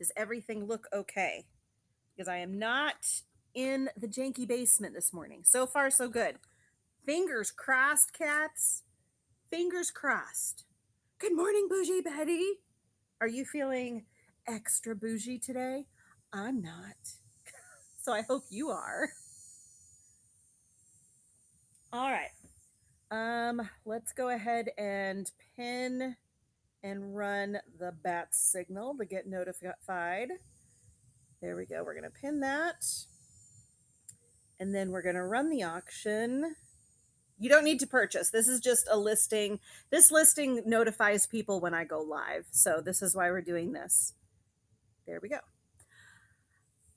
Does everything look okay? Because I am not in the janky basement this morning. So far, so good. Fingers crossed, cats. Fingers crossed. Good morning, Bougie Betty. Are you feeling extra bougie today? I'm not. So I hope you are. All right. Let's go ahead and pin and run the bat signal to get notified. There we go. We're going to pin that. And then we're going to run the auction. You don't need to purchase. This is just a listing. This listing notifies people when I go live. So this is why we're doing this. There we go.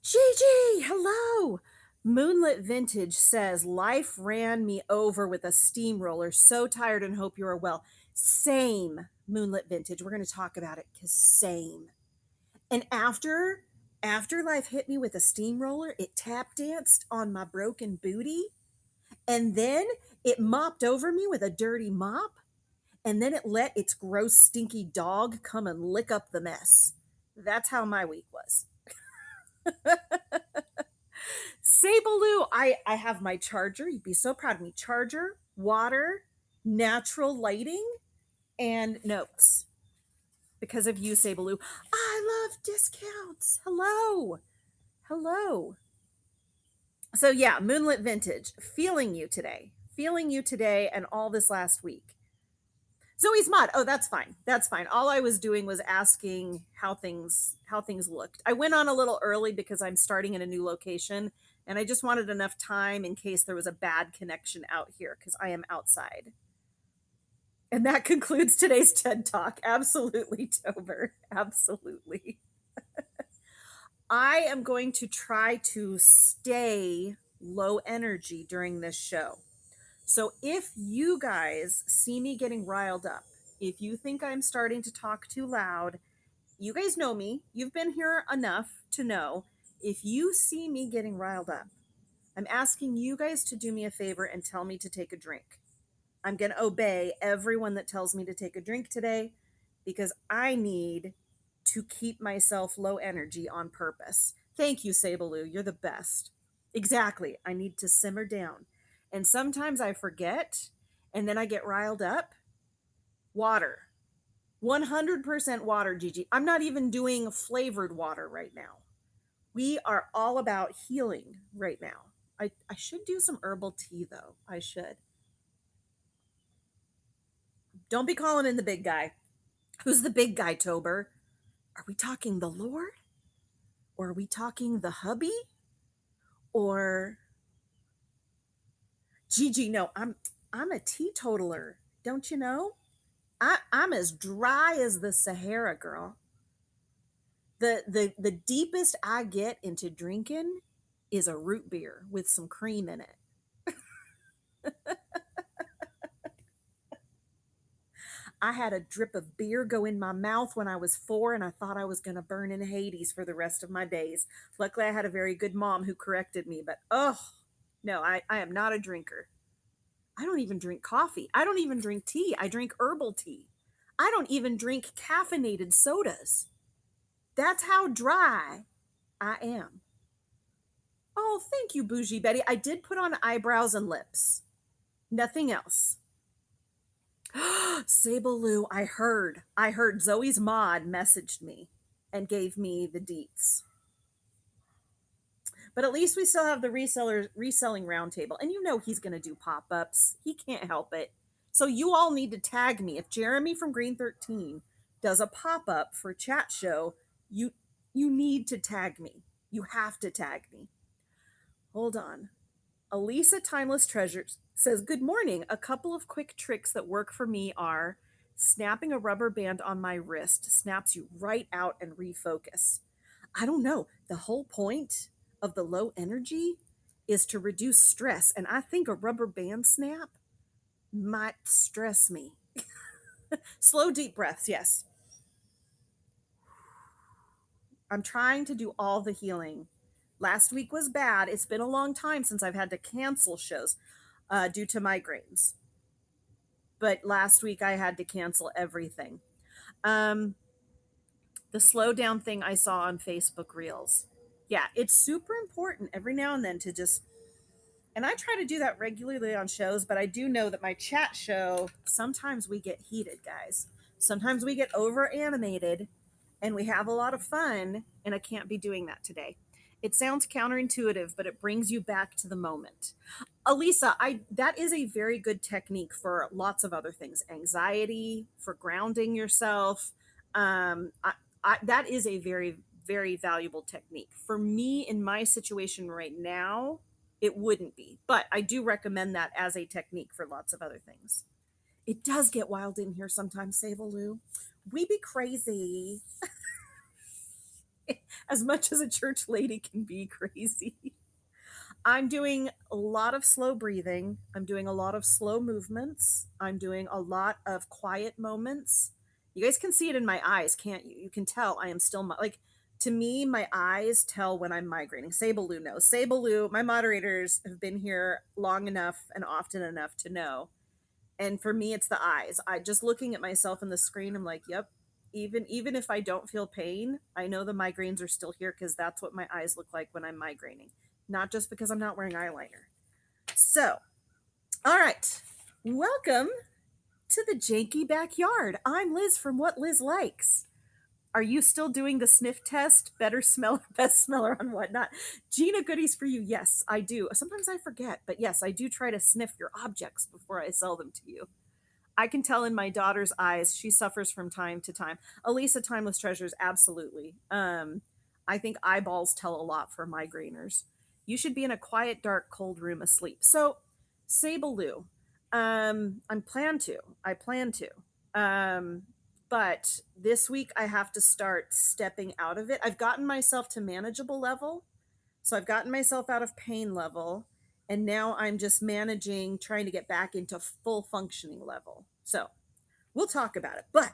Gigi, hello. Moonlit Vintage says, life ran me over with a steamroller. So tired and hope you are well. Same, Moonlit Vintage. We're going to talk about it because same. And after life hit me with a steamroller, it tap danced on my broken booty. And then it mopped over me with a dirty mop. And then it let its gross, stinky dog come and lick up the mess. That's how my week was. Sabaloo, I have my charger. You'd be so proud of me. Charger, water, natural lighting, and notes. Because of you, Sabaloo. I love discounts. Hello. Hello. So yeah, Moonlit Vintage, feeling you today. Feeling you today and all this last week. Zoe's mod. Oh, that's fine. That's fine. All I was doing was asking how things looked. I went on a little early because I'm starting in a new location and I just wanted enough time in case there was a bad connection out here because I am outside. And that concludes today's TED Talk. Absolutely, Tober. Absolutely. I am going to try to stay low energy during this show. So if you guys see me getting riled up, if you think I'm starting to talk too loud, you guys know me. You've been here enough to know if you see me getting riled up, I'm asking you guys to do me a favor and tell me to take a drink. I'm going to obey everyone that tells me to take a drink today because I need to keep myself low energy on purpose. Thank you, Sabaloo. You're the best. Exactly. I need to simmer down. And sometimes I forget and then I get riled up. Water. 100% water, Gigi. I'm not even doing flavored water right now. We are all about healing right now. I should do some herbal tea, though. I should. Don't be calling in the big guy. Who's the big guy, Tober? Are we talking the Lord? Or are we talking the hubby? Or Gigi, no, I'm a teetotaler. Don't you know? I'm as dry as the Sahara, girl. The deepest I get into drinking is a root beer with some cream in it. I had a drip of beer go in my mouth when I was 4 and I thought I was going to burn in Hades for the rest of my days. Luckily, I had a very good mom who corrected me, but oh, no, I am not a drinker. I don't even drink coffee. I don't even drink tea. I drink herbal tea. I don't even drink caffeinated sodas. That's how dry I am. Oh, thank you, Bougie Betty. I did put on eyebrows and lips. Nothing else. Sabaloo, I heard. Zoe's mod messaged me and gave me the deets. But at least we still have the reselling roundtable. And you know he's going to do pop-ups. He can't help it. So you all need to tag me. If Jeremy from Green 13 does a pop-up for chat show, you need to tag me. You have to tag me. Hold on. Elisa Timeless Treasures says, good morning. A couple of quick tricks that work for me are snapping a rubber band on my wrist snaps you right out and refocus. I don't know. The whole point of the low energy is to reduce stress. And I think a rubber band snap might stress me. Slow, deep breaths. Yes. I'm trying to do all the healing. Last week was bad. It's been a long time since I've had to cancel shows due to migraines. But last week I had to cancel everything. The The slow down thing I saw on Facebook Reels. Yeah, it's super important every now and then to just, and I try to do that regularly on shows, but I do know that my chat show, sometimes we get heated, guys. Sometimes we get over animated and we have a lot of fun, and I can't be doing that today. It sounds counterintuitive, but it brings you back to the moment. Alisa, I that is a very good technique for lots of other things. Anxiety, for grounding yourself. That is a very, very valuable technique. For me, in my situation right now, it wouldn't be. But I do recommend that as a technique for lots of other things. It does get wild in here sometimes, Savaloo. We be crazy. As much as a church lady can be crazy. I'm doing a lot of slow breathing. I'm doing a lot of slow movements. I'm doing a lot of quiet moments. You guys can see it in my eyes, can't you? You can tell I am still like, to me, my eyes tell when I'm migrating. Sabaloo knows. Sabaloo, my moderators have been here long enough and often enough to know. And for me, it's the eyes. I just looking at myself in the screen, I'm like, yep. Even if I don't feel pain, I know the migraines are still here because that's what my eyes look like when I'm migraining, not just because I'm not wearing eyeliner. So, all right, welcome to the Janky Backyard. I'm Liz from What Liz Likes. Are you still doing the sniff test? Better smell, best smeller on whatnot. Gina, goodies for you. Yes, I do. Sometimes I forget, but yes, I do try to sniff your objects before I sell them to you. I can tell in my daughter's eyes, she suffers from time to time. Alisa, Timeless Treasures, absolutely. I think eyeballs tell a lot for migrainers. You should be in a quiet, dark, cold room asleep. So, Sabaloo, I plan to. Um, but this week I have to start stepping out of it. I've gotten myself to manageable level. So I've gotten myself out of pain level, and now I'm just managing, trying to get back into full functioning level. So we'll talk about it, but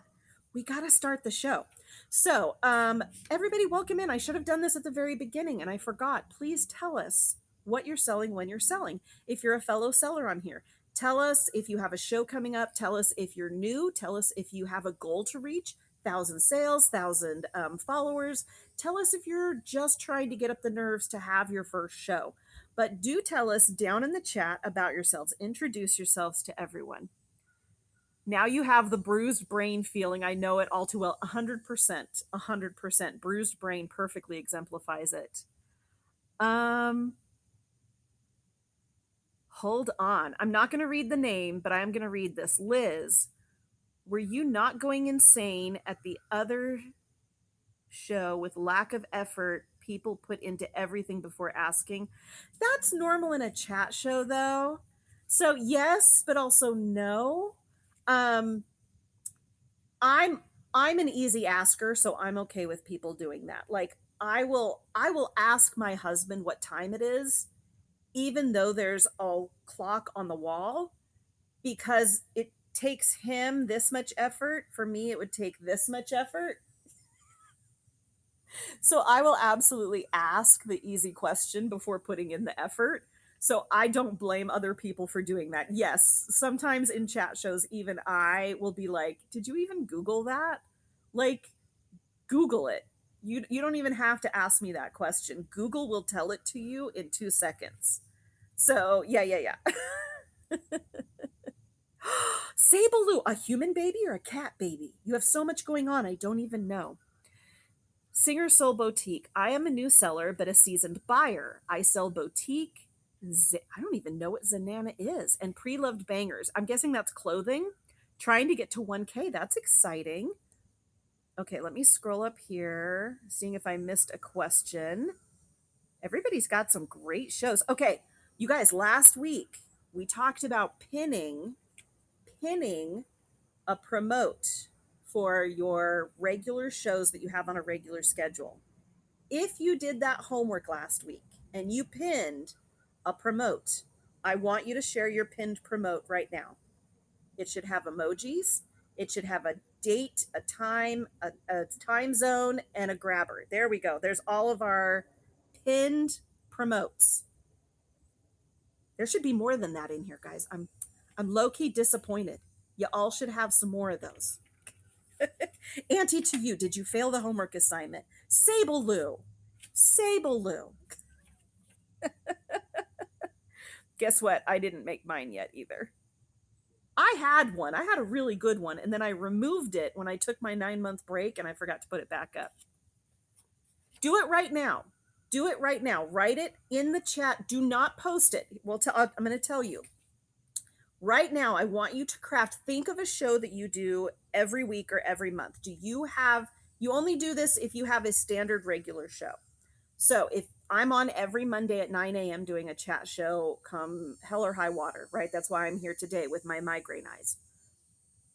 we got to start the show. So, everybody, welcome in. I should have done this at the very beginning, and I forgot. Please tell us what you're selling when you're selling. If you're a fellow seller on here, tell us if you have a show coming up. Tell us if you're new. Tell us if you have a goal to reach 1,000 sales, 1,000 followers. Tell us if you're just trying to get up the nerves to have your first show. But do tell us down in the chat about yourselves. Introduce yourselves to everyone. Now you have the bruised brain feeling. I know it all too well. 100%. 100%. Bruised brain perfectly exemplifies it. Hold on. I'm not going to read the name, but I'm going to read this. Liz, were you not going insane at the other show with lack of effort people put into everything before asking? That's normal in a chat show, though. So yes, but also no. Um, I'm I'm an easy asker, so I'm okay with people doing that. Like I will ask my husband what time it is, even though there's a clock on the wall, because it takes him this much effort. For me, it would take this much effort. So I will absolutely ask the easy question before putting in the effort. So I don't blame other people for doing that. Yes, sometimes in chat shows, even I will be like, did you even Google that? Like, Google it. You don't even have to ask me that question. Google will tell it to you in 2 seconds. So yeah. Sabaloo, a human baby or a cat baby? You have so much going on, I don't even know. Singer Soul Boutique. I am a new seller, but a seasoned buyer. I sell boutique. I don't even know what Zanana is. And pre-loved bangers. I'm guessing that's clothing. Trying to get to 1K. That's exciting. Okay, let me scroll up here, seeing if I missed a question. Everybody's got some great shows. Okay, you guys, last week we talked about pinning a promote for your regular shows that you have on a regular schedule. If you did that homework last week and you pinned a promote, I want you to share your pinned promote right now. It should have emojis. It should have a date, a time zone, and a grabber. There we go. There's all of our pinned promotes. There should be more than that in here, guys. I'm low-key disappointed. You all should have some more of those. Auntie to you, did you fail the homework assignment? Sable Lou. Sable Lou. Guess what? I didn't make mine yet either. I had one. I had a really good one, and then I removed it when I took my 9-month break and I forgot to put it back up. Do it right now. Do it right now. Write it in the chat. Do not post it. I'm going to tell you. Right now, I want you to think of a show that you do every week or every month. You only do this if you have a standard regular show. So if I'm on every Monday at 9 a.m. doing a chat show, come hell or high water, right? That's why I'm here today with my migraine eyes.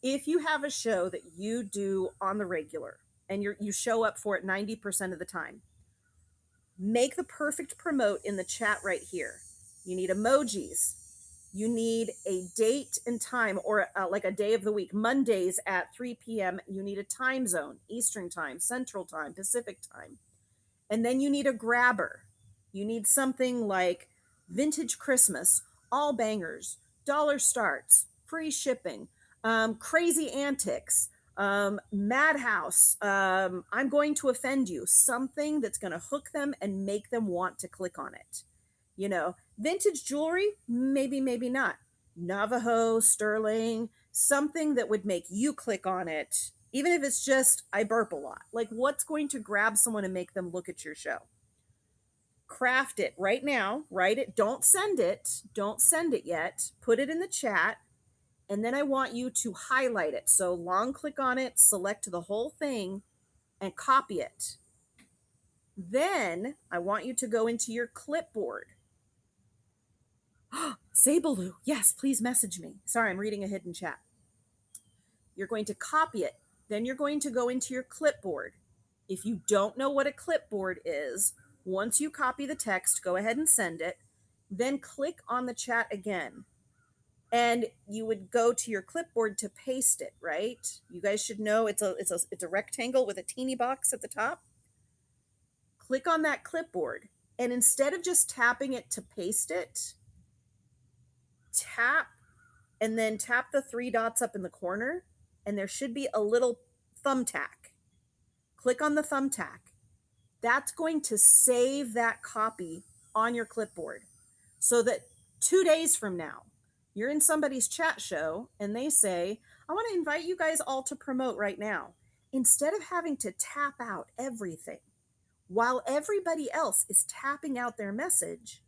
If you have a show that you do on the regular and you show up for it 90% of the time, make the perfect promote in the chat right here. You need emojis. You need a date and time, or like a day of the week. Mondays at 3 p.m. You need a time zone: Eastern time, Central time, Pacific time. And then you need a grabber. You need something like Vintage Christmas, All Bangers, Dollar Starts, Free Shipping, Crazy Antics, Madhouse, I'm Going to Offend You. Something that's going to hook them and make them want to click on it. Vintage jewelry, maybe, maybe not. Navajo, sterling, something that would make you click on it, even if it's just I burp a lot. Like, what's going to grab someone and make them look at your show? Craft it right now. Write it. Don't send it. Don't send it yet. Put it in the chat. And then I want you to highlight it. So long click on it, select the whole thing, and copy it. Then I want you to go into your clipboard. Sabaloo, yes, please message me. Sorry, I'm reading a hidden chat. You're going to copy it. Then you're going to go into your clipboard. If you don't know what a clipboard is, once you copy the text, go ahead and send it. Then click on the chat again. And you would go to your clipboard to paste it, right? You guys should know it's a rectangle with a teeny box at the top. Click on that clipboard. And instead of just tapping it to paste it, tap and then tap the 3 dots up in the corner, and there should be a little thumbtack. Click on the thumbtack. That's going to save that copy on your clipboard so that 2 days from now, you're in somebody's chat show and they say, I want to invite you guys all to promote right now. Instead of having to tap out everything while everybody else is tapping out their message,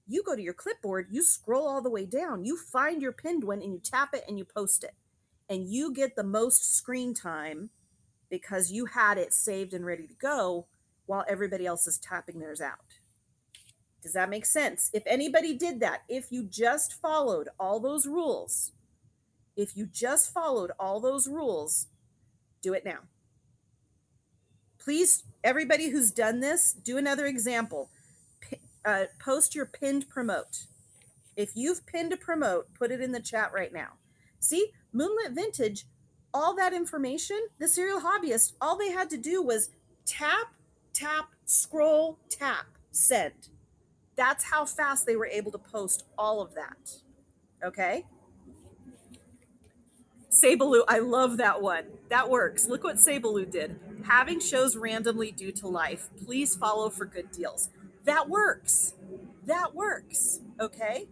you go to your clipboard, you scroll all the way down, you find your pinned one and you tap it and you post it. And you get the most screen time because you had it saved and ready to go while everybody else is tapping theirs out. Does that make sense? If anybody did that, if you just followed all those rules, do it now. Please, everybody who's done this, do another example. Post your pinned promote. If you've pinned a promote, put it in the chat right now. See, Moonlit Vintage, all that information, the Serial Hobbyist, all they had to do was tap, scroll, tap, send. That's how fast they were able to post all of that. Okay? Sabaloo, I love that one. That works. Look what Sabaloo did. Having shows randomly due to life. Please follow for good deals. That works. Okay?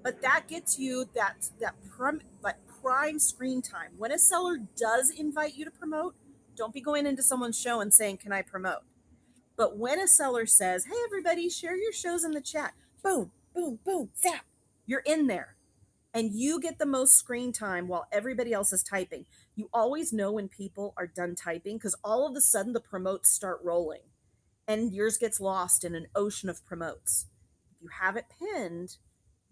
But that gets you that prime screen time. When a seller does invite you to promote, don't be going into someone's show and saying, can I promote? But when a seller says, hey, everybody, share your shows in the chat, boom, boom, boom, zap, you're in there. And you get the most screen time while everybody else is typing. You always know when people are done typing because all of a sudden the promotes start rolling and yours gets lost in an ocean of promotes. If you have it pinned,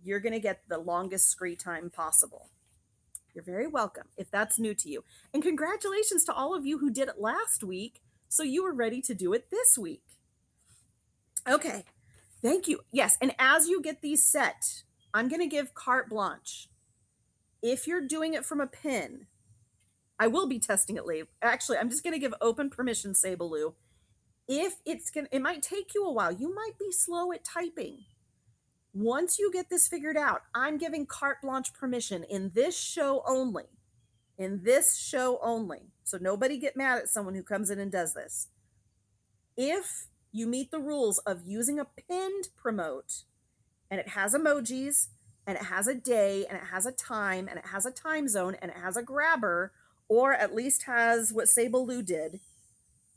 you're going to get the longest screen time possible. You're very welcome if that's new to you. And congratulations to all of you who did it last week, so you were ready to do it this week. Okay, thank you. Yes, and as you get these set, I'm going to give carte blanche. If you're doing it from a pin, I will be testing it later. Actually, I'm just going to give open permission, Sabaloo. It might take you a while. You might be slow at typing. Once you get this figured out, I'm giving carte blanche permission in this show only in this show only, so nobody get mad at someone who comes in and does this. If you meet the rules of using a pinned promote and it has emojis and it has a day and it has a time and it has a time zone and it has a grabber, or at least has what Sable Lou did,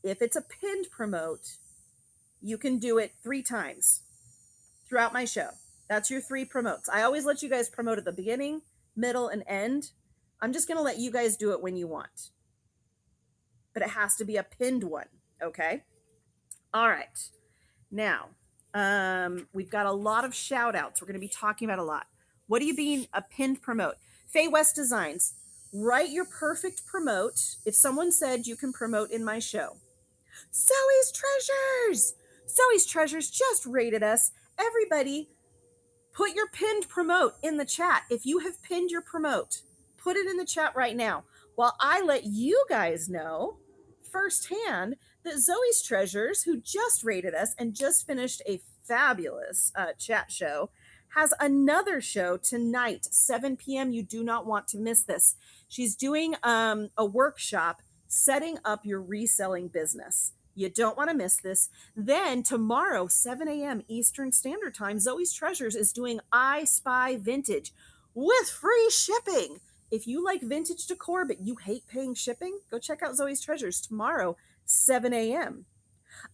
if it's a pinned promote, you can do it 3 times throughout my show. That's your 3 promotes. I always let you guys promote at the beginning, middle, and end. I'm just going to let you guys do it when you want. But it has to be a pinned one, okay? All right. Now, we've got a lot of shout outs. We're going to be talking about a lot. What do you mean a pinned promote? Faye West Designs, write your perfect promote. If someone said you can promote in my show, Zoe's Treasures! Zoe's Treasures just rated us. Everybody, put your pinned promote in the chat. If you have pinned your promote, put it in the chat right now while I let you guys know firsthand that Zoe's Treasures, who just rated us and just finished a fabulous chat show, has another show tonight, 7 p.m. You do not want to miss this. She's doing a workshop setting up your reselling business. You don't want to miss this. Then tomorrow, 7 a.m. Eastern Standard Time, Zoe's Treasures is doing I Spy Vintage with free shipping. If you like vintage decor but you hate paying shipping, go check out Zoe's Treasures tomorrow, 7 a.m.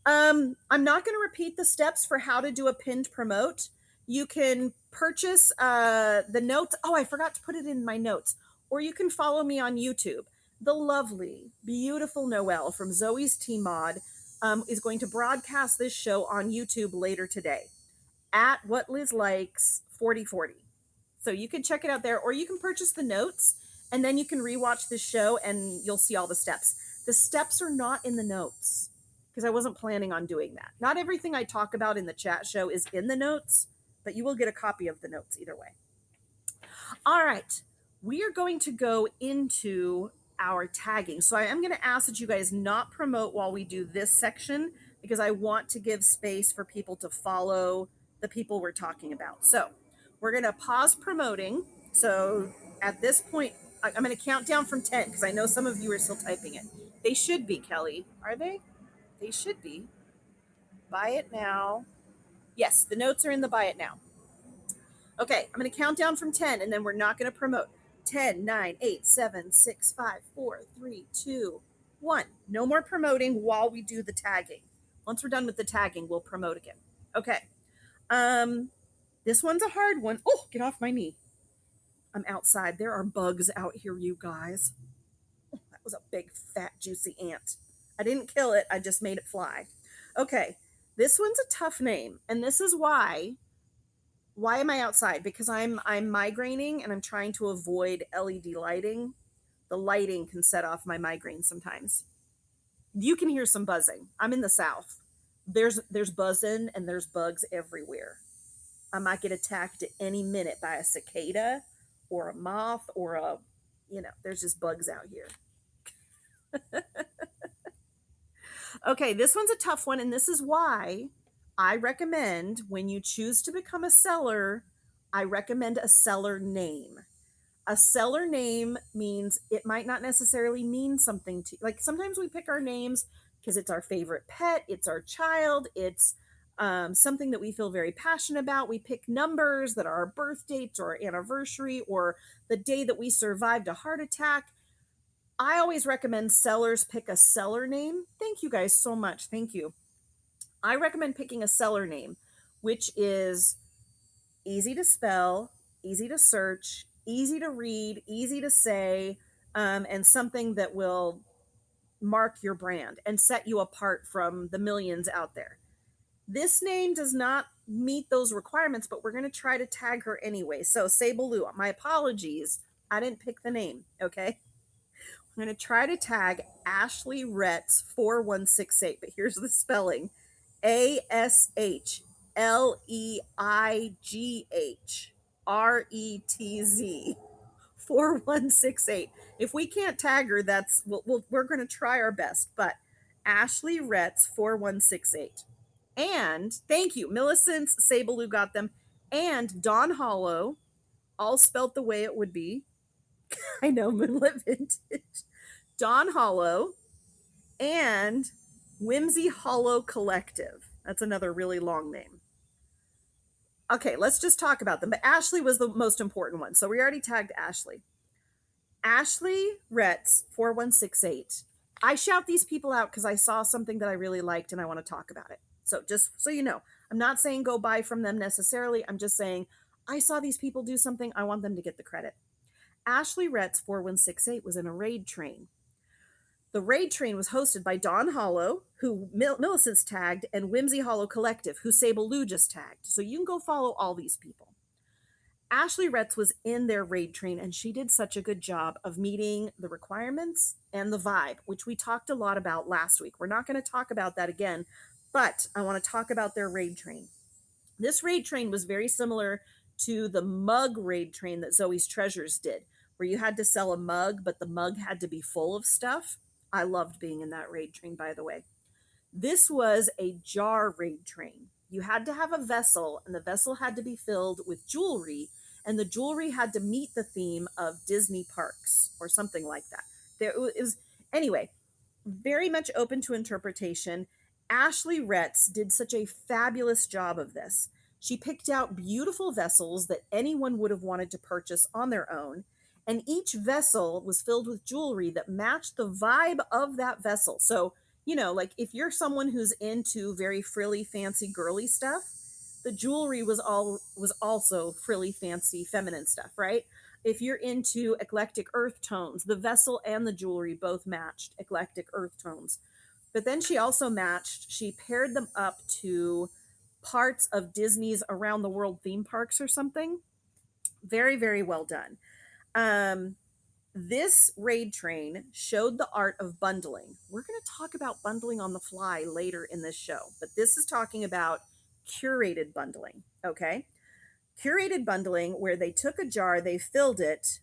I'm not going to repeat the steps for how to do a pinned promote. You can purchase the notes. Oh, I forgot to put it in my notes. Or you can follow me on YouTube. The lovely, beautiful Noelle from Zoe's Tea Mod is going to broadcast this show on YouTube later today at What Liz Likes 4040. So you can check it out there, or you can purchase the notes and then you can rewatch this show and you'll see all the steps. The steps are not in the notes because I wasn't planning on doing that. Not everything I talk about in the chat show is in the notes, but you will get a copy of the notes either way. All right, we are going to go into our tagging. So I am going to ask that you guys not promote while we do this section because I want to give space for people to follow the people we're talking about. So we're going to pause promoting. So at this point, I'm going to count down from 10 because I know some of you are still typing it. They should be, Kelly. Are they? They should be. Buy it now. Yes, the notes are in the buy it now. Okay, I'm going to count down from 10 and then we're not going to promote. 10, 9, 8, 7, 6, 5, 4, 3, 2, 1. No more promoting while we do the tagging. Once we're done with the tagging, we'll promote again. Okay. This one's a hard one. Oh, get off my knee. I'm outside. There are bugs out here, you guys. Oh, that was a big, fat, juicy ant. I didn't kill it. I just made it fly. Okay. This one's a tough name. And this is why am I outside? Because I'm migraining and I'm trying to avoid LED lighting. The lighting can set off my migraine sometimes. You can hear some buzzing. I'm in the South. There's buzzing and there's bugs everywhere. I might get attacked at any minute by a cicada or a moth or there's just bugs out here. Okay, this one's a tough one, and this is why I recommend when you choose to become a seller, I recommend a seller name. A seller name means it might not necessarily mean something to, like, sometimes we pick our names because it's our favorite pet, it's our child, it's something that we feel very passionate about. We pick numbers that are our birth dates or our anniversary or the day that we survived a heart attack. I always recommend sellers pick a seller name. Thank you guys so much. Thank you. I recommend picking a seller name, which is easy to spell, easy to search, easy to read, easy to say, and something that will mark your brand and set you apart from the millions out there. This name does not meet those requirements, but we're going to try to tag her anyway. So Sable Lou, my apologies. I didn't pick the name, okay? I'm going to try to tag Ashley Retz 4168, but here's the spelling. ASHLEIGHRETZ 4168. If we can't tag her, we're going to try our best. But Ashley Retz 4168. And thank you, Millicent Sable Lou got them, and Don Hollow, all spelt the way it would be. I know, Moonlit Vintage. Dawn Hollow and Whimsy Hollow Collective. That's another really long name. Okay, let's just talk about them. But Ashley was the most important one. So we already tagged Ashley. Ashley Retz 4168. I shout these people out because I saw something that I really liked and I want to talk about it. So just so you know, I'm not saying go buy from them necessarily. I'm just saying I saw these people do something. I want them to get the credit. Ashley Retz 4168 was in a raid train. The raid train was hosted by Dawn Hollow, who Millicent's tagged, and Whimsy Hollow Collective, who Sable Lou just tagged. So you can go follow all these people. Ashley Retz was in their raid train, and she did such a good job of meeting the requirements and the vibe, which we talked a lot about last week. We're not going to talk about that again, but I want to talk about their raid train. This raid train was very similar to the mug raid train that Zoe's Treasures did, where you had to sell a mug, but the mug had to be full of stuff. I loved being in that raid train, by the way. This was a jar raid train. You had to have a vessel, and the vessel had to be filled with jewelry, and the jewelry had to meet the theme of Disney parks or something like that. There it was anyway, very much open to interpretation. Ashley Retz did such a fabulous job of this. She picked out beautiful vessels that anyone would have wanted to purchase on their own, and each vessel was filled with jewelry that matched the vibe of that vessel. So, like if you're someone who's into very frilly, fancy, girly stuff, the jewelry was also frilly, fancy, feminine stuff, right? If you're into eclectic earth tones, the vessel and the jewelry both matched eclectic earth tones. But then she paired them up to parts of Disney's around the world theme parks or something. Very, very well done. Um, this raid train showed the art of bundling. We're going to talk about bundling on the fly later in this show, but this is talking about curated bundling. Okay. Curated bundling, where they took a jar, they filled it.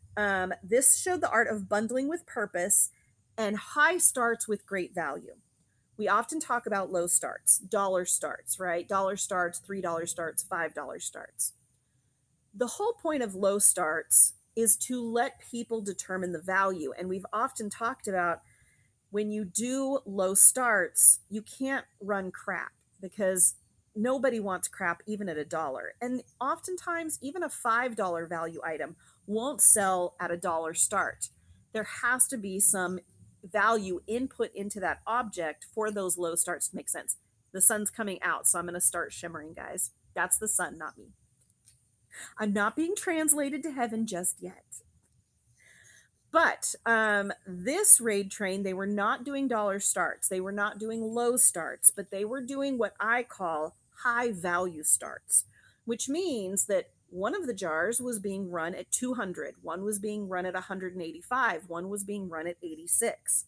This showed the art of bundling with purpose and high starts with great value. We often talk about low starts, dollar starts, right? Dollar starts, $3 starts, $5 starts. The whole point of low starts is to let people determine the value. And we've often talked about when you do low starts, you can't run crap because nobody wants crap even at $1. And oftentimes, even a $5 value item won't sell at $1 start. There has to be some value input into that object for those low starts to make sense. The sun's coming out, so I'm going to start shimmering, guys. That's the sun, not me. I'm not being translated to heaven just yet. But this raid train, they were not doing dollar starts. They were not doing low starts, but they were doing what I call high value starts, which means that one of the jars was being run at 200, one was being run at 185, one was being run at 86.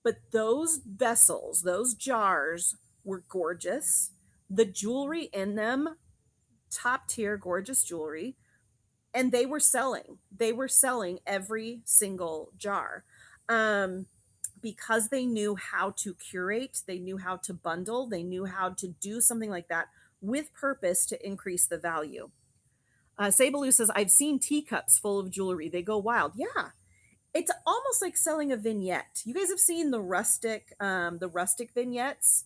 But those vessels, those jars were gorgeous. The jewelry in them, top tier, gorgeous jewelry, and they were selling. They were selling every single jar. Um, because they knew how to curate, they knew how to bundle, they knew how to do something like that with purpose to increase the value. Sabaloo says, I've seen teacups full of jewelry. They go wild. Yeah. It's almost like selling a vignette. You guys have seen the rustic vignettes.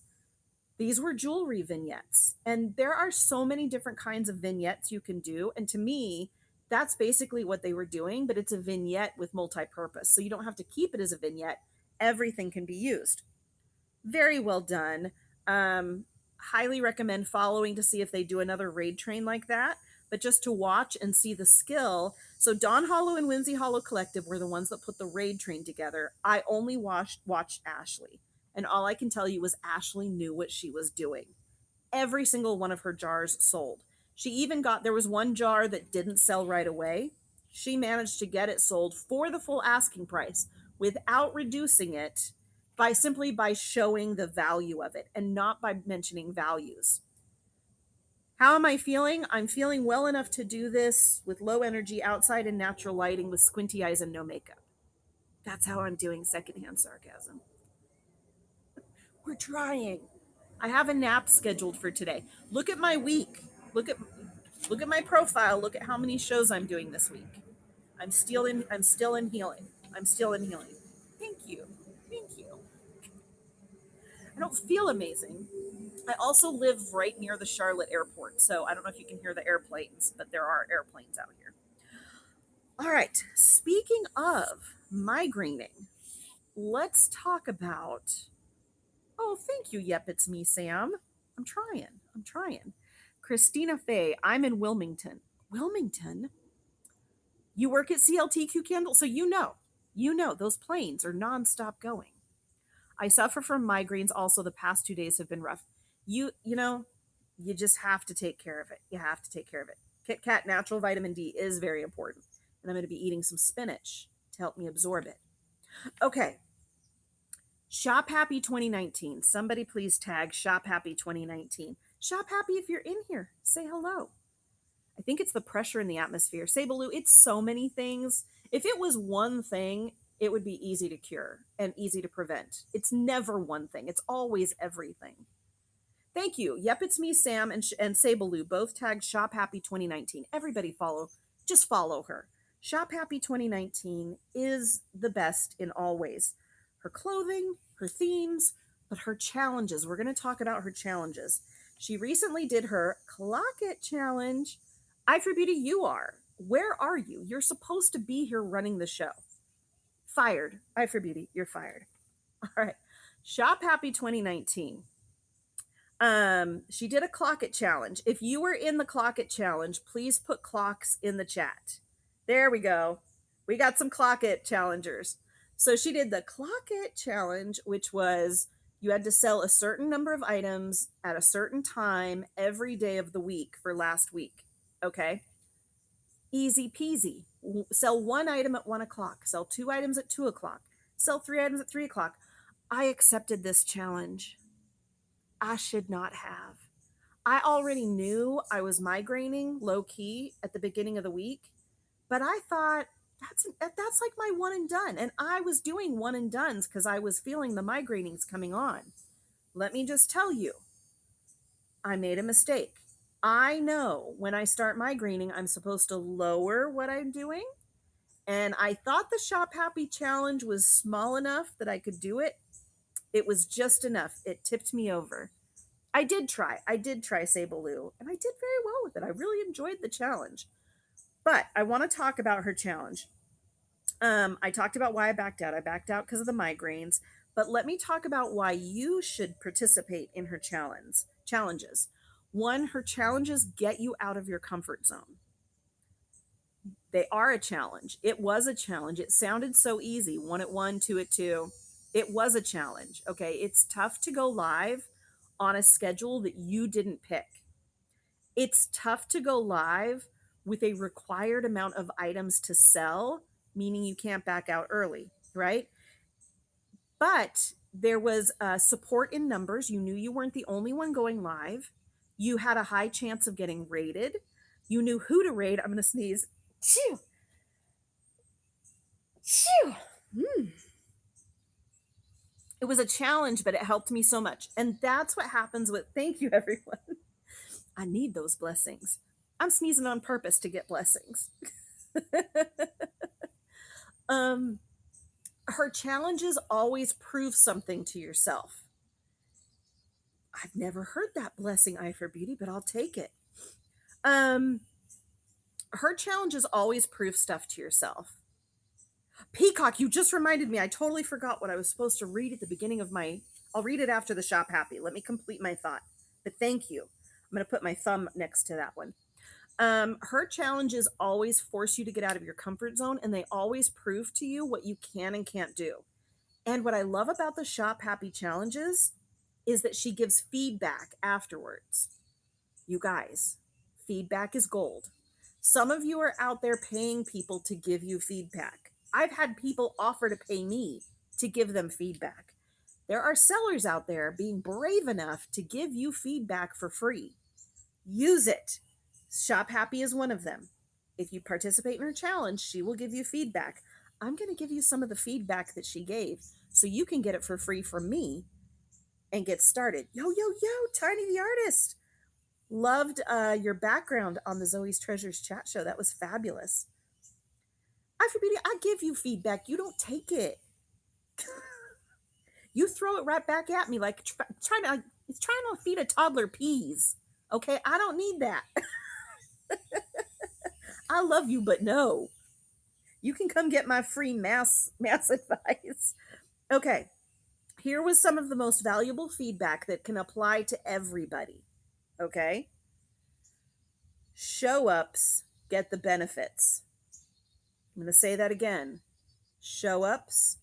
These were jewelry vignettes. And there are so many different kinds of vignettes you can do. And to me, that's basically what they were doing, but it's a vignette with multi-purpose. So you don't have to keep it as a vignette. Everything can be used. Very well done. Highly recommend following to see if they do another raid train like that, but just to watch and see the skill. So Dawn Hollow and Whimsy Hollow Collective were the ones that put the raid train together. I only watched Ashley, and all I can tell you is Ashley knew what she was doing. Every single one of her jars sold. She even there was one jar that didn't sell right away. She managed to get it sold for the full asking price without reducing it by showing the value of it and not by mentioning values. How am I feeling? I'm feeling well enough to do this with low energy outside and natural lighting with squinty eyes and no makeup. That's how I'm doing secondhand sarcasm. We're trying. I have a nap scheduled for today. Look at my week. Look at my profile. Look at how many shows I'm doing this week. I'm still in healing. I'm still in healing. Thank you. Thank you. I don't feel amazing. I also live right near the Charlotte airport, so I don't know if you can hear the airplanes, but there are airplanes out here. All right. Speaking of migraining, let's talk about. Oh, thank you. Yep, it's me, Sam. I'm trying. I'm trying. Christina Fay, I'm in Wilmington. Wilmington? You work at CLTQ Candle, so you know, those planes are nonstop going. I suffer from migraines. Also, the past 2 days have been rough. You know, you just have to take care of it. You have to take care of it. Kit Kat natural vitamin D is very important, and I'm going to be eating some spinach to help me absorb it. Okay, Shop Happy 2019. Somebody please tag Shop Happy 2019. Shop Happy if you're in here. Say hello. I think it's the pressure in the atmosphere. Say Baloo, it's so many things. If it was one thing, it would be easy to cure and easy to prevent. It's never one thing, it's always everything. Thank you. Yep, it's me, Sam, and Sabaloo, both tagged Shop Happy 2019. Everybody just follow her. Shop Happy 2019 is the best in all ways. Her clothing, her themes, but her challenges. We're going to talk about her challenges. She recently did her Clock It challenge. I for Beauty, you are. Where are you? You're supposed to be here running the show. Fired. I for Beauty, you're fired. All right. Shop Happy 2019. She did a Clock It challenge. If you were in the Clock It challenge, please put clocks in the chat. There we go. We got some Clock It challengers. So she did the Clock It challenge, which was you had to sell a certain number of items at a certain time every day of the week for last week. Okay. Easy peasy. Sell one item at 1 o'clock, sell 2 items at 2 o'clock, sell 3 items at 3 o'clock. I accepted this challenge. I should not have. I already knew I was migraining low key at the beginning of the week, but I thought that's like my one and done. And I was doing one and dones because I was feeling the migrainings coming on. Let me just tell you, I made a mistake. I know when I start migraining, I'm supposed to lower what I'm doing. And I thought the Shop Happy challenge was small enough that I could do it. It was just enough. It tipped me over. I did try. I did try Sabaloo, and I did very well with it. I really enjoyed the challenge. But I want to talk about her challenge. I talked about why I backed out. I backed out because of the migraines. But let me talk about why you should participate in her challenges. One, her challenges get you out of your comfort zone. They are a challenge. It was a challenge. It sounded so easy. 1 at 1, 2 at 2. It was a challenge. Okay. It's tough to go live on a schedule that you didn't pick. It's tough to go live with a required amount of items to sell, meaning you can't back out early, right? But there was support in numbers. You knew you weren't the only one going live. You had a high chance of getting rated. You knew who to raid. I'm going to sneeze. Chew. Chew. It was a challenge, but it helped me so much. And that's what happens with, thank you, everyone. I need those blessings. I'm sneezing on purpose to get blessings. Her challenges always prove something to yourself. I've never heard that blessing, I for Beauty, but I'll take it. Her challenges always prove stuff to yourself. Peacock, you just reminded me. I totally forgot what I was supposed to read at the beginning of my. I'll read it after the Shop Happy. Let me complete my thought. But thank you. I'm going to put my thumb next to that one. Her challenges always force you to get out of your comfort zone, and they always prove to you what you can and can't do. And what I love about the Shop Happy challenges is that she gives feedback afterwards. You guys, feedback is gold. Some of you are out there paying people to give you feedback. I've had people offer to pay me to give them feedback. There are sellers out there being brave enough to give you feedback for free. Use it. Shop Happy is one of them. If you participate in her challenge, she will give you feedback. I'm going to give you some of the feedback that she gave so you can get it for free from me and get started. Yo, yo, yo, Tiny the Artist. Loved your background on the Zoe's Treasures chat show. That was fabulous. I give you feedback. You don't take it. You throw it right back at me like it's trying to feed a toddler peas. Okay, I don't need that. I love you, but no. You can come get my free mass advice. Okay, here was some of the most valuable feedback that can apply to everybody. Okay, show ups get the benefits. I'm going to say that again. Show ups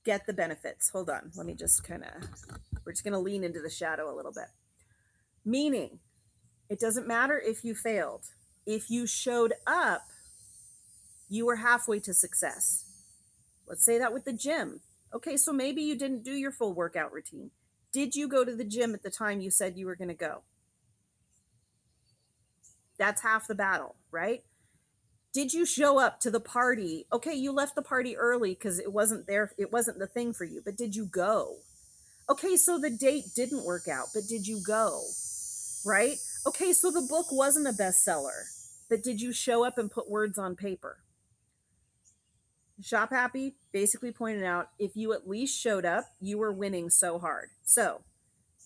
get the benefits. Hold on. Let me just we're just going to lean into the shadow a little bit. Meaning, it doesn't matter if you failed. If you showed up, you were halfway to success. Let's say that with the gym. Okay, so maybe you didn't do your full workout routine. Did you go to the gym at the time you said you were going to go? That's half the battle, right? Did you show up to the party? Okay, you left the party early because it wasn't the thing for you, but did you go? Okay, so the date didn't work out, but did you go? Right? Okay, so the book wasn't a bestseller, but did you show up and put words on paper? Shop Happy basically pointed out if you at least showed up, you were winning so hard. So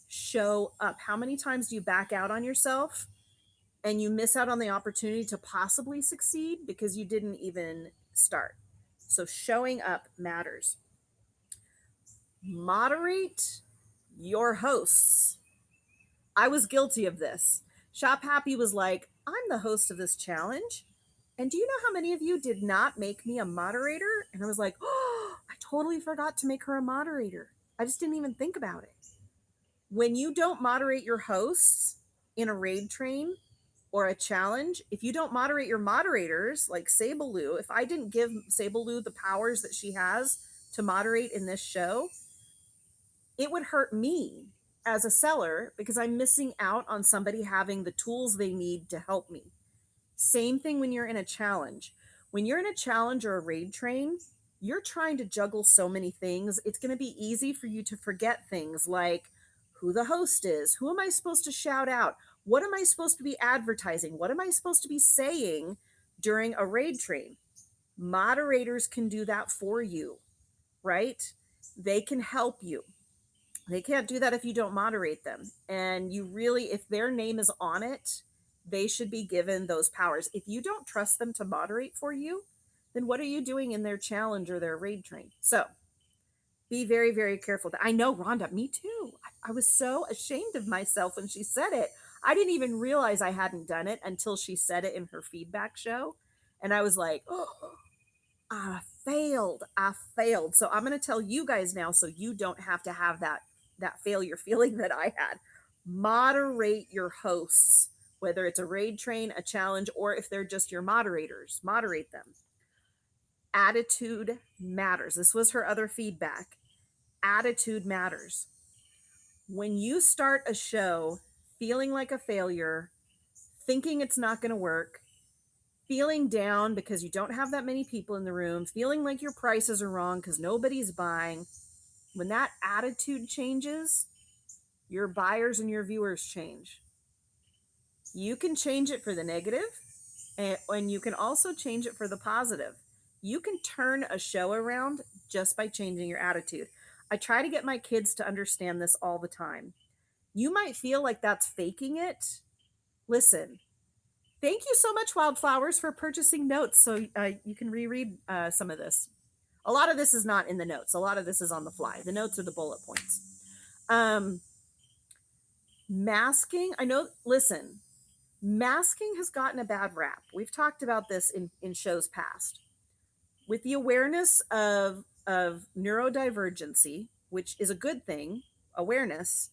show up. How many times do you back out on yourself and you miss out on the opportunity to possibly succeed because you didn't even start? So showing up matters. Moderate your hosts. I was guilty of this. Shop Happy was like, I'm the host of this challenge. And do you know how many of you did not make me a moderator? And I was like, oh, I totally forgot to make her a moderator. I just didn't even think about it. When you don't moderate your hosts in a raid train or a challenge, if you don't moderate your moderators, like Sabaloo, if I didn't give Sabaloo the powers that she has to moderate in this show, it would hurt me as a seller because I'm missing out on somebody having the tools they need to help me. Same thing when you're in a challenge. When you're in a challenge or a raid train, you're trying to juggle so many things. It's going to be easy for you to forget things like who the host is, who am I supposed to shout out, what am I supposed to be advertising, what am I supposed to be saying during a raid train. Moderators can do that for you, right? They can help you. They can't do that if you don't moderate them. And you really, if their name is on it, they should be given those powers. If you don't trust them to moderate for you, then what are you doing in their challenge or their raid train? So be very, very careful. I know, Rhonda, me too. I was so ashamed of myself when she said it. I didn't even realize I hadn't done it until she said it in her feedback show. And I was like, oh, I failed. I failed. So I'm going to tell you guys now so you don't have to have that failure feeling that I had. Moderate your hosts, whether it's a raid train, a challenge, or if they're just your moderators, moderate them. Attitude matters. This was her other feedback. Attitude matters. When you start a show feeling like a failure, thinking it's not going to work, feeling down because you don't have that many people in the room, feeling like your prices are wrong because nobody's buying, when that attitude changes, your buyers and your viewers change. You can change it for the negative, and you can also change it for the positive. You can turn a show around just by changing your attitude. I try to get my kids to understand this all the time. You might feel like that's faking it. Listen, thank you so much, Wildflowers, for purchasing notes so you can reread some of this. A lot of this is not in the notes. A lot of this is on the fly. The notes are the bullet points. Masking, I know, listen, masking has gotten a bad rap. We've talked about this in shows past. With the awareness of neurodivergency, which is a good thing, awareness,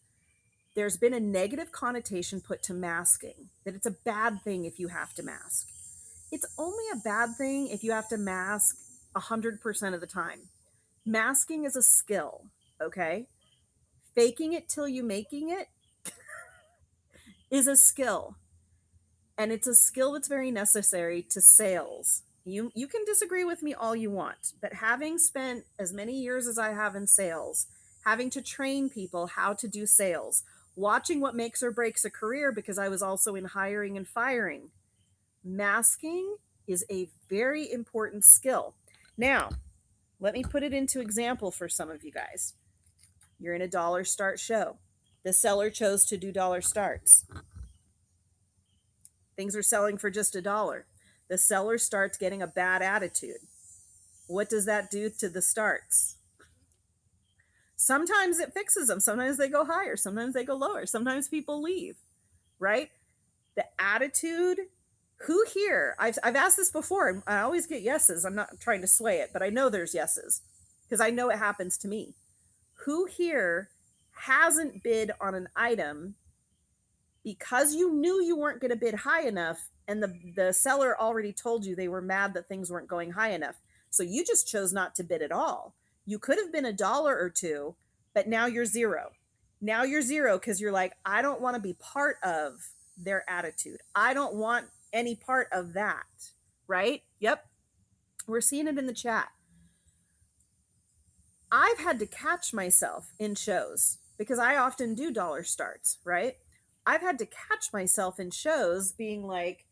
there's been a negative connotation put to masking, that it's a bad thing if you have to mask. It's only a bad thing if you have to mask 100% of the time. Masking is a skill, okay? Faking it till you making it is a skill. And it's a skill that's very necessary to sales. You can disagree with me all you want, but having spent as many years as I have in sales, having to train people how to do sales, watching what makes or breaks a career because I was also in hiring and firing, masking is a very important skill. Now, let me put it into example for some of you guys. You're in a dollar start show. The seller chose to do dollar starts. Things are selling for just $1. The seller starts getting a bad attitude. What does that do to the starts? Sometimes it fixes them. Sometimes they go higher. Sometimes they go lower. Sometimes people leave, right? The attitude. Who here? I've asked this before, and I always get yeses. I'm not trying to sway it, but I know there's yeses because I know it happens to me. Who here hasn't bid on an item because you knew you weren't going to bid high enough and the seller already told you they were mad that things weren't going high enough? So you just chose not to bid at all. You could have been $1 or $2, but now you're zero. Now you're zero because you're like, I don't want to be part of their attitude. I don't want any part of that. Right? Yep. We're seeing it in the chat. I've had to catch myself in shows because I often do dollar starts, right? I've had to catch myself in shows being like,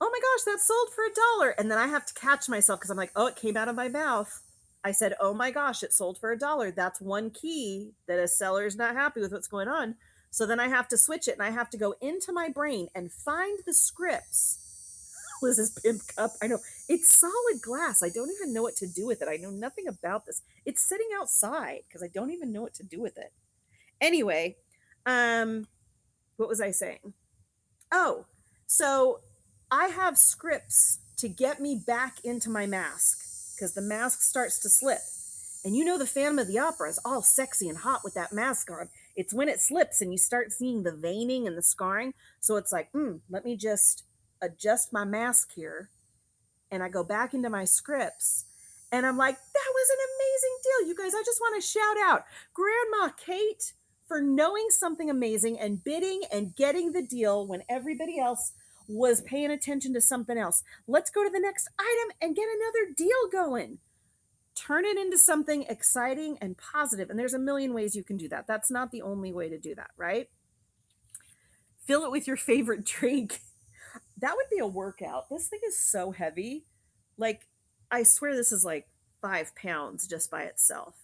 oh my gosh, that sold for $1. And then I have to catch myself because I'm like, oh, it came out of my mouth. I said, oh my gosh, it sold for $1. That's one key that a seller is not happy with what's going on. So then I have to switch it and I have to go into my brain and find the scripts. Liz's pimp cup. I know it's solid glass. I don't even know what to do with it. I know nothing about this. It's sitting outside because I don't even know what to do with it. Anyway, what was I saying? Oh, so I have scripts to get me back into my mask because the mask starts to slip. And you know the Phantom of the Opera is all sexy and hot with that mask on. It's when it slips and you start seeing the veining and the scarring. So it's like, let me just adjust my mask here. And I go back into my scripts. And I'm like, that was an amazing deal. You guys, I just want to shout out Grandma Kate for knowing something amazing and bidding and getting the deal when everybody else was paying attention to something else. Let's go to the next item and get another deal going. Turn it into something exciting and positive. And there's a million ways you can do that. That's not the only way to do that, right? Fill it with your favorite drink. That would be a workout. This thing is so heavy. Like, I swear this is like 5 pounds just by itself.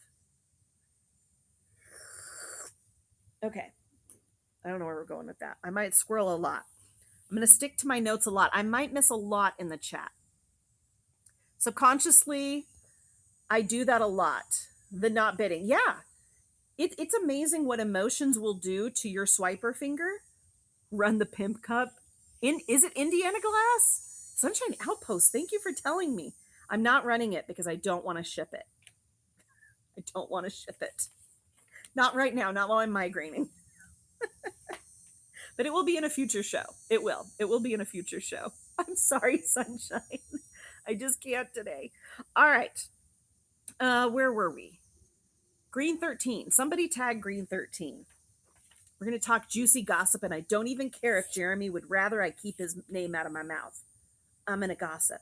Okay. I don't know where we're going with that. I might squirrel a lot. I'm going to stick to my notes a lot. I might miss a lot in the chat. Subconsciously, I do that a lot. The not bidding. Yeah. It's amazing what emotions will do to your swiper finger. Run the pimp cup. Is it Indiana Glass? Sunshine Outpost. Thank you for telling me. I'm not running it because I don't want to ship it. I don't want to ship it. Not right now, not while I'm migraining. But it will be in a future show. It will. It will be in a future show. I'm sorry, Sunshine. I just can't today. All right. Where were we? Green 13. Somebody tag Green 13. We're going to talk juicy gossip, and I don't even care if Jeremy would rather I keep his name out of my mouth. I'm going to gossip.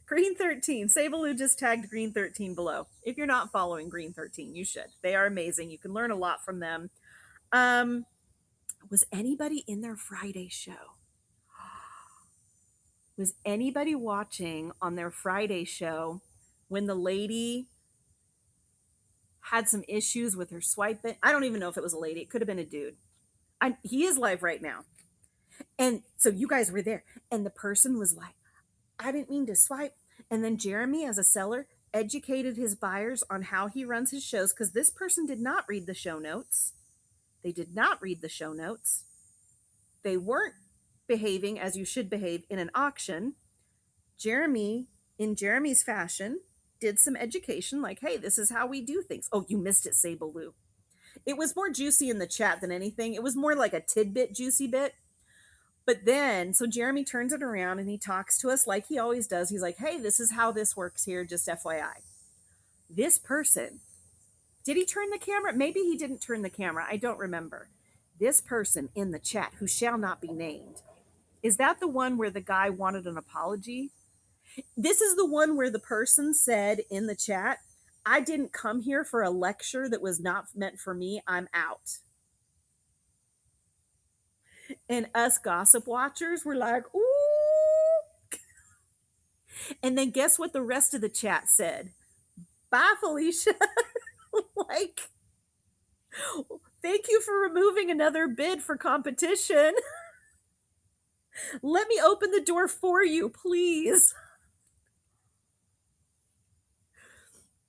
Green 13. Sabaloo just tagged Green 13 below. If you're not following Green 13, you should. They are amazing. You can learn a lot from them. Was anybody in their Friday show? Was anybody watching on their Friday show when the lady had some issues with her swiping? I don't even know if it was a lady. It could have been a dude. He is live right now. And so you guys were there. And the person was like, I didn't mean to swipe. And then Jeremy, as a seller, educated his buyers on how he runs his shows because this person did not read the show notes. They did not read the show notes. They weren't behaving as you should behave in an auction. Jeremy, in Jeremy's fashion, did some education like, hey, this is how we do things. Oh, you missed it, Sabaloo. It was more juicy in the chat than anything. It was more like a tidbit juicy bit. But then, so Jeremy turns it around and he talks to us like he always does. He's like, hey, this is how this works here, just FYI. This person, did he turn the camera? Maybe he didn't turn the camera. I don't remember. This person in the chat, who shall not be named, is that the one where the guy wanted an apology? This is the one where the person said in the chat, I didn't come here for a lecture that was not meant for me. I'm out. And us gossip watchers were like, ooh. And then guess what the rest of the chat said? Bye, Felicia. Like, thank you for removing another bid for competition. Let me open the door for you, please.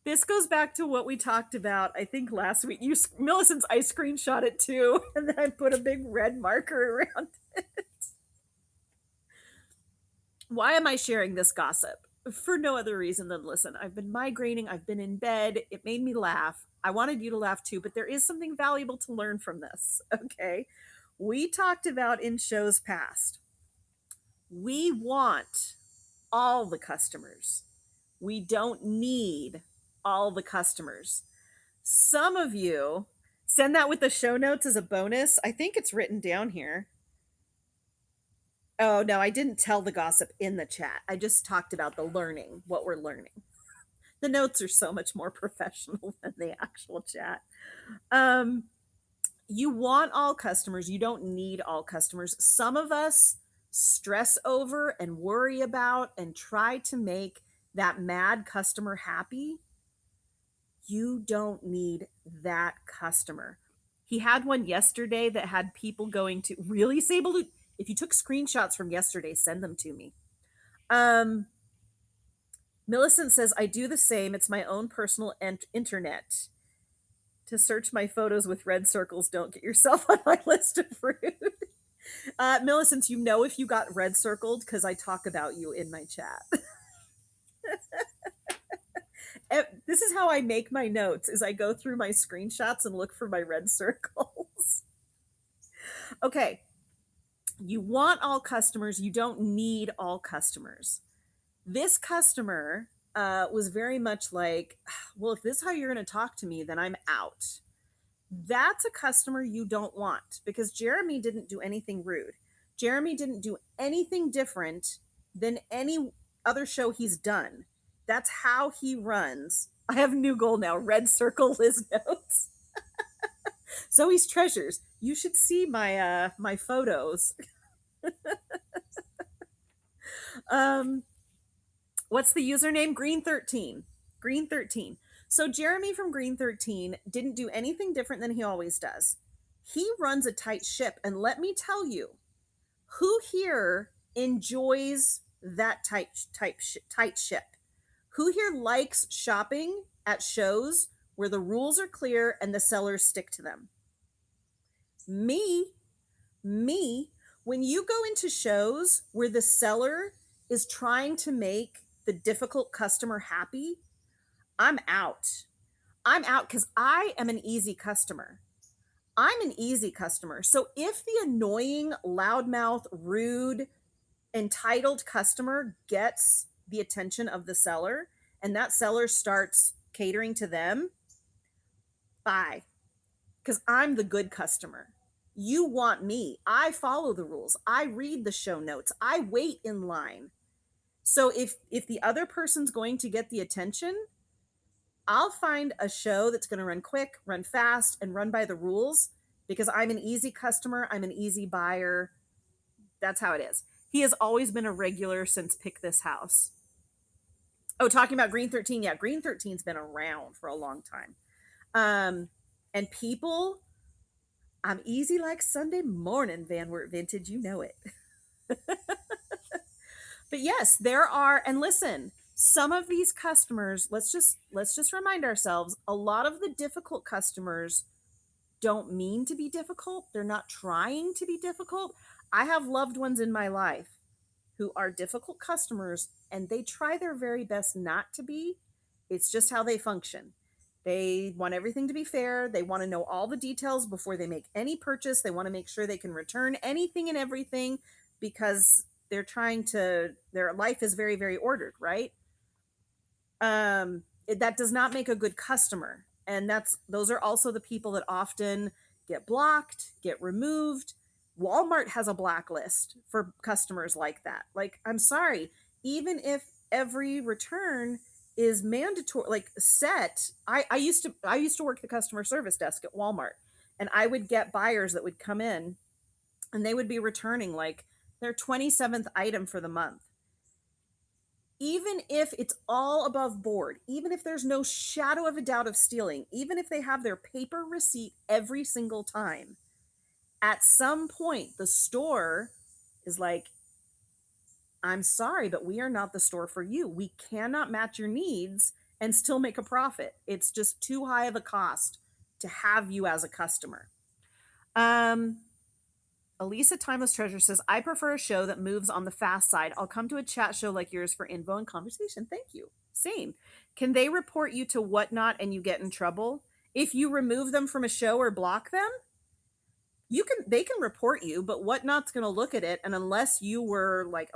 This goes back to what we talked about, I think, last week. Millicent's, I screenshot it too, and then I put a big red marker around it. Why am I sharing this gossip? For no other reason than listen, I've been migrating, I've been in bed, it made me laugh. I wanted you to laugh too, but there is something valuable to learn from this, okay? We talked about in shows past, we want all the customers. We don't need all the customers. Some of you send that with the show notes as a bonus. I think it's written down here. Oh, no, I didn't tell the gossip in the chat. I just talked about the learning, what we're learning. The notes are so much more professional than the actual chat. You want all customers. You don't need all customers. Some of us stress over and worry about and try to make that mad customer happy. You don't need that customer. He had one yesterday that had people going to really Sable. If you took screenshots from yesterday, send them to me. Millicent says, I do the same. It's my own personal internet. To search my photos with red circles, don't get yourself on my list of rude. Millicent, you know if you got red circled because I talk about you in my chat. This is how I make my notes, is I go through my screenshots and look for my red circles. Okay. You want all customers. You don't need all customers. This customer was very much like, well, if this is how you're going to talk to me, then I'm out. That's a customer you don't want, because Jeremy didn't do anything rude. Jeremy didn't do anything different than any other show he's done. That's how he runs. I have a new goal now, red circle Liz notes. Zoe's treasures. You should see my photos. What's the username? Green13. Green13. So Jeremy from Green13 didn't do anything different than he always does. He runs a tight ship, and let me tell you, who here enjoys that tight ship? Who here likes shopping at shows where the rules are clear and the sellers stick to them? Me. When you go into shows where the seller is trying to make the difficult customer happy, I'm out. I'm out because I am an easy customer. I'm an easy customer. So if the annoying, loudmouth, rude, entitled customer gets the attention of the seller and that seller starts catering to them, bye. Because I'm the good customer. You want me. I follow the rules. I read the show notes. I wait in line. So if the other person's going to get the attention, I'll find a show that's going to run quick, run fast, and run by the rules, because I'm an easy customer. I'm an easy buyer. That's how it is. He has always been a regular since Pick This House. Oh, talking about Green13. Yeah, Green13's been around for a long time. And people, I'm easy like Sunday morning, Van Wert Vintage. You know it. But yes, there are, and listen, some of these customers, let's just remind ourselves, a lot of the difficult customers don't mean to be difficult. They're not trying to be difficult. I have loved ones in my life who are difficult customers, and they try their very best not to be. It's just how they function. They want everything to be fair. They want to know all the details before they make any purchase. They want to make sure they can return anything and everything, because they're trying to, their life is very, very ordered, right? That does not make a good customer. And those are also the people that often get blocked, get removed. Walmart has a blacklist for customers like that. Like, I'm sorry, even if every return is mandatory, like set. I used to work the customer service desk at Walmart, and I would get buyers that would come in and they would be returning like their 27th item for the month. Even if it's all above board, even if there's no shadow of a doubt of stealing, even if they have their paper receipt every single time, at some point the store is like, I'm sorry, but we are not the store for you. We cannot match your needs and still make a profit. It's just too high of a cost to have you as a customer. Um, Elisa Timeless Treasure says, I prefer a show that moves on the fast side. I'll come to a chat show like yours for info and conversation. Thank you. Same. Can they report you to Whatnot and you get in trouble? If you remove them from a show or block them, they can report you, but Whatnot's going to look at it, and unless you were like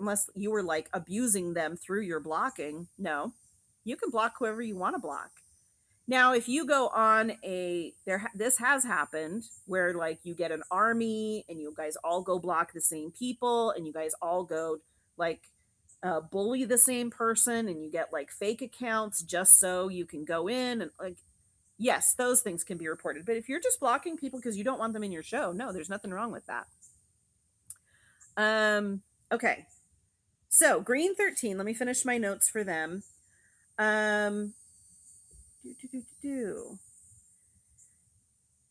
abusing them through your blocking, no. You can block whoever you want to block. Now, if you go on this has happened where like you get an army and you guys all go block the same people and you guys all go like bully the same person and you get like fake accounts just so you can go in and like, yes, those things can be reported. But if you're just blocking people because you don't want them in your show, no, there's nothing wrong with that. Okay. So Green 13, let me finish my notes for them.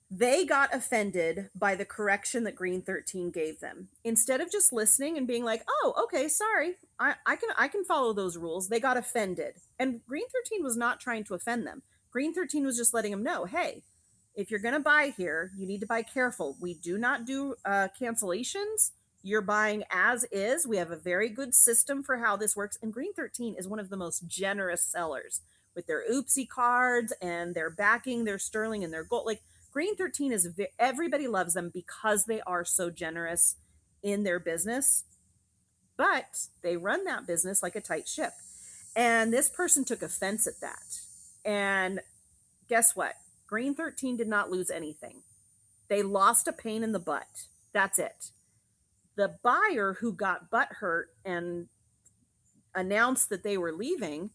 They got offended by the correction that Green 13 gave them. Instead of just listening and being like, oh, okay, sorry, I can follow those rules, they got offended. And Green 13 was not trying to offend them. Green 13 was just letting them know, hey, if you're going to buy here, you need to buy careful. We do not do cancellations. You're buying as is. We have a very good system for how this works. And Green 13 is one of the most generous sellers with their oopsie cards and their backing, their sterling and their gold. Like Green 13 is, everybody loves them because they are so generous in their business. But they run that business like a tight ship. And this person took offense at that. And guess what? Green 13 did not lose anything. They lost a pain in the butt. That's it. The buyer who got butthurt and announced that they were leaving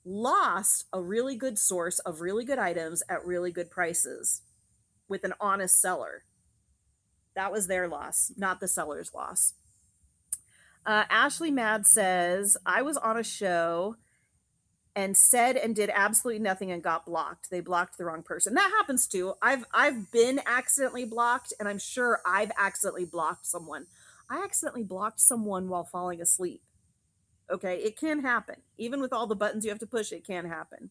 lost a really good source of really good items at really good prices with an honest seller. That was their loss, not the seller's loss. Ashley Mad says, I was on a show and said and did absolutely nothing and got blocked. They blocked the wrong person. That happens too. I've been accidentally blocked, and I'm sure I've accidentally blocked someone. I accidentally blocked someone while falling asleep. Okay, it can happen. Even with all the buttons you have to push, it can happen.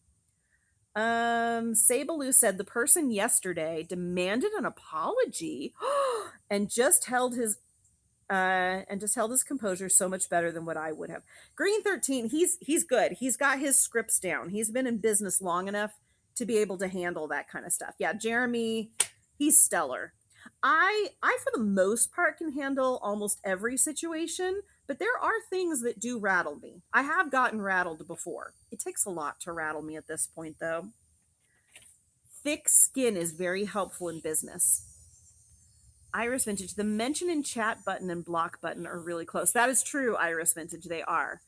Sabaloo said the person yesterday demanded an apology and just held his composure so much better than what I would have. Green 13, he's good. He's got his scripts down. He's been in business long enough to be able to handle that kind of stuff. Yeah, Jeremy, he's stellar. I for the most part can handle almost every situation, but there are things that do rattle me. I have gotten rattled before. It takes a lot to rattle me at this point though. Thick skin is very helpful in business. Iris Vintage, the mention in chat button and block button are really close. That is true, Iris Vintage, they are.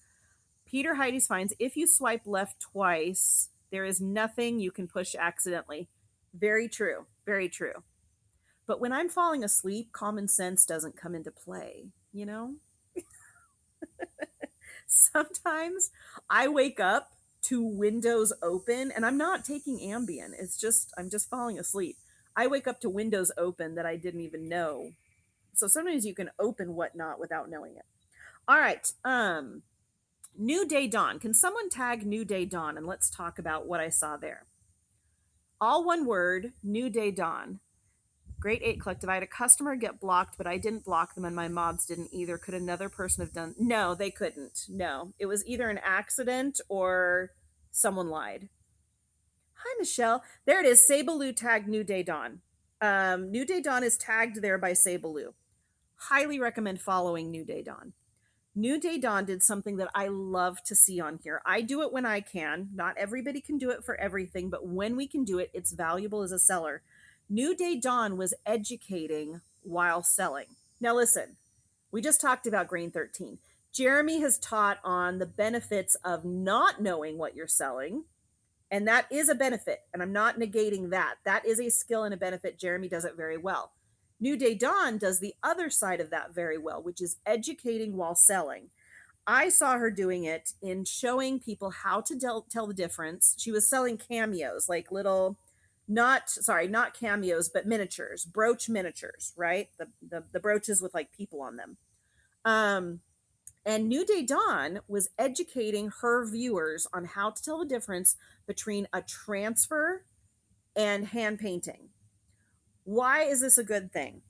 Peter Heidi's finds, if you swipe left twice, there is nothing you can push accidentally. Very true, very true. But when I'm falling asleep, common sense doesn't come into play, you know? Sometimes I wake up to windows open and I'm not taking Ambien. I'm just falling asleep. I wake up to windows open that I didn't even know. So sometimes you can open Whatnot without knowing it. All right. New Day Dawn. Can someone tag New Day Dawn and let's talk about what I saw there? All one word, New Day Dawn. Great 8 Collective. I had a customer get blocked, but I didn't block them and my mods didn't either. Could another person have done? No, they couldn't. No. It was either an accident or someone lied. Hi, Michelle. There it is. Sabaloo tagged New Day Dawn. New Day Dawn is tagged there by Sabaloo. Highly recommend following New Day Dawn. New Day Dawn did something that I love to see on here. I do it when I can. Not everybody can do it for everything, but when we can do it, it's valuable as a seller. New Day Dawn was educating while selling. Now listen, we just talked about Green 13. Jeremy has taught on the benefits of not knowing what you're selling. And that is a benefit. And I'm not negating that. That is a skill and a benefit. Jeremy does it very well. New Day Dawn does the other side of that very well, which is educating while selling. I saw her doing it in showing people how to tell the difference. She was selling cameos, like little, not cameos, but miniatures, brooch miniatures, right? The brooches with like people on them. Um, and New Day Dawn was educating her viewers on how to tell the difference between a transfer and hand painting. Why is this a good thing?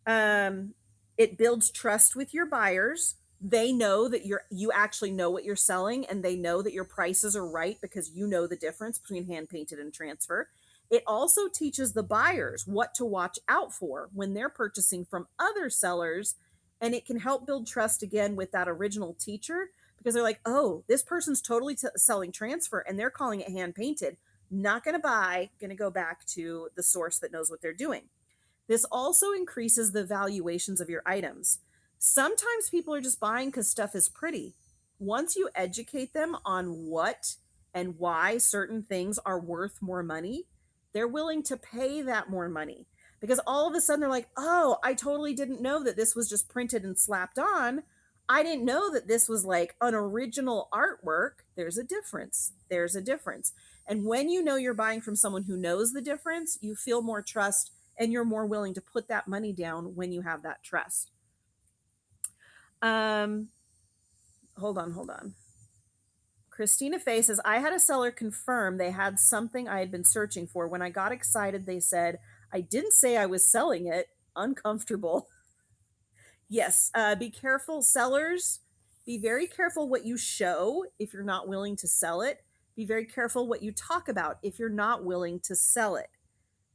Um, it builds trust with your buyers. They know that you actually know what you're selling, and they know that your prices are right because you know the difference between hand painted and transfer. It also teaches the buyers what to watch out for when they're purchasing from other sellers, and it can help build trust again with that original teacher because they're like, "Oh, this person's totally selling transfer and they're calling it hand painted. Not going to buy, going to go back to the source that knows what they're doing." This also increases the valuations of your items. Sometimes people are just buying because stuff is pretty. Once you educate them on what and why certain things are worth more money, they're willing to pay that more money. Because all of a sudden they're like, oh, I totally didn't know that this was just printed and slapped on. I didn't know that this was like an original artwork. There's a difference. There's a difference. And when you know you're buying from someone who knows the difference, you feel more trust and you're more willing to put that money down when you have that trust. Um, hold on. Christina Fay says, I had a seller confirm they had something I had been searching for. When I got excited, they said, I didn't say I was selling it. Uncomfortable. Yes, be careful, sellers. Be very careful what you show if you're not willing to sell it. Be very careful what you talk about if you're not willing to sell it.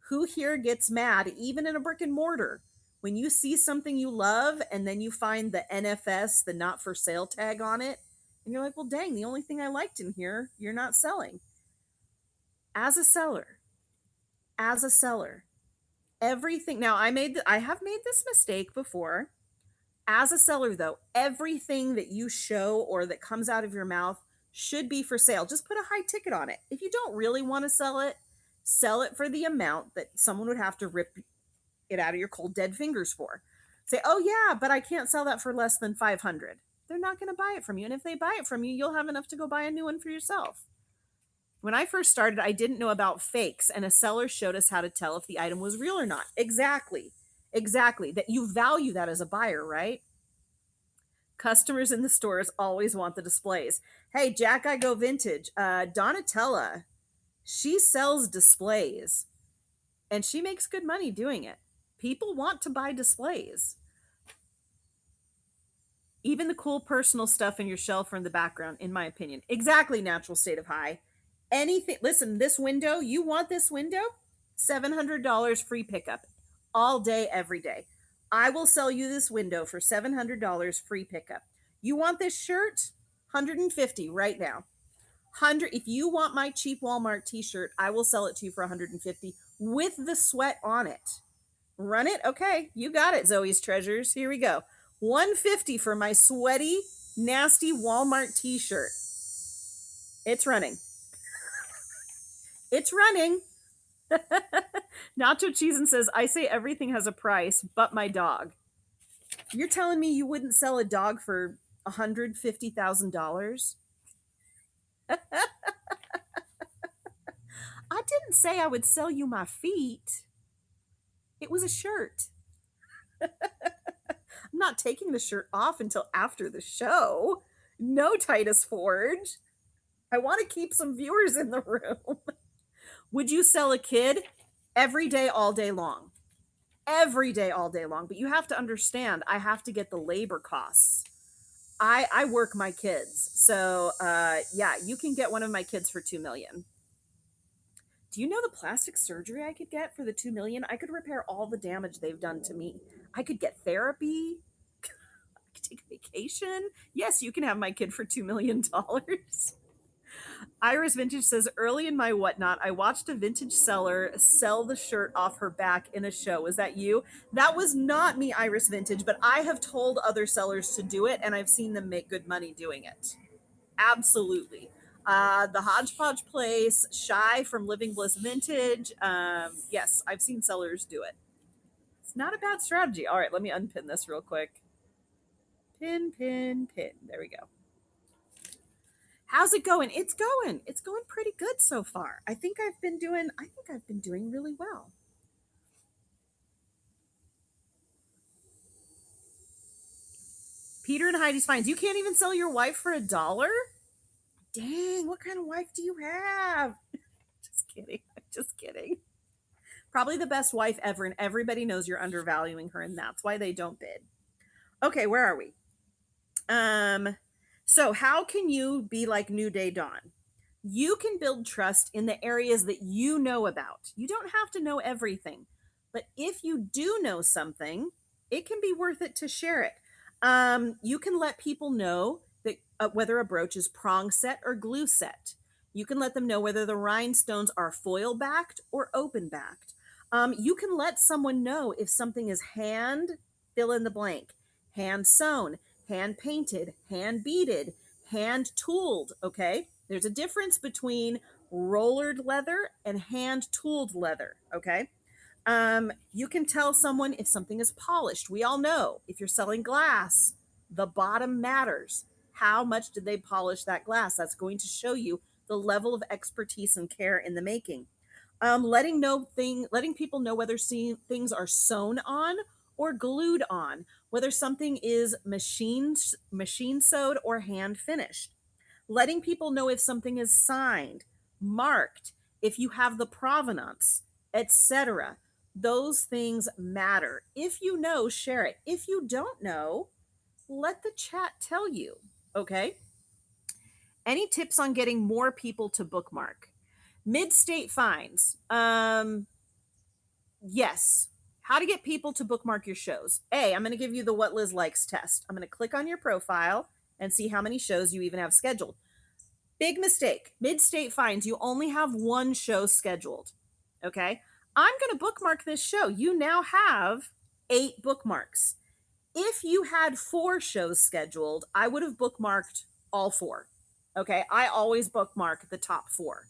Who here gets mad, even in a brick and mortar, when you see something you love and then you find the NFS, the not for sale tag on it, and you're like, well, dang, the only thing I liked in here, you're not selling. As a seller, as a seller, everything. Now, I have made this mistake before. As a seller, though, everything that you show or that comes out of your mouth should be for sale. Just put a high ticket on it. If you don't really want to sell it for the amount that someone would have to rip it out of your cold dead fingers for. Say, oh yeah, but I can't sell that for less than 500. They're not going to buy it from you. And if they buy it from you, you'll have enough to go buy a new one for yourself. When I first started, I didn't know about fakes, and a seller showed us how to tell if the item was real or not. Exactly. Exactly. That you value that as a buyer, right? Customers in the stores always want the displays. Hey, Jack, I Go Vintage. Donatella, she sells displays and she makes good money doing it. People want to buy displays. Even the cool personal stuff in your shelf or in the background, in my opinion. Exactly, natural state of high. Anything, listen, this window, you want this window? $700 free pickup all day, every day. I will sell you this window for $700 free pickup. You want this shirt? 150 right now. 100, if you want my cheap Walmart t-shirt, I will sell it to you for 150 with the sweat on it. Run it? Okay, you got it, Zoe's Treasures. Here we go. 150 for my sweaty, nasty Walmart t-shirt. It's running. It's running. Nacho Cheesin says, I say everything has a price, but my dog. You're telling me you wouldn't sell a dog for $150,000? I didn't say I would sell you my feet. It was a shirt. I'm not taking the shirt off until after the show. No, Titus Forge. I want to keep some viewers in the room. Would you sell a kid? Every day, all day long. Every day, all day long. But you have to understand, I have to get the labor costs. I work my kids. So, yeah, you can get one of my kids for $2 million. Do you know the plastic surgery I could get for the $2 million? I could repair all the damage they've done to me. I could get therapy. I could take a vacation. Yes, you can have my kid for $2 million. Iris Vintage says, early in my whatnot, I watched a vintage seller sell the shirt off her back in a show. Was that you? That was not me, Iris Vintage, but I have told other sellers to do it, and I've seen them make good money doing it. Absolutely. The Hodgepodge Place, Shy from Living Bliss Vintage. Yes, I've seen sellers do it. Not a bad strategy. All right, let me unpin this real quick. Pin, pin, pin. There we go. How's it going? It's going. It's going pretty good so far. I think I've been doing really well. Peter and Heidi's finds. You can't even sell your wife for $1? Dang, what kind of wife do you have? Just kidding. I'm just kidding. Probably the best wife ever, and everybody knows you're undervaluing her, and that's why they don't bid. Okay, where are we? So how can you be like New Day Dawn? You can build trust in the areas that you know about. You don't have to know everything, but if you do know something, it can be worth it to share it. You can let people know that whether a brooch is prong set or glue set. You can let them know whether the rhinestones are foil backed or open backed. You can let someone know if something is hand, fill in the blank, hand sewn, hand painted, hand beaded, hand tooled. Okay. There's a difference between rollered leather and hand tooled leather. Okay. You can tell someone if something is polished. We all know if you're selling glass, the bottom matters. How much did they polish that glass? That's going to show you the level of expertise and care in the making. Letting people know whether things are sewn on or glued on, whether something is machine sewed or hand finished. Letting people know if something is signed, marked, if you have the provenance, etc. Those things matter. If you know, share it. If you don't know, let the chat tell you. Okay? Any tips on getting more people to bookmark? Mid-state fines. Yes. How to get people to bookmark your shows. I'm going to give you the What Liz Likes test. I'm going to click on your profile and see how many shows you even have scheduled. Big mistake. Mid-state fines. You only have one show scheduled. Okay. I'm going to bookmark this show. You now have 8 bookmarks. If you had 4 shows scheduled, I would have bookmarked all 4. Okay. I always bookmark the top 4.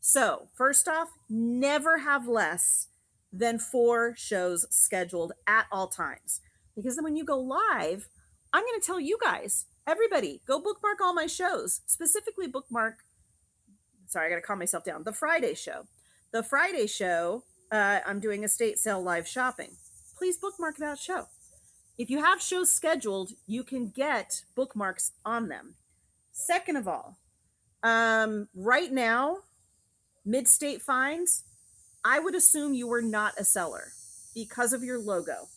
So, first off, never have less than 4 shows scheduled at all times. Because then when you go live, I'm going to tell you guys, everybody, go bookmark all my shows. Specifically bookmark, sorry, I got to calm myself down, the Friday show. The Friday show, I'm doing estate sale live shopping. Please bookmark that show. If you have shows scheduled, you can get bookmarks on them. Second of all, right now, mid-state fines, I would assume you were not a seller because of your logo.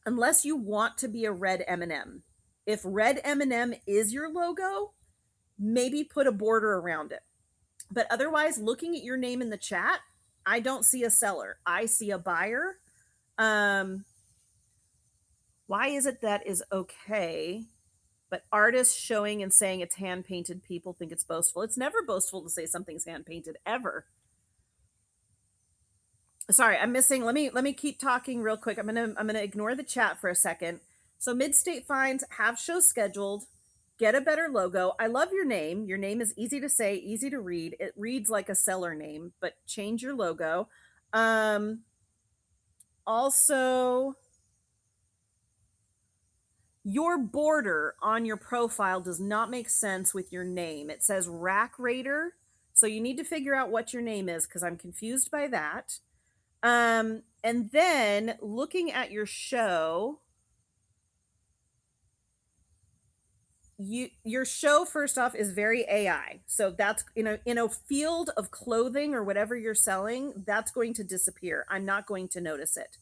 Unless you want to be a red M&M. If red M&M is your logo, maybe put a border around it. But otherwise, looking at your name in the chat, I don't see a seller. I see a buyer. Why is it that is okay, but artists showing and saying it's hand painted, people think it's boastful? It's never boastful to say something's hand painted, ever. Sorry, I'm missing. Let me keep talking real quick. I'm gonna ignore the chat for a second. So mid-state fines, have shows scheduled, get a better logo. I love your name. Your name is easy to say, easy to read. It reads like a seller name, but change your logo. Also, your border on your profile does not make sense with your name. It says Rack Raider, so you need to figure out what your name is because I'm confused by that. And then looking at your show, your show first off is very AI. So that's in a field of clothing or whatever you're selling, that's going to disappear. I'm not going to notice it.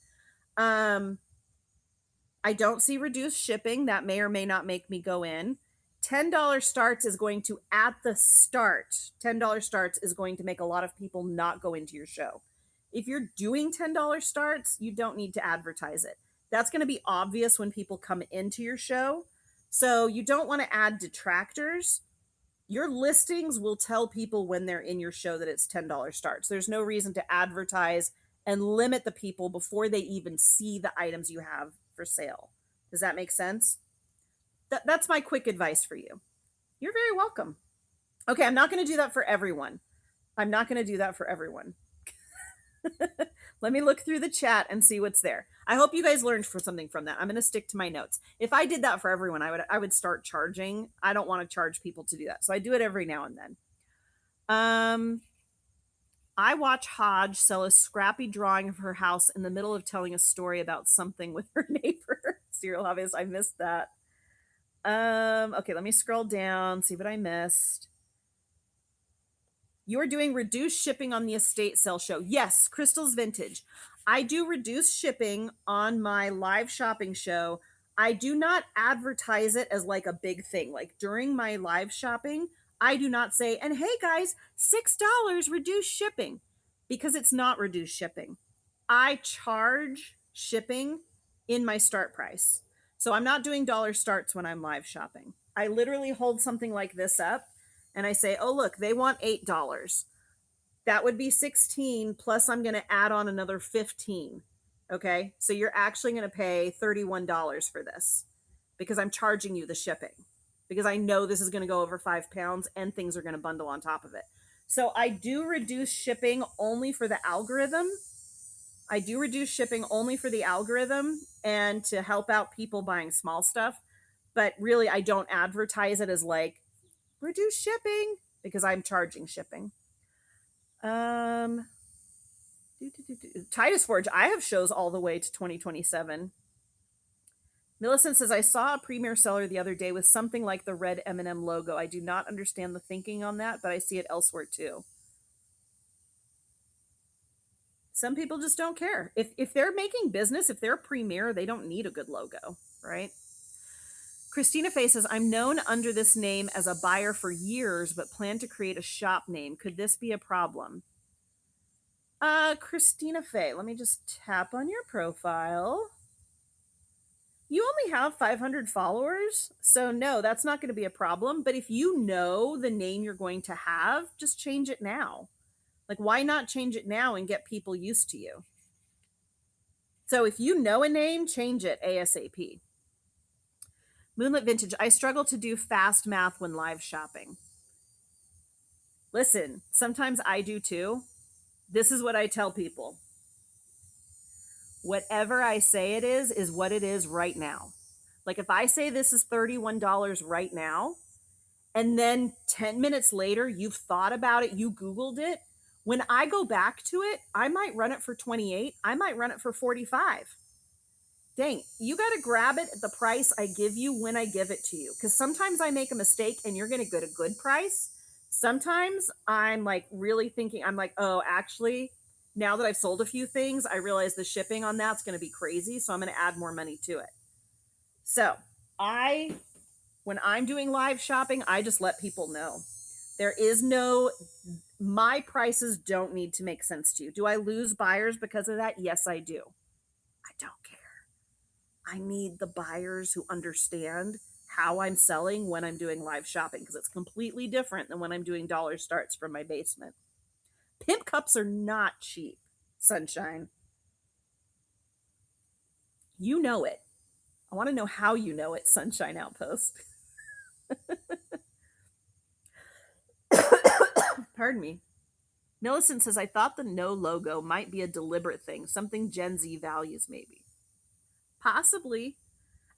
I don't see reduced shipping. That may or may not make me go in. $10 starts is going to, at the start, $10 starts is going to make a lot of people not go into your show. If you're doing $10 starts, you don't need to advertise it. That's going to be obvious when people come into your show. So you don't want to add detractors. Your listings will tell people when they're in your show that it's $10 starts. There's no reason to advertise and limit the people before they even see the items you have for sale. Does that make sense? That's my quick advice for you. You're very welcome. Okay, I'm not going to do that for everyone. Let me look through the chat and see what's there. I hope you guys learned something from that. I'm going to stick to my notes. If I did that for everyone, I would start charging. I don't want to charge people to do that. So I do it every now and then. I watch Hodge sell a scrappy drawing of her house in the middle of telling a story about something with her neighbor. Serial Hobbyist, I missed that. Okay, let me scroll down, see what I missed. You are doing reduced shipping on the estate sale show. Yes, Crystal's Vintage. I do reduced shipping on my live shopping show. I do not advertise it as like a big thing. Like during my live shopping, I do not say, and hey guys, $6 reduced shipping, because it's not reduced shipping. I charge shipping in my start price. So I'm not doing dollar starts when I'm live shopping. I literally hold something like this up and I say, oh, look, they want $8. That would be 16 plus I'm going to add on another 15. Okay. So you're actually going to pay $31 for this because I'm charging you the shipping, because I know this is going to go over 5 pounds and things are going to bundle on top of it. So I do reduce shipping only for the algorithm. I do reduce shipping only for the algorithm and to help out people buying small stuff. But really, I don't advertise it as like reduce shipping because I'm charging shipping. Titus Forge, I have shows all the way to 2027. Millicent says, I saw a Premier seller the other day with something like the red M&M logo. I do not understand the thinking on that, but I see it elsewhere too. Some people just don't care. If they're making business, if they're Premier, they don't need a good logo, right? Christina Fay says, I'm known under this name as a buyer for years, but plan to create a shop name. Could this be a problem? Christina Fay, let me just tap on your profile. You only have 500 followers, so no, that's not going to be a problem. But if you know the name you're going to have, just change it now. Like, why not change it now and get people used to you? So if you know a name, change it ASAP. Moonlit Vintage, I struggle to do fast math when live shopping. Listen, sometimes I do too. This is what I tell people. Whatever I say it is what it is right now. Like if I say this is $31 right now, and then 10 minutes later, you've thought about it, you Googled it. When I go back to it, I might run it for 28. I might run it for 45. Dang, you got to grab it at the price I give you when I give it to you. Because sometimes I make a mistake and you're going to get a good price. Sometimes I'm like really thinking, I'm like, oh, actually, now that I've sold a few things, I realize the shipping on that's going to be crazy. So I'm going to add more money to it. So when I'm doing live shopping, I just let people know. There is no, my prices don't need to make sense to you. Do I lose buyers because of that? Yes, I do. I don't care. I need the buyers who understand how I'm selling when I'm doing live shopping, because it's completely different than when I'm doing dollar starts from my basement. Pimp cups are not cheap, Sunshine. You know it. I want to know how you know it, Sunshine Outpost. Pardon me. Millicent says, I thought the no logo might be a deliberate thing, something Gen Z values maybe. Possibly.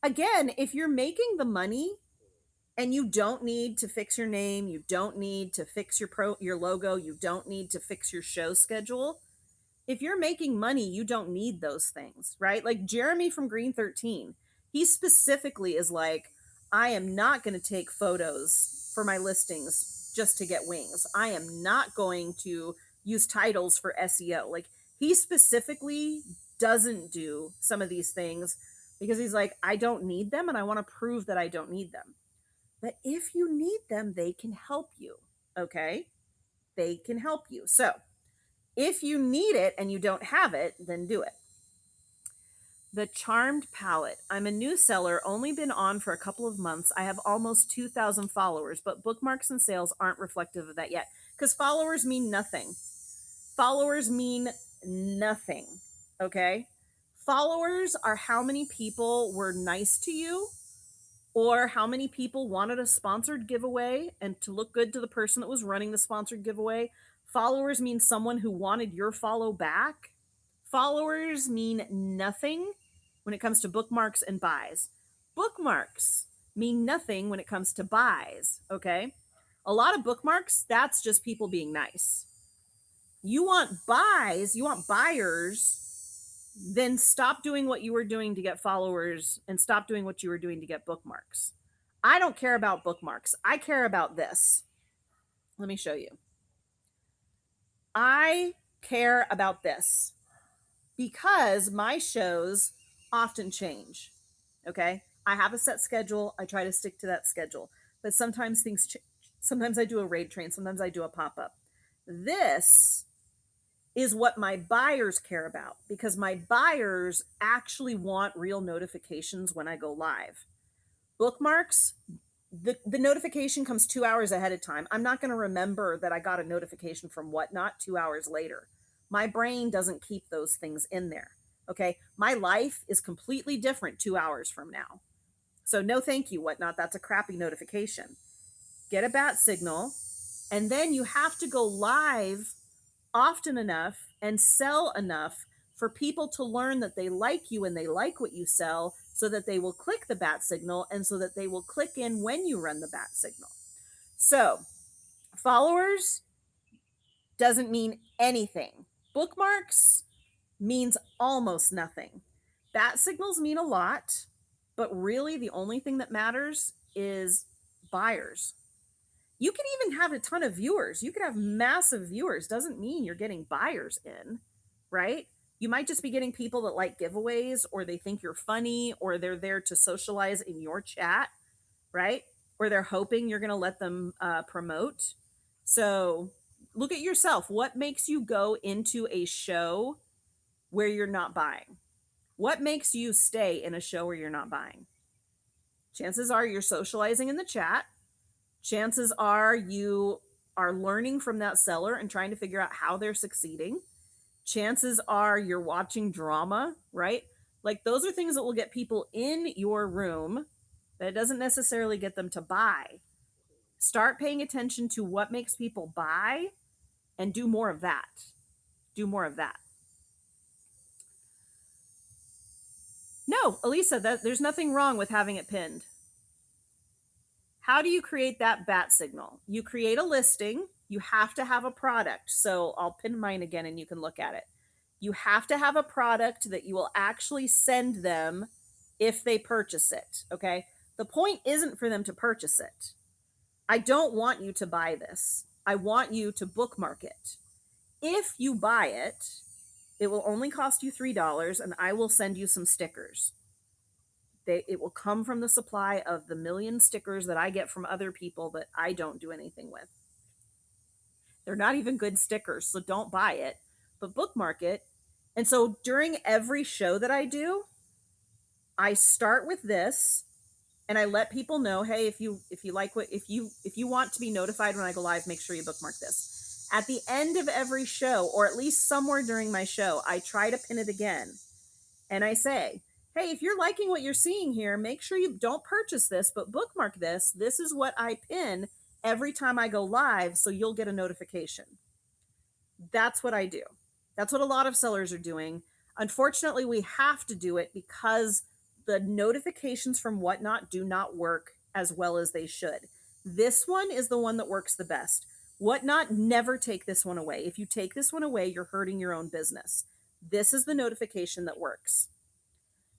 Again, if you're making the money and you don't need to fix your name, you don't need to fix your logo, you don't need to fix your show schedule. If you're making money, you don't need those things, right? Like Jeremy from Green 13, he specifically is like, I am not going to take photos for my listings just to get wings. I am not going to use titles for SEO. Like he specifically doesn't do some of these things because he's like, I don't need them and I want to prove that I don't need them. But if you need them, they can help you. Okay? They can help you. So if you need it and you don't have it, then do it. The Charmed Palette. I'm a new seller, only been on for a couple of months. I have almost 2,000 followers, but bookmarks and sales aren't reflective of that yet. Because followers mean nothing. Followers mean nothing. Okay? Followers are how many people were nice to you, or how many people wanted a sponsored giveaway and to look good to the person that was running the sponsored giveaway. Followers mean someone who wanted your follow back. Followers mean nothing when it comes to bookmarks and buys. Bookmarks mean nothing when it comes to buys, okay? A lot of bookmarks, that's just people being nice. You want buys, you want buyers, then stop doing what you were doing to get followers and stop doing what you were doing to get bookmarks. I don't care about bookmarks. I care about this. Let me show you. I care about this because my shows often change. Okay. I have a set schedule. I try to stick to that schedule, but sometimes things change. Sometimes I do a raid train. Sometimes I do a pop up. This is what my buyers care about because my buyers actually want real notifications when I go live. Bookmarks, the notification comes 2 hours ahead of time. I'm not going to remember that I got a notification from Whatnot 2 hours later. My brain doesn't keep those things in there. Okay. My life is completely different 2 hours from now. So no thank you, Whatnot. That's a crappy notification. Get a bat signal, and then you have to go live often enough and sell enough for people to learn that they like you and they like what you sell so that they will click the bat signal and so that they will click in when you run the bat signal. So, followers doesn't mean anything. Bookmarks means almost nothing. Bat signals mean a lot, but really the only thing that matters is buyers. You can even have a ton of viewers. You could have massive viewers. Doesn't mean you're getting buyers in, right? You might just be getting people that like giveaways or they think you're funny or they're there to socialize in your chat, right? Or they're hoping you're going to let them promote. So look at yourself. What makes you go into a show where you're not buying? What makes you stay in a show where you're not buying? Chances are you're socializing in the chat. Chances are you are learning from that seller and trying to figure out how they're succeeding. Chances are you're watching drama, right? Like those are things that will get people in your room, but it doesn't necessarily get them to buy. Start paying attention to what makes people buy and do more of that. Do more of that. No, Elisa, there's nothing wrong with having it pinned. How do you create that bat signal? You create a listing. You have to have a product. So I'll pin mine again and you can look at it. You have to have a product that you will actually send them if they purchase it. Okay. The point isn't for them to purchase it. I don't want you to buy this. I want you to bookmark it. If you buy it, it will only cost you $3 and I will send you some stickers. It will come from the supply of the million stickers that I get from other people that I don't do anything with. They're not even good stickers, so don't buy it, but bookmark it. And so during every show that I do, I start with this and I let people know, hey, if you like what if you want to be notified when I go live, make sure you bookmark this. At the end of every show, or at least somewhere during my show, I try to pin it again. And I say, hey, if you're liking what you're seeing here, make sure you don't purchase this, but bookmark this. This is what I pin every time I go live, so you'll get a notification. That's what I do. That's what a lot of sellers are doing. Unfortunately, we have to do it because the notifications from Whatnot do not work as well as they should. This one is the one that works the best. Whatnot, never take this one away. If you take this one away, you're hurting your own business. This is the notification that works.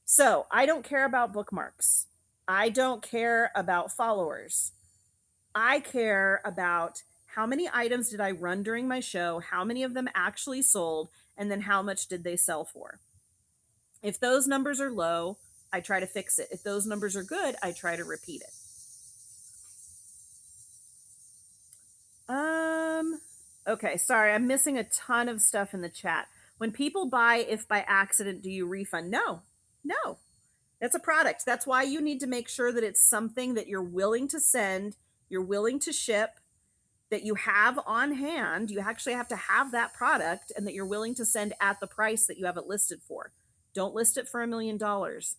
So I don't care about bookmarks. I don't care about followers. I care about how many items did I run during my show, how many of them actually sold, and then how much did they sell for. If those numbers are low, I try to fix it. If those numbers are good, I try to repeat it. Okay, sorry, I'm missing a ton of stuff in the chat. When people buy, if by accident, do you refund? No. That's a product. That's why you need to make sure that it's something that you're willing to send, you're willing to ship, that you have on hand. You actually have to have that product and that you're willing to send at the price that you have it listed for. Don't list it for $1 million.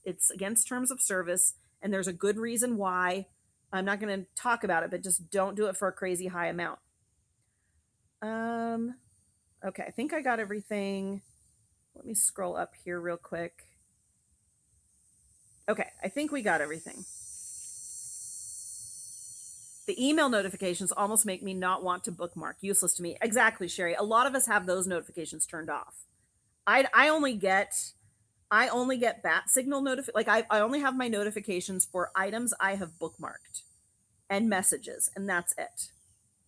It's against terms of service, and there's a good reason why. I'm not going to talk about it, but just don't do it for a crazy high amount. Okay, I think I got everything. Let me scroll up here real quick. Okay, I think we got everything. The email notifications almost make me not want to bookmark. Useless to me. Exactly, Sherry. A lot of us have those notifications turned off. I only get bat signal like I only have my notifications for items I have bookmarked and messages, and that's it.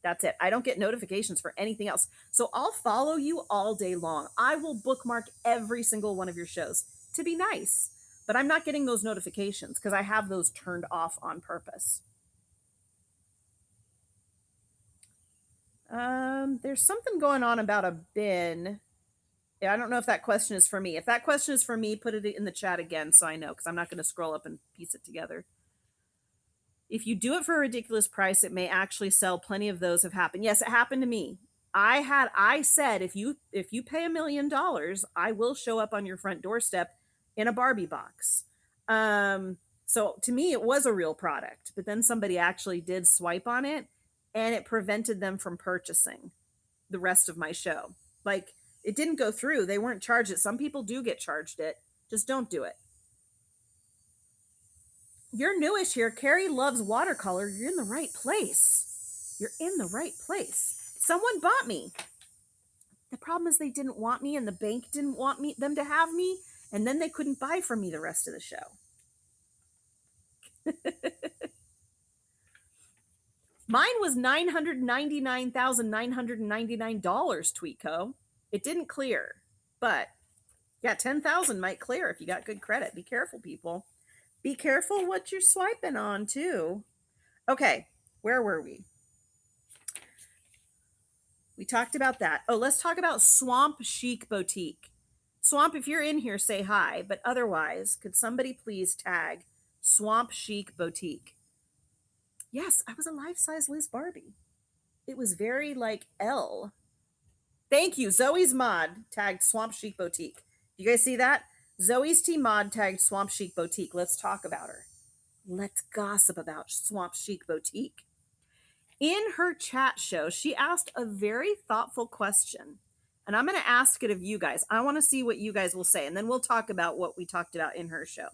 That's it. I don't get notifications for anything else. So I'll follow you all day long. I will bookmark every single one of your shows to be nice, but I'm not getting those notifications because I have those turned off on purpose. There's something going on about a bin. Yeah, I don't know if that question is for me. If that question is for me, put it in the chat again so I know, because I'm not going to scroll up and piece it together. If you do it for a ridiculous price, it may actually sell. Plenty of those have happened. Yes, it happened to me. I said if you pay $1 million, I will show up on your front doorstep in a Barbie box. So to me, it was a real product, but then somebody actually did swipe on it, and it prevented them from purchasing the rest of my show. Like, it didn't go through. They weren't charged it. Some people do get charged it. Just don't do it. You're newish here. Carrie loves watercolor. You're in the right place. You're in the right place. Someone bought me. The problem is they didn't want me, and the bank didn't want them to have me, and then they couldn't buy from me the rest of the show. Mine was $999,999, Tweetco. It didn't clear, but yeah, 10,000 might clear if you got good credit. Be careful, people. Be careful what you're swiping on, too. Okay, where were we? We talked about that. Oh, let's talk about Swamp Chic Boutique. Swamp, if you're in here, say hi. But otherwise, could somebody please tag Swamp Chic Boutique? Yes, I was a life-size Liz Barbie. It was very like Elle. Thank you. Zoe's Mod tagged Swamp Chic Boutique. You guys see that? Zoe's T Mod tagged Swamp Chic Boutique. Let's talk about her. Let's gossip about Swamp Chic Boutique. In her chat show, she asked a very thoughtful question. And I'm going to ask it of you guys. I want to see what you guys will say. And then we'll talk about what we talked about in her show.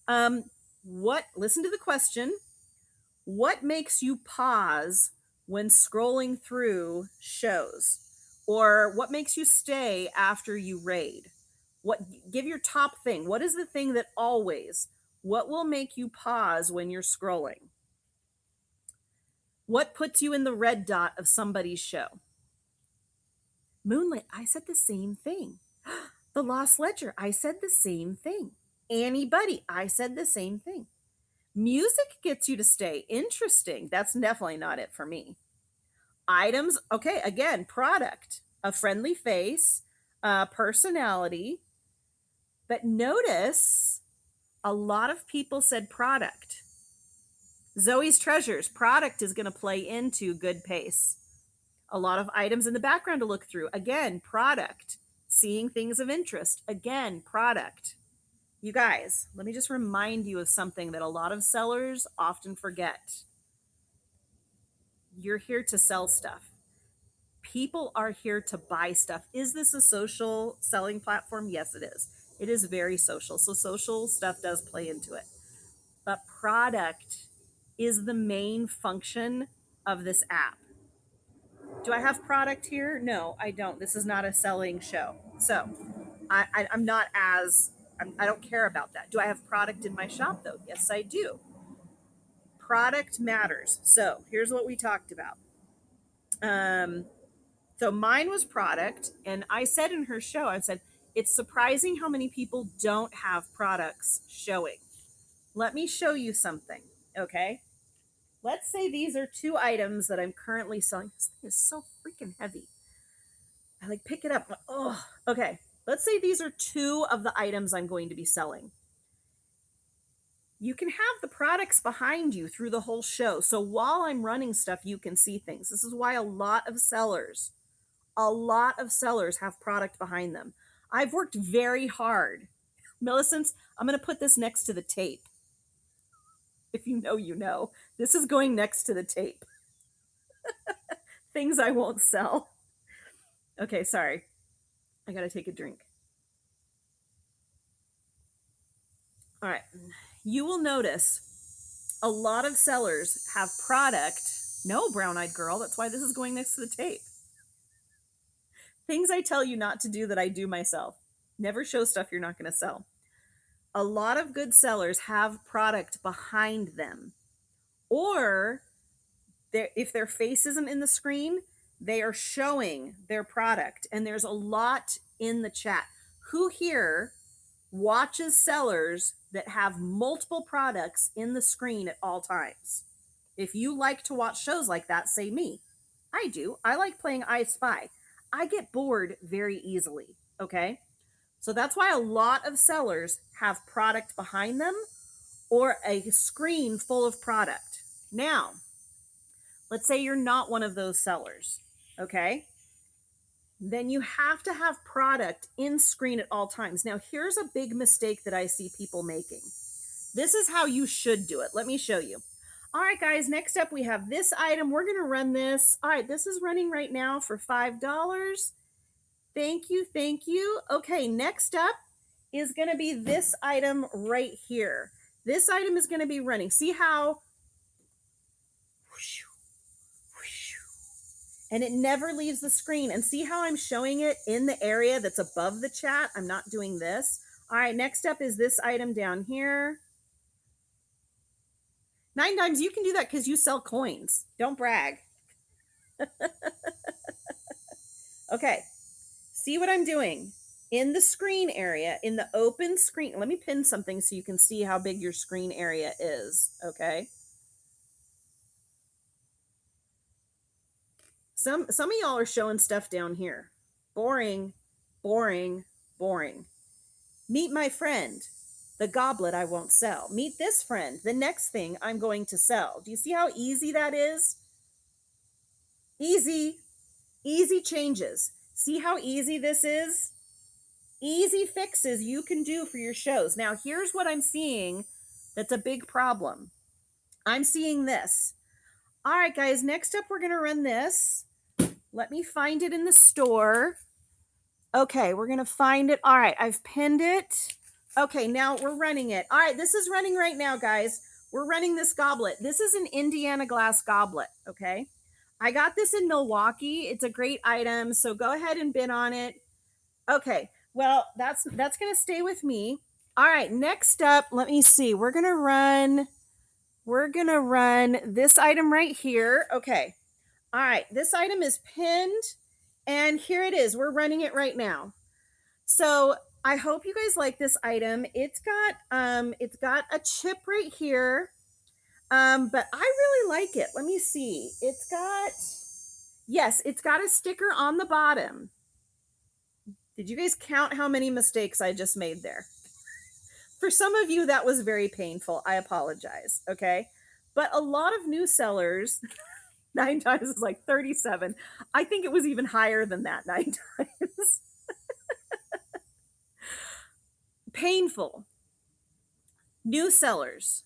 Listen to the question. What makes you pause when scrolling through shows? Or what makes you stay after you raid? Give your top thing. What is the thing that always, what will make you pause when you're scrolling? What puts you in the red dot of somebody's show? Moonlit, I said the same thing. The Lost Ledger, I said the same thing. Annie Buddy, I said the same thing. Music gets you to stay. Interesting. That's definitely not it for me. Items, okay, again, product, a friendly face, personality. But notice a lot of people said product. Zoe's Treasures, product is going to play into good pace. A lot of items in the background to look through. Again, product. Seeing things of interest. Again, product. You guys, let me just remind you of something that a lot of sellers often forget. You're here to sell stuff. People are here to buy stuff. Is this a social selling platform? Yes, it is. It is very social. So social stuff does play into it. But product is the main function of this app. Do I have product here? No, I don't. This is not a selling show. So I'm not as, I don't care about that. Do I have product in my shop though? Yes, I do. Product matters. So here's what we talked about. So mine was product. And I said in her show, I said, it's surprising how many people don't have products showing. Let me show you something. Okay. Let's say these are 2 items that I'm currently selling. This thing is so freaking heavy. I like pick it up. Oh, okay. Let's say these are 2 of the items I'm going to be selling. You can have the products behind you through the whole show. So while I'm running stuff, you can see things. This is why a lot of sellers have product behind them. I've worked very hard. Millicent, I'm going to put this next to the tape. If you know, you know. This is going next to the tape. Things I won't sell. Okay, sorry. I gotta take a drink. All right. You will notice a lot of sellers have product. No, brown-eyed girl. That's why this is going next to the tape. Things I tell you not to do that I do myself. Never show stuff you're not going to sell. A lot of good sellers have product behind them. Or if their face isn't in the screen, they are showing their product. And there's a lot in the chat. Who here watches sellers that have multiple products in the screen at all times? If you like to watch shows like that, say me. I do. I like playing I Spy. I get bored very easily. Okay. So that's why a lot of sellers have product behind them or a screen full of product. Now, let's say you're not one of those sellers. Okay. Then you have to have product in screen at all times. Now, here's a big mistake that I see people making. This is how you should do it. Let me show you. All right, guys, next up we have this item. We're going to run this. All right, this is running right now for $5. Thank you, thank you. Okay, next up is going to be this item right here. This item is going to be running. See how? And it never leaves the screen. And see how I'm showing it in the area that's above the chat? I'm not doing this. All right, next up is this item down here. 9 times you can do that because you sell coins. Don't brag. Okay. See what I'm doing? In the screen area, in the open screen. Let me pin something so you can see how big your screen area is. Okay. Some of y'all are showing stuff down here. Boring, boring, boring. Meet my friend. The goblet I won't sell. Meet this friend. The next thing I'm going to sell. Do you see how easy that is? Easy. Easy changes. See how easy this is? Easy fixes you can do for your shows. Now, here's what I'm seeing that's a big problem. I'm seeing this. All right, guys, next up, we're going to run this. Let me find it in the store. Okay, we're going to find it. All right, I've pinned it. Okay, now we're running it. All right, this is running right now, guys. We're running this goblet. This is an Indiana glass goblet, okay? I got this in Milwaukee. It's a great item, so go ahead and bid on it. Okay, well, that's going to stay with me. All right, next up, let me see. We're going to run this item right here. Okay. All right, this item is pinned and here it is. We're running it right now. So I hope you guys like this item. It's got a chip right here. But I really like it. Let me see. It's got a sticker on the bottom. Did you guys count how many mistakes I just made there? For some of you, that was very painful. I apologize. Okay. But a lot of new sellers, 9 times is like 37. I think it was even higher than that 9 times. Painful. New sellers,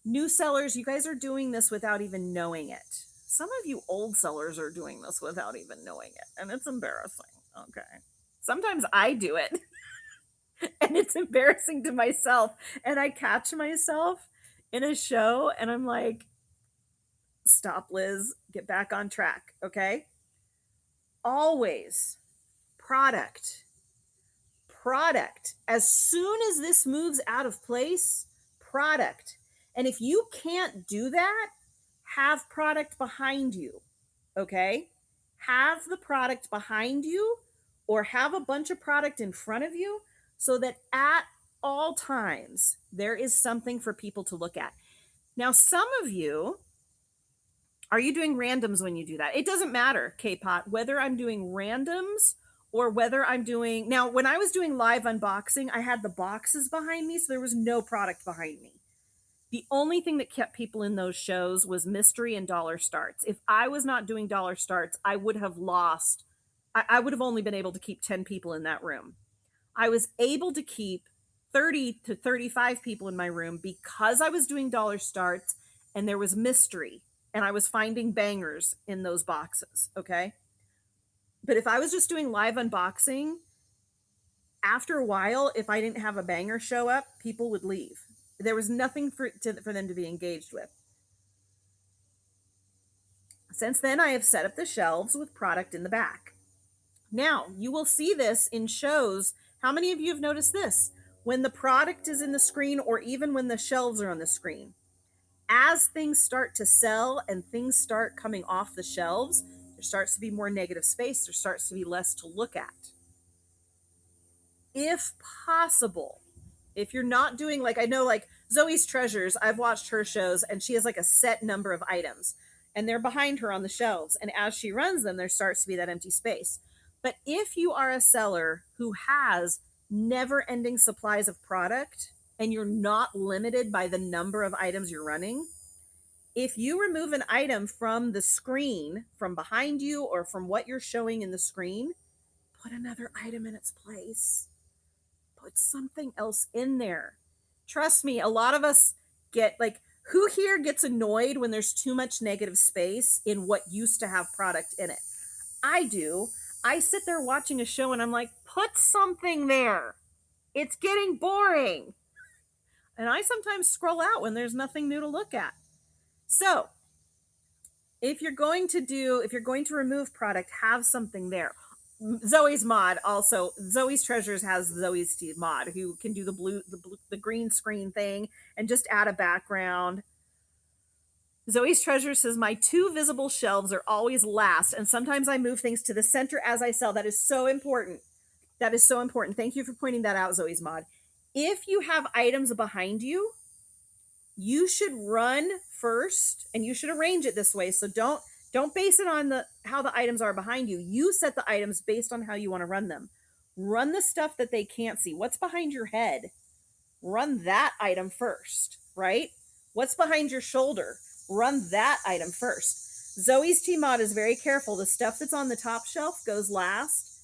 you guys are doing this without even knowing it. Some of you old sellers are doing this without even knowing it, and it's embarrassing. Okay. Sometimes I do it, and it's embarrassing to myself, and I catch myself in a show, and I'm like, stop, Liz, get back on track, okay? Always product. As soon as this moves out of place, product. And if you can't do that, have product behind you, okay? Have the product behind you or have a bunch of product in front of you so that at all times there is something for people to look at. Now, some of you, are you doing randoms when you do that? It doesn't matter, K-Pot, whether I'm doing randoms or whether I'm doing, now when I was doing live unboxing, I had the boxes behind me, so there was no product behind me. The only thing that kept people in those shows was mystery and dollar starts. If I was not doing dollar starts, I would have lost, I would have only been able to keep 10 people in that room. I was able to keep 30 to 35 people in my room because I was doing dollar starts and there was mystery and I was finding bangers in those boxes, okay? But if I was just doing live unboxing, after a while, if I didn't have a banger show up, people would leave. There was nothing for them to be engaged with. Since then, I have set up the shelves with product in the back. Now, you will see this in shows. How many of you have noticed this? When the product is in the screen, or even when the shelves are on the screen, as things start to sell and things start coming off the shelves, there starts to be more negative space. There starts to be less to look at. If possible, if you're not doing, like, I know, like Zoe's Treasures, I've watched her shows and she has like a set number of items and they're behind her on the shelves. And as she runs them, there starts to be that empty space. But if you are a seller who has never ending supplies of product and you're not limited by the number of items you're running, if you remove an item from the screen, from behind you or from what you're showing in the screen, put another item in its place. Put something else in there. Trust me, a lot of us get, like, who here gets annoyed when there's too much negative space in what used to have product in it? I do. I sit there watching a show and I'm like, put something there. It's getting boring. And I sometimes scroll out when there's nothing new to look at. So, if you're going to remove product, have something there. Zoe's Mod also. Zoe's Treasures has Zoe's Mod, who can do the green screen thing and just add a background. Zoe's Treasure says, my 2 visible shelves are always last, and sometimes I move things to the center as I sell. That is so important. That is so important. Thank you for pointing that out, Zoe's Mod. If you have items behind you, you should run first, and you should arrange it this way. So don't base it on how the items are behind you. You set the items based on how you want to run them. Run the stuff that they can't see. What's behind your head? Run that item first, right? What's behind your shoulder? Run that item first. Zoe's Mod is very careful. The stuff that's on the top shelf goes last.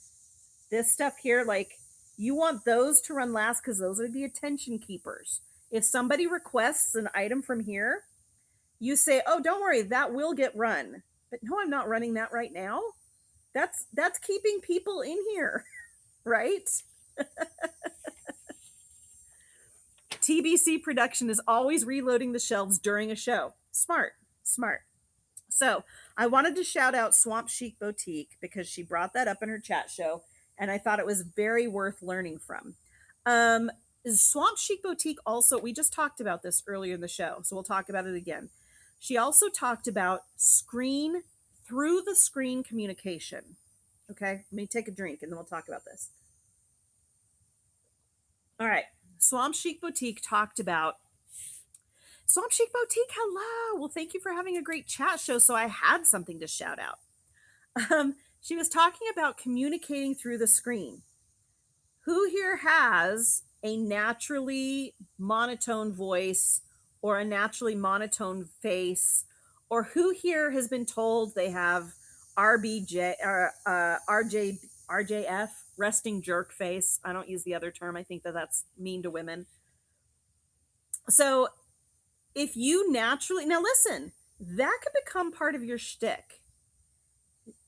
This stuff here, like, you want those to run last because those are the attention keepers. If somebody requests an item from here, you say, oh, don't worry, that will get run. But no, I'm not running that right now. That's keeping people in here, right? TBC production is always reloading the shelves during a show. Smart. So I wanted to shout out Swamp Chic Boutique because she brought that up in her chat show, and I thought it was very worth learning from. Swamp Chic Boutique also, we just talked about this earlier in the show, so we'll talk about it again. She also talked about through the screen communication. Okay, let me take a drink and then we'll talk about this. All right, Swamp Chic Boutique talked about Swamp Chic Boutique. Hello. Well, thank you for having a great chat show. So I had something to shout out. She was talking about communicating through the screen. Who here has a naturally monotone voice or a naturally monotone face, or who here has been told they have RBJ or RJF, resting jerk face? I don't use the other term. I think that's mean to women. So if you naturally, now listen, that could become part of your shtick.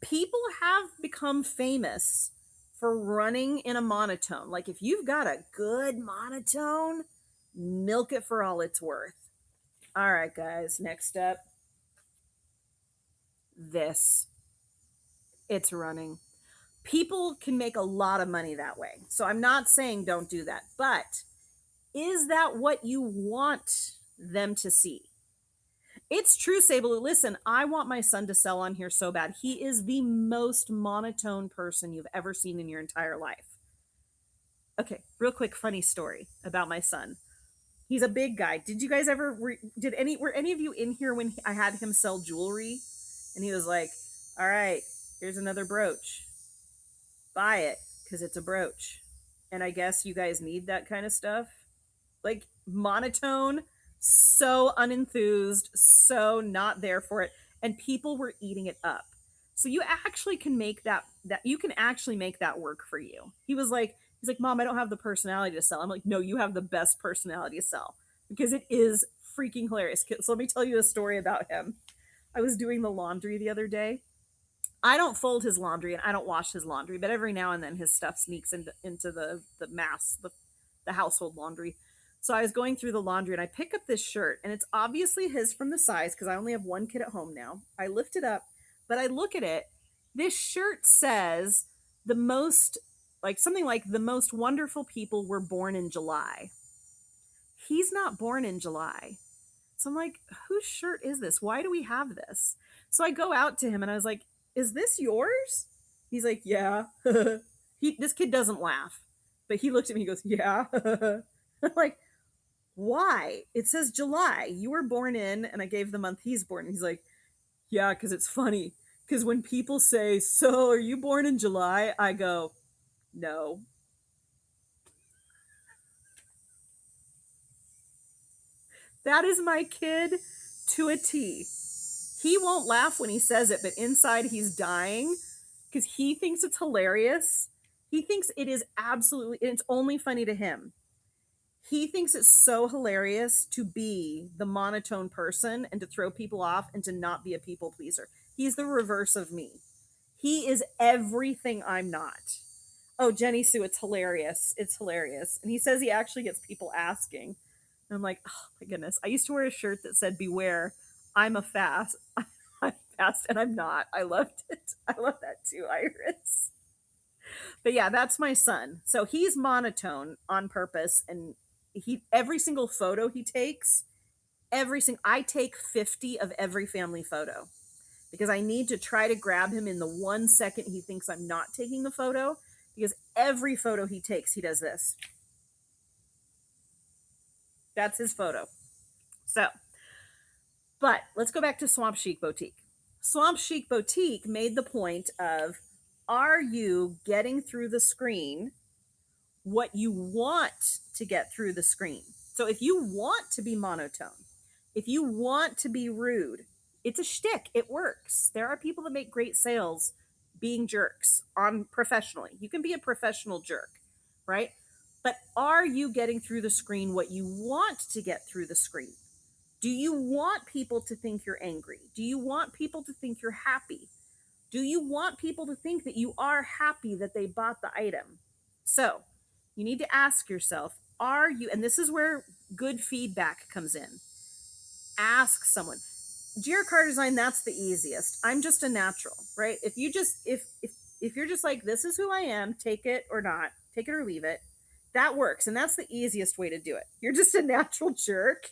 People have become famous for running in a monotone. Like, if you've got a good monotone, milk it for all it's worth. All right, guys, next up. This. It's running. People can make a lot of money that way. So I'm not saying don't do that. But is that what you want them to see? It's true, Sable. Listen, I want my son to sell on here so bad. He is the most monotone person you've ever seen in your entire life. Okay, real quick, funny story about my son. He's a big guy. Did you guys ever, were any of you in here when I had him sell jewelry? And he was like, all right, here's another brooch. Buy it, because it's a brooch. And I guess you guys need that kind of stuff. Like, monotone, so unenthused, so not there for it, and people were eating it up. So you actually can make that you can actually make that work for you. He's like, Mom, I don't have the personality to sell. I'm like, no, you have the best personality to sell, because it is freaking hilarious. So let me tell you a story about him. I was doing the laundry the other day, I don't fold his laundry and I don't wash his laundry, but every now and then his stuff sneaks into the household laundry. So I was going through the laundry and I pick up this shirt and it's obviously his from the size because I only have one kid at home now. I lift it up, but I look at it. This shirt says the most like something like the most wonderful people were born in July. He's not born in July. So I'm like, whose shirt is this? Why do we have this? So I go out to him and I was like, is this yours? He's like, yeah. This kid doesn't laugh, but he looked at me and goes, yeah. I'm like, why? It says July. You were born in, and I gave the month he's born. And he's like, yeah, because it's funny. Because when people say, so are you born in July? I go, no. That is my kid to a T. He won't laugh when he says it, but inside he's dying because he thinks it's hilarious. He thinks it is absolutely, it's only funny to him. He thinks it's so hilarious to be the monotone person and to throw people off and to not be a people pleaser. He's the reverse of me. He is everything I'm not. Oh, Jenny Sue, it's hilarious. It's hilarious. And he says he actually gets people asking. And I'm like, oh my goodness. I used to wear a shirt that said, beware, I'm a fast. I'm fast and I'm not. I loved it. I love that too, Iris. But yeah, that's my son. So he's monotone on purpose. And he every single photo he takes, I take 50 of every family photo because I need to try to grab him in the 1 second he thinks I'm not taking the photo. Because every photo he takes, he does this. That's his photo. So, but let's go back to Swamp Chic Boutique. Swamp Chic Boutique made the point of, are you getting through the screen what you want to get through the screen? So if you want to be monotone, if you want to be rude, it's a shtick. It works. There are people that make great sales being jerks on professionally. You can be a professional jerk, right? But are you getting through the screen what you want to get through the screen? Do you want people to think you're angry? Do you want people to think you're happy? Do you want people to think that you are happy that they bought the item? So you need to ask yourself, are you, and this is where good feedback comes in. Ask someone. GR car design, that's the easiest. I'm just a natural, right? If you just, if you're just like, this is who I am, take it or not, take it or leave it, that works. And that's the easiest way to do it. You're just a natural jerk.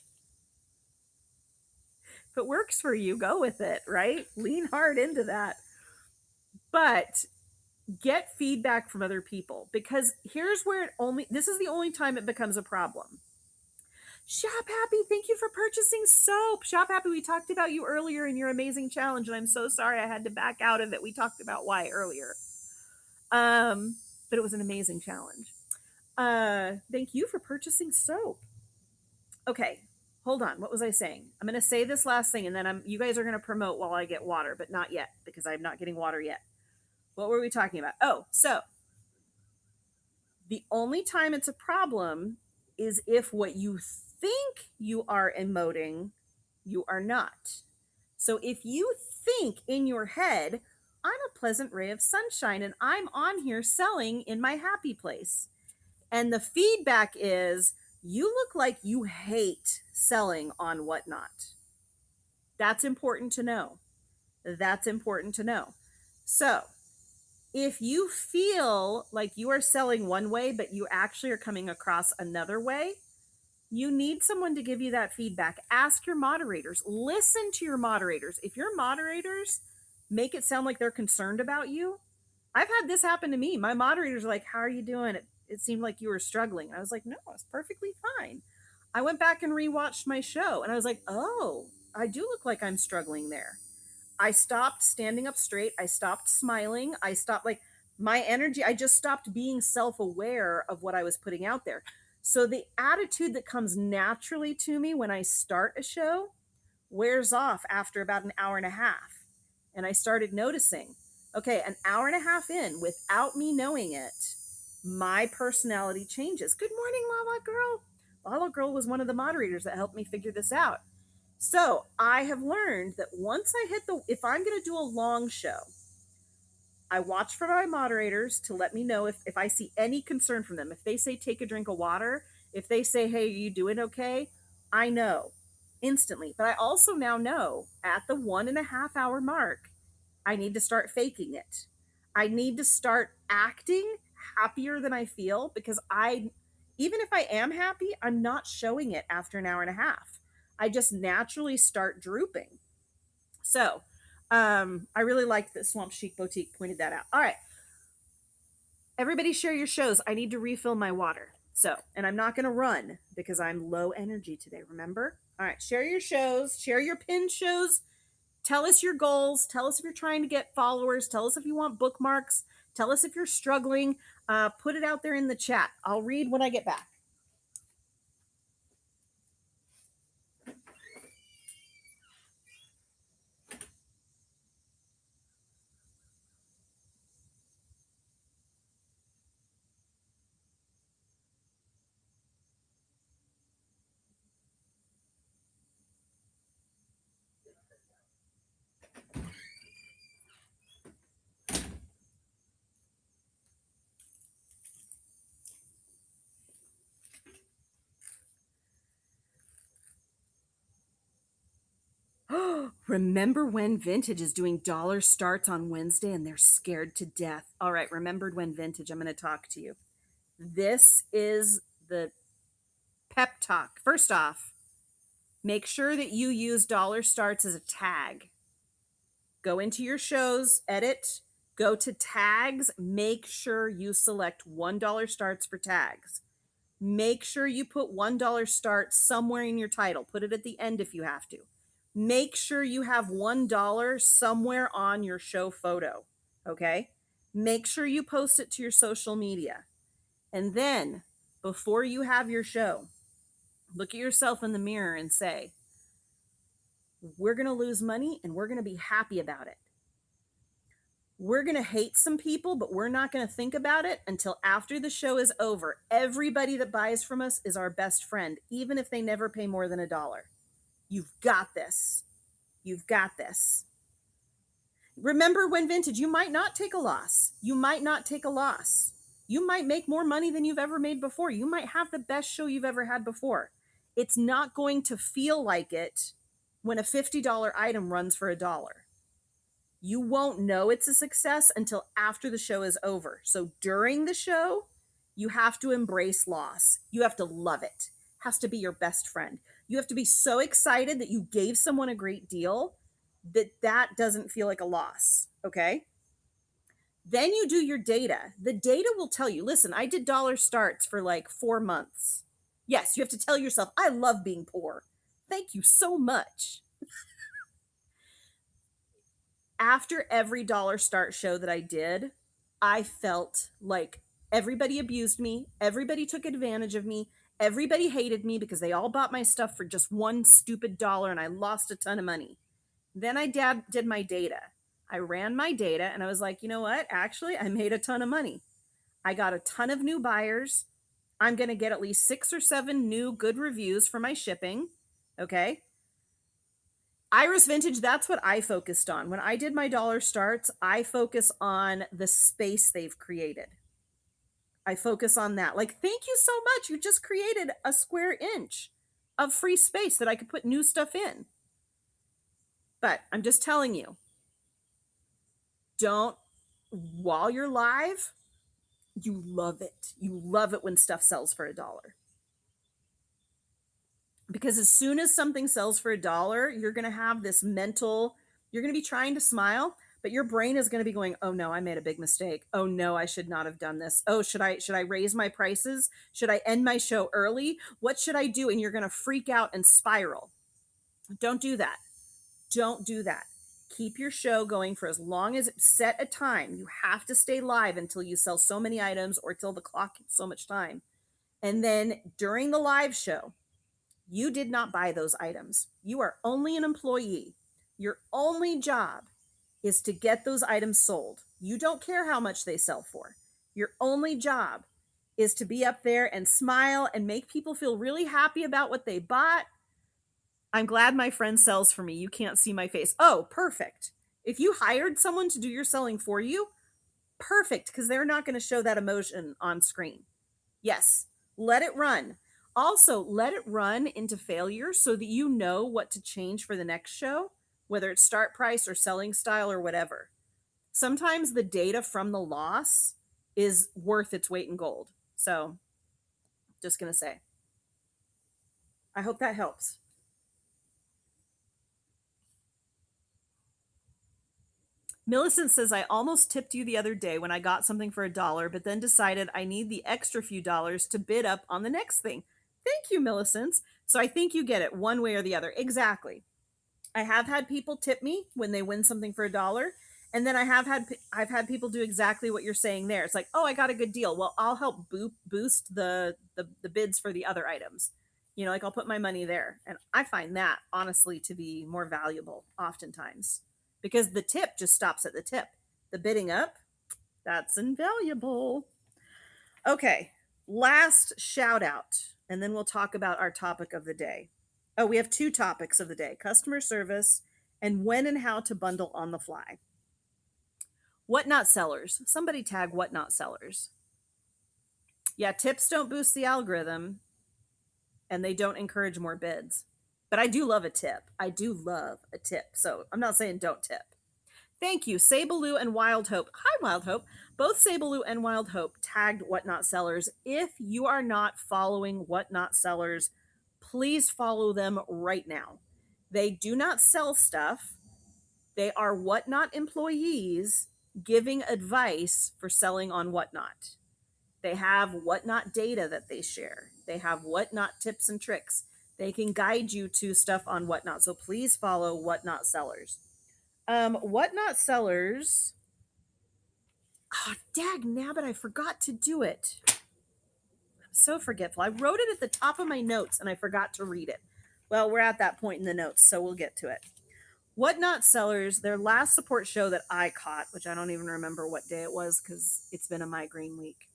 If it works for you, go with it, right? Lean hard into that. But get feedback from other people because here's where this is the only time it becomes a problem. Shop Happy, thank you for purchasing soap. Shop Happy, we talked about you earlier in your amazing challenge, and I'm so sorry I had to back out of it. We talked about why earlier. But it was an amazing challenge. Thank you for purchasing soap. Okay, hold on. What was I saying? I'm going to say this last thing, and then you guys are going to promote while I get water, but not yet because I'm not getting water yet. What were we talking about? Oh, so the only time it's a problem is if what you think you are emoting, you are not. So if you think in your head, I'm a pleasant ray of sunshine and I'm on here selling in my happy place. And the feedback is, you look like you hate selling on whatnot. That's important to know. That's important to know. So if you feel like you are selling one way, but you actually are coming across another way, you need someone to give you that feedback. Ask your moderators. Listen to your moderators. If your moderators make it sound like they're concerned about you, I've had this happen to me. My moderators are like, how are you doing? It seemed like you were struggling. And I was like, no, it's perfectly fine. I went back and rewatched my show and I was like, oh, I do look like I'm struggling there. I stopped standing up straight. I stopped smiling. I stopped my energy. I just stopped being self-aware of what I was putting out there. So the attitude that comes naturally to me when I start a show wears off after about an hour and a half. And I started noticing, okay, an hour and a half in, without me knowing it, my personality changes. Good morning, Lala Girl. Lala Girl was one of the moderators that helped me figure this out. So I have learned that once I hit if I'm going to do a long show, I watch for my moderators to let me know if I see any concern from them. If they say take a drink of water, if they say, hey, are you doing okay? I know instantly. But I also now know at the 1.5 hour mark, I need to start faking it. I need to start acting happier than I feel because even if I am happy, I'm not showing it after an hour and a half. I just naturally start drooping. So, I really liked that Swamp Chic Boutique pointed that out. All right. Everybody share your shows. I need to refill my water. So, and I'm not going to run because I'm low energy today, remember? All right. Share your shows, share your pin shows. Tell us your goals. Tell us if you're trying to get followers. Tell us if you want bookmarks. Tell us if you're struggling. Put it out there in the chat. I'll read when I get back. Remember When Vintage is doing dollar starts on Wednesday and they're scared to death. All right, Remembered When Vintage, I'm going to talk to you. This is the pep talk. First off, make sure that you use dollar starts as a tag. Go into your shows, edit, go to tags, make sure you select $1 starts for tags. Make sure you put $1 start somewhere in your title. Put it at the end if you have to. Make sure you have $1 somewhere on your show photo. Okay? Make sure you post it to your social media. And then, before you have your show, look at yourself in the mirror and say, we're going to lose money and we're going to be happy about it. We're going to hate some people, but we're not going to think about it until after the show is over. Everybody that buys from us is our best friend, even if they never pay more than $1. You've got this. You've got this. Remember When Vintage, you might not take a loss. You might not take a loss. You might make more money than you've ever made before. You might have the best show you've ever had before. It's not going to feel like it when a $50 item runs for $1. You won't know it's a success until after the show is over. So during the show, you have to embrace loss. You have to love it. It has to be your best friend. You have to be so excited that you gave someone a great deal that doesn't feel like a loss. Okay. Then you do your data. The data will tell you, listen, I did dollar starts for like 4 months. Yes, you have to tell yourself, I love being poor. Thank you so much. After every dollar start show that I did, I felt like everybody abused me, everybody took advantage of me, everybody hated me because they all bought my stuff for just one stupid dollar and I lost a ton of money. Then I did my data. I ran my data and I was like, you know what? Actually, I made a ton of money. I got a ton of new buyers. I'm going to get at least 6 or 7 new good reviews for my shipping. Okay. Iris Vintage, that's what I focused on. When I did my dollar starts, I focus on the space they've created. I focus on that. Like, thank you so much. You just created a square inch of free space that I could put new stuff in. But I'm just telling you, while you're live, you love it. You love it when stuff sells for $1. Because as soon as something sells for $1, you're going to have this you're going to be trying to smile, but your brain is going to be going, oh no, I made a big mistake. Oh no, I should not have done this. Oh, should I raise my prices? Should I end my show early? What should I do? And you're going to freak out and spiral. Don't do that. Don't do that. Keep your show going for as long as set a time. You have to stay live until you sell so many items or till the clock hits so much time. And then during the live show, you did not buy those items. You are only an employee. Your only job is to get those items sold. You don't care how much they sell for. Your only job is to be up there and smile and make people feel really happy about what they bought. I'm glad my friend sells for me. You can't see my face. Oh, perfect. If you hired someone to do your selling for you, Perfect, because they're not going to show that emotion on screen. Yes, let it run. Also, let it run into failure so that you know what to change for the next show, whether it's start price or selling style or whatever. Sometimes the data from the loss is worth its weight in gold. So, just going to say, I hope that helps. Millicent says, I almost tipped you the other day when I got something for $1, but then decided I need the extra few dollars to bid up on the next thing. Thank you, Millicent. So I think you get it one way or the other. Exactly. I have had people tip me when they win something for $1. And then I've had people do exactly what you're saying there. It's like, oh, I got a good deal. Well, I'll help boost the bids for the other items. You know, like I'll put my money there. And I find that honestly to be more valuable oftentimes because the tip just stops at the tip. The bidding up, that's invaluable. Okay, last shout out, and then we'll talk about our topic of the day. Oh, we have two topics of the day: customer service and when and how to bundle on the fly. Whatnot sellers. Somebody tag whatnot sellers. Yeah, tips don't boost the algorithm and they don't encourage more bids. But I do love a tip. I do love a tip. So I'm not saying don't tip. Thank you, Sabaloo and Wild Hope. Hi, Wild Hope. Both Sabaloo and Wild Hope tagged Whatnot Sellers. If you are not following Whatnot Sellers, please follow them right now. They do not sell stuff. They are Whatnot employees giving advice for selling on Whatnot. They have Whatnot data that they share. They have Whatnot tips and tricks. They can guide you to stuff on Whatnot. So please follow Whatnot Sellers. Whatnot Sellers. Oh, dag nabbit, I forgot to do it. I'm so forgetful. I wrote it at the top of my notes and I forgot to read it. Well, we're at that point in the notes, so we'll get to it. Whatnot Sellers, their last support show that I caught, which I don't even remember what day it was because it's been a migraine week.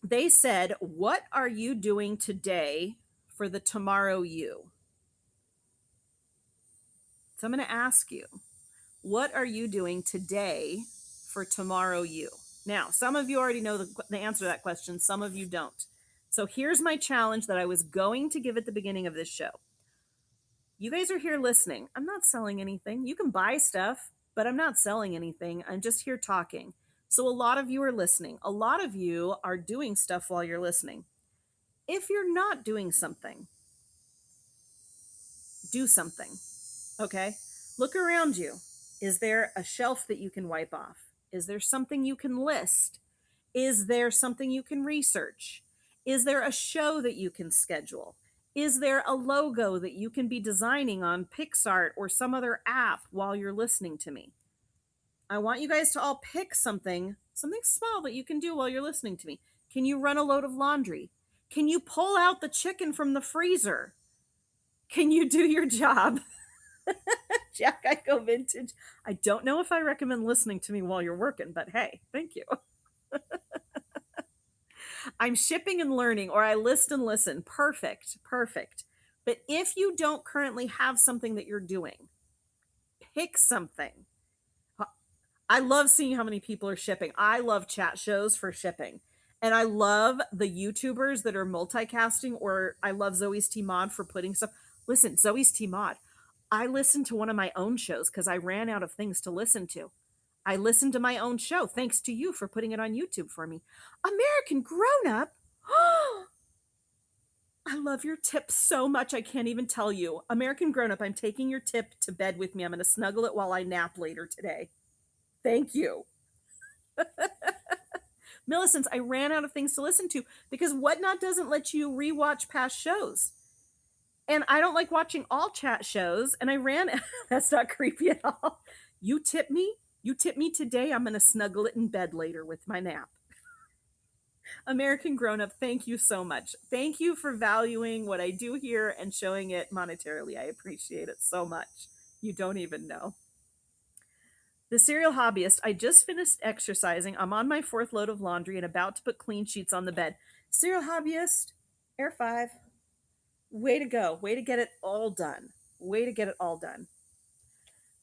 They said, what are you doing today for the tomorrow you? So I'm going to ask you, what are you doing today for tomorrow you? Now, some of you already know the answer to that question, some of you don't. So here's my challenge that I was going to give at the beginning of this show. You guys are here listening. I'm not selling anything. You can buy stuff, but I'm not selling anything. I'm just here talking. So a lot of you are listening. A lot of you are doing stuff while you're listening. If you're not doing something, do something. Okay? Look around you. Is there a shelf that you can wipe off? Is there something you can list? Is there something you can research? Is there a show that you can schedule? Is there a logo that you can be designing on PixArt or some other app while you're listening to me? I want you guys to all pick something small that you can do while you're listening to me. Can you run a load of laundry? Can you pull out the chicken from the freezer? Can you do your job? Jack, I go vintage. I don't know if I recommend listening to me while you're working, but hey, thank you. I'm shipping and learning, or I list and listen. Perfect, perfect. But if you don't currently have something that you're doing, pick something. I love seeing how many people are shipping. I love chat shows for shipping. And I love the YouTubers that are multicasting, or I love Zoe's T Mod for putting stuff. Listen, Zoe's T Mod. I listened to one of my own shows because I ran out of things to listen to. I listened to my own show thanks to you for putting it on YouTube for me. American Grown Up. I love your tip so much. I can't even tell you. American Grown Up, I'm taking your tip to bed with me. I'm going to snuggle it while I nap later today. Thank you. Millicent, I ran out of things to listen to because Whatnot doesn't let you rewatch past shows. And I don't like watching all chat shows. And I ran, that's not creepy at all. You tip me today. I'm going to snuggle it in bed later with my nap. American Grown Up, thank you so much. Thank you for valuing what I do here and showing it monetarily. I appreciate it so much. You don't even know. The Serial Hobbyist, I just finished exercising. I'm on my fourth load of laundry and about to put clean sheets on the bed. Serial Hobbyist, Air 5. Way to go. Way to get it all done. Way to get it all done.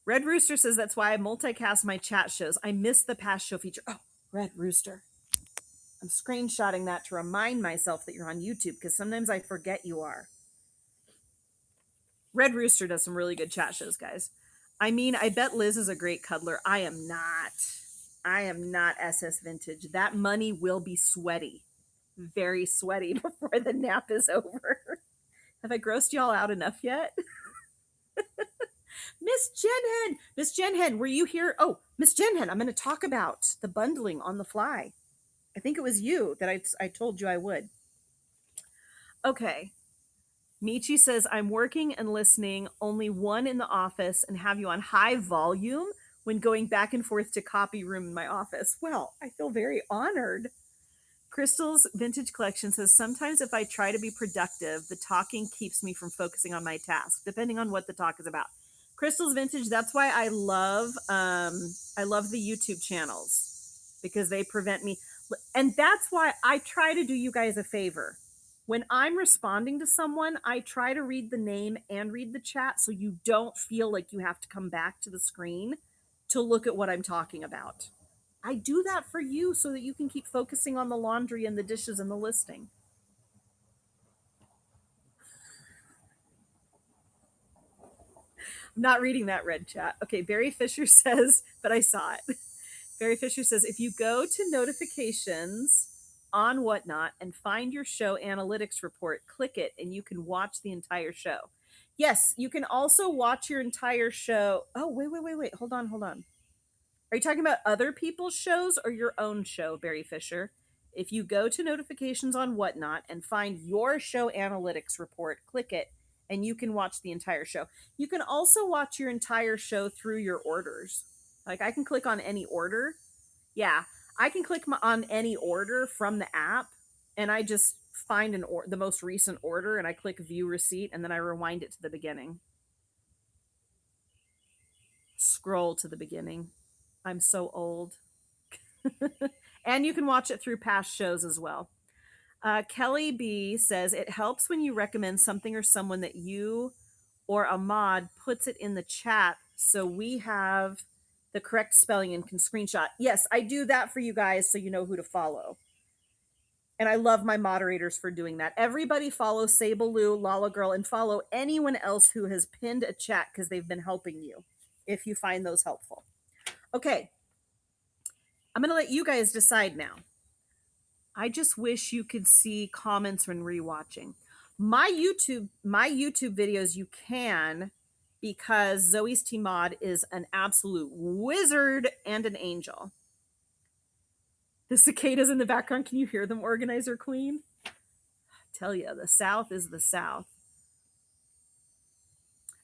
Red Rooster says that's why I multicast my chat shows. I miss the past show feature. Oh, Red Rooster. I'm screenshotting that to remind myself that you're on YouTube because sometimes I forget you are. Red Rooster does some really good chat shows, guys. I mean, I bet Liz is a great cuddler. I am not. I am not SS Vintage. That money will be sweaty, very sweaty before the nap is over. Have I grossed y'all out enough yet? Miss Jenhen! Miss Jenhen, were you here? Oh, Miss Jenhen, I'm going to talk about the bundling on the fly. I think it was you that I told you I would. Okay. Michi says, I'm working and listening, only one in the office, and have you on high volume when going back and forth to copy room in my office. Well, I feel very honored. Crystal's Vintage Collection says, sometimes if I try to be productive, the talking keeps me from focusing on my task, depending on what the talk is about. Crystal's Vintage, that's why I love the YouTube channels, because they prevent me. And that's why I try to do you guys a favor. When I'm responding to someone, I try to read the name and read the chat so you don't feel like you have to come back to the screen to look at what I'm talking about. I do that for you so that you can keep focusing on the laundry and the dishes and the listing. I'm not reading that red chat. Okay, Barry Fisher says, but I saw it. Barry Fisher says, if you go to notifications on Whatnot and find your show analytics report, click it and you can watch the entire show. Yes, you can also watch your entire show. Oh, wait. Hold on. Are you talking about other people's shows or your own show, Barry Fisher? If you go to notifications on Whatnot and find your show analytics report, click it and you can watch the entire show. You can also watch your entire show through your orders. Like I can click on any order. Yeah, I can click on any order from the app and I just find the most recent order and I click view receipt and then I rewind it to the beginning. Scroll to the beginning. I'm so old. And you can watch it through past shows as well. Kelly B says it helps when you recommend something or someone that you or a mod puts it in the chat so we have the correct spelling and can screenshot. Yes, I do that for you guys so you know who to follow. And I love my moderators for doing that. Everybody follow Sable Lou, Lala Girl, and follow anyone else who has pinned a chat because they've been helping you if you find those helpful. Okay. I'm going to let you guys decide now. I just wish you could see comments when rewatching. My YouTube videos you can, because Zoe's T Mod is an absolute wizard and an angel. The cicadas in the background, can you hear them, Organizer Queen? I tell you, the South is the South.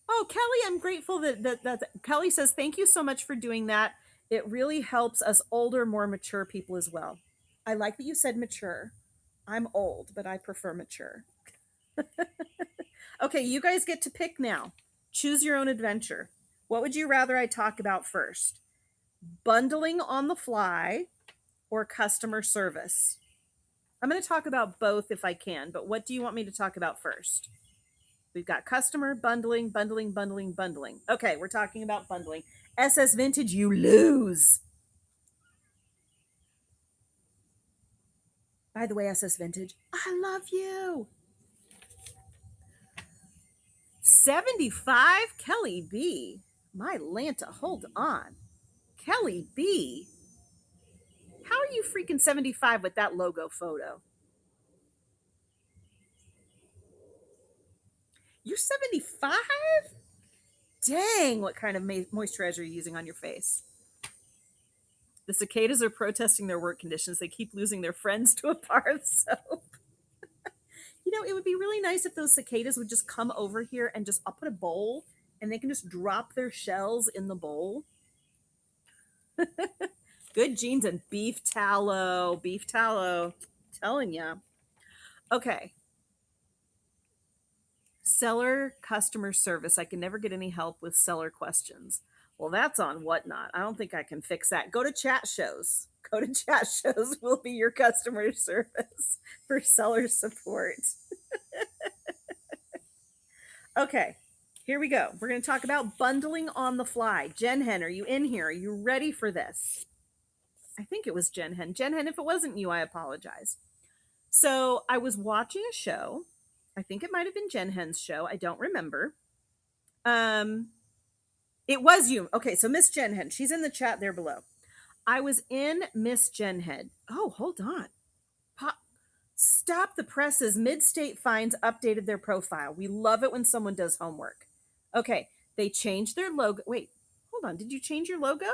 Oh, Kelly, I'm grateful that Kelly says, thank you so much for doing that. It really helps us older, more mature people as well. I like that you said mature. I'm old, but I prefer mature. Okay, you guys get to pick now. Choose your own adventure. What would you rather I talk about first? Bundling on the fly or customer service? I'm going to talk about both if I can, but what do you want me to talk about first? We've got customer, bundling. Okay, we're talking about bundling. SS Vintage, you lose. By the way, SS Vintage, I love you. 75, Kelly B. My Lanta, hold on. Kelly B. How are you freaking 75 with that logo photo? You're 75? Dang, what kind of moisturizer are you using on your face? The cicadas are protesting their work conditions. They keep losing their friends to a bar of soap. You know, it would be really nice if those cicadas would just come over here and just, I'll put a bowl and they can just drop their shells in the bowl. Good jeans and beef tallow. Telling ya. Okay. Seller customer service. I can never get any help with seller questions. Well, that's on Whatnot. I don't think I can fix that. Go to chat shows. Go to chat shows will be your customer service for seller support. Okay. Here we go. We're going to talk about bundling on the fly. Jen Hen, are you in here? Are you ready for this? I think it was Jen Hen. Jen Hen, if it wasn't you, I apologize. So I was watching a show. I think it might have been Jen Hen's show. I don't remember. It was you. Okay, so Miss Jen Hen, she's in the chat there below. I was in Miss Jen Hen. Oh, hold on. Stop the presses. Mid-State Fines updated their profile. We love it when someone does homework. Okay, they changed their logo. Wait, hold on. Did you change your logo?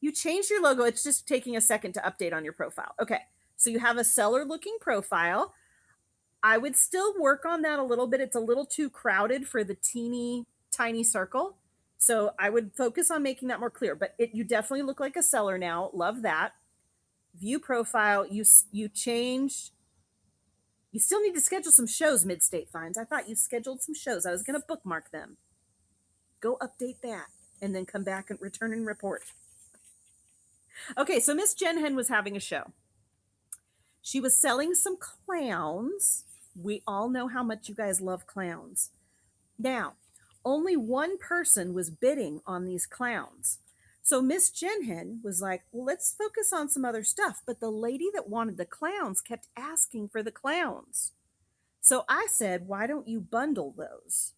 You changed your logo. It's just taking a second to update on your profile. Okay, so you have a seller-looking profile. I would still work on that a little bit. It's a little too crowded for the teeny tiny circle. So I would focus on making that more clear. But you definitely look like a seller now. Love that. View profile. You changed. You still need to schedule some shows, Mid-State Fines. I thought you scheduled some shows. I was going to bookmark them. Go update that and then come back and return and report. Okay, so Miss Jen Hen was having a show. She was selling some clowns. We all know how much you guys love clowns. Now, only one person was bidding on these clowns. So Miss Jen Hen was like, well, let's focus on some other stuff. But the lady that wanted the clowns kept asking for the clowns. So I said, why don't you bundle those?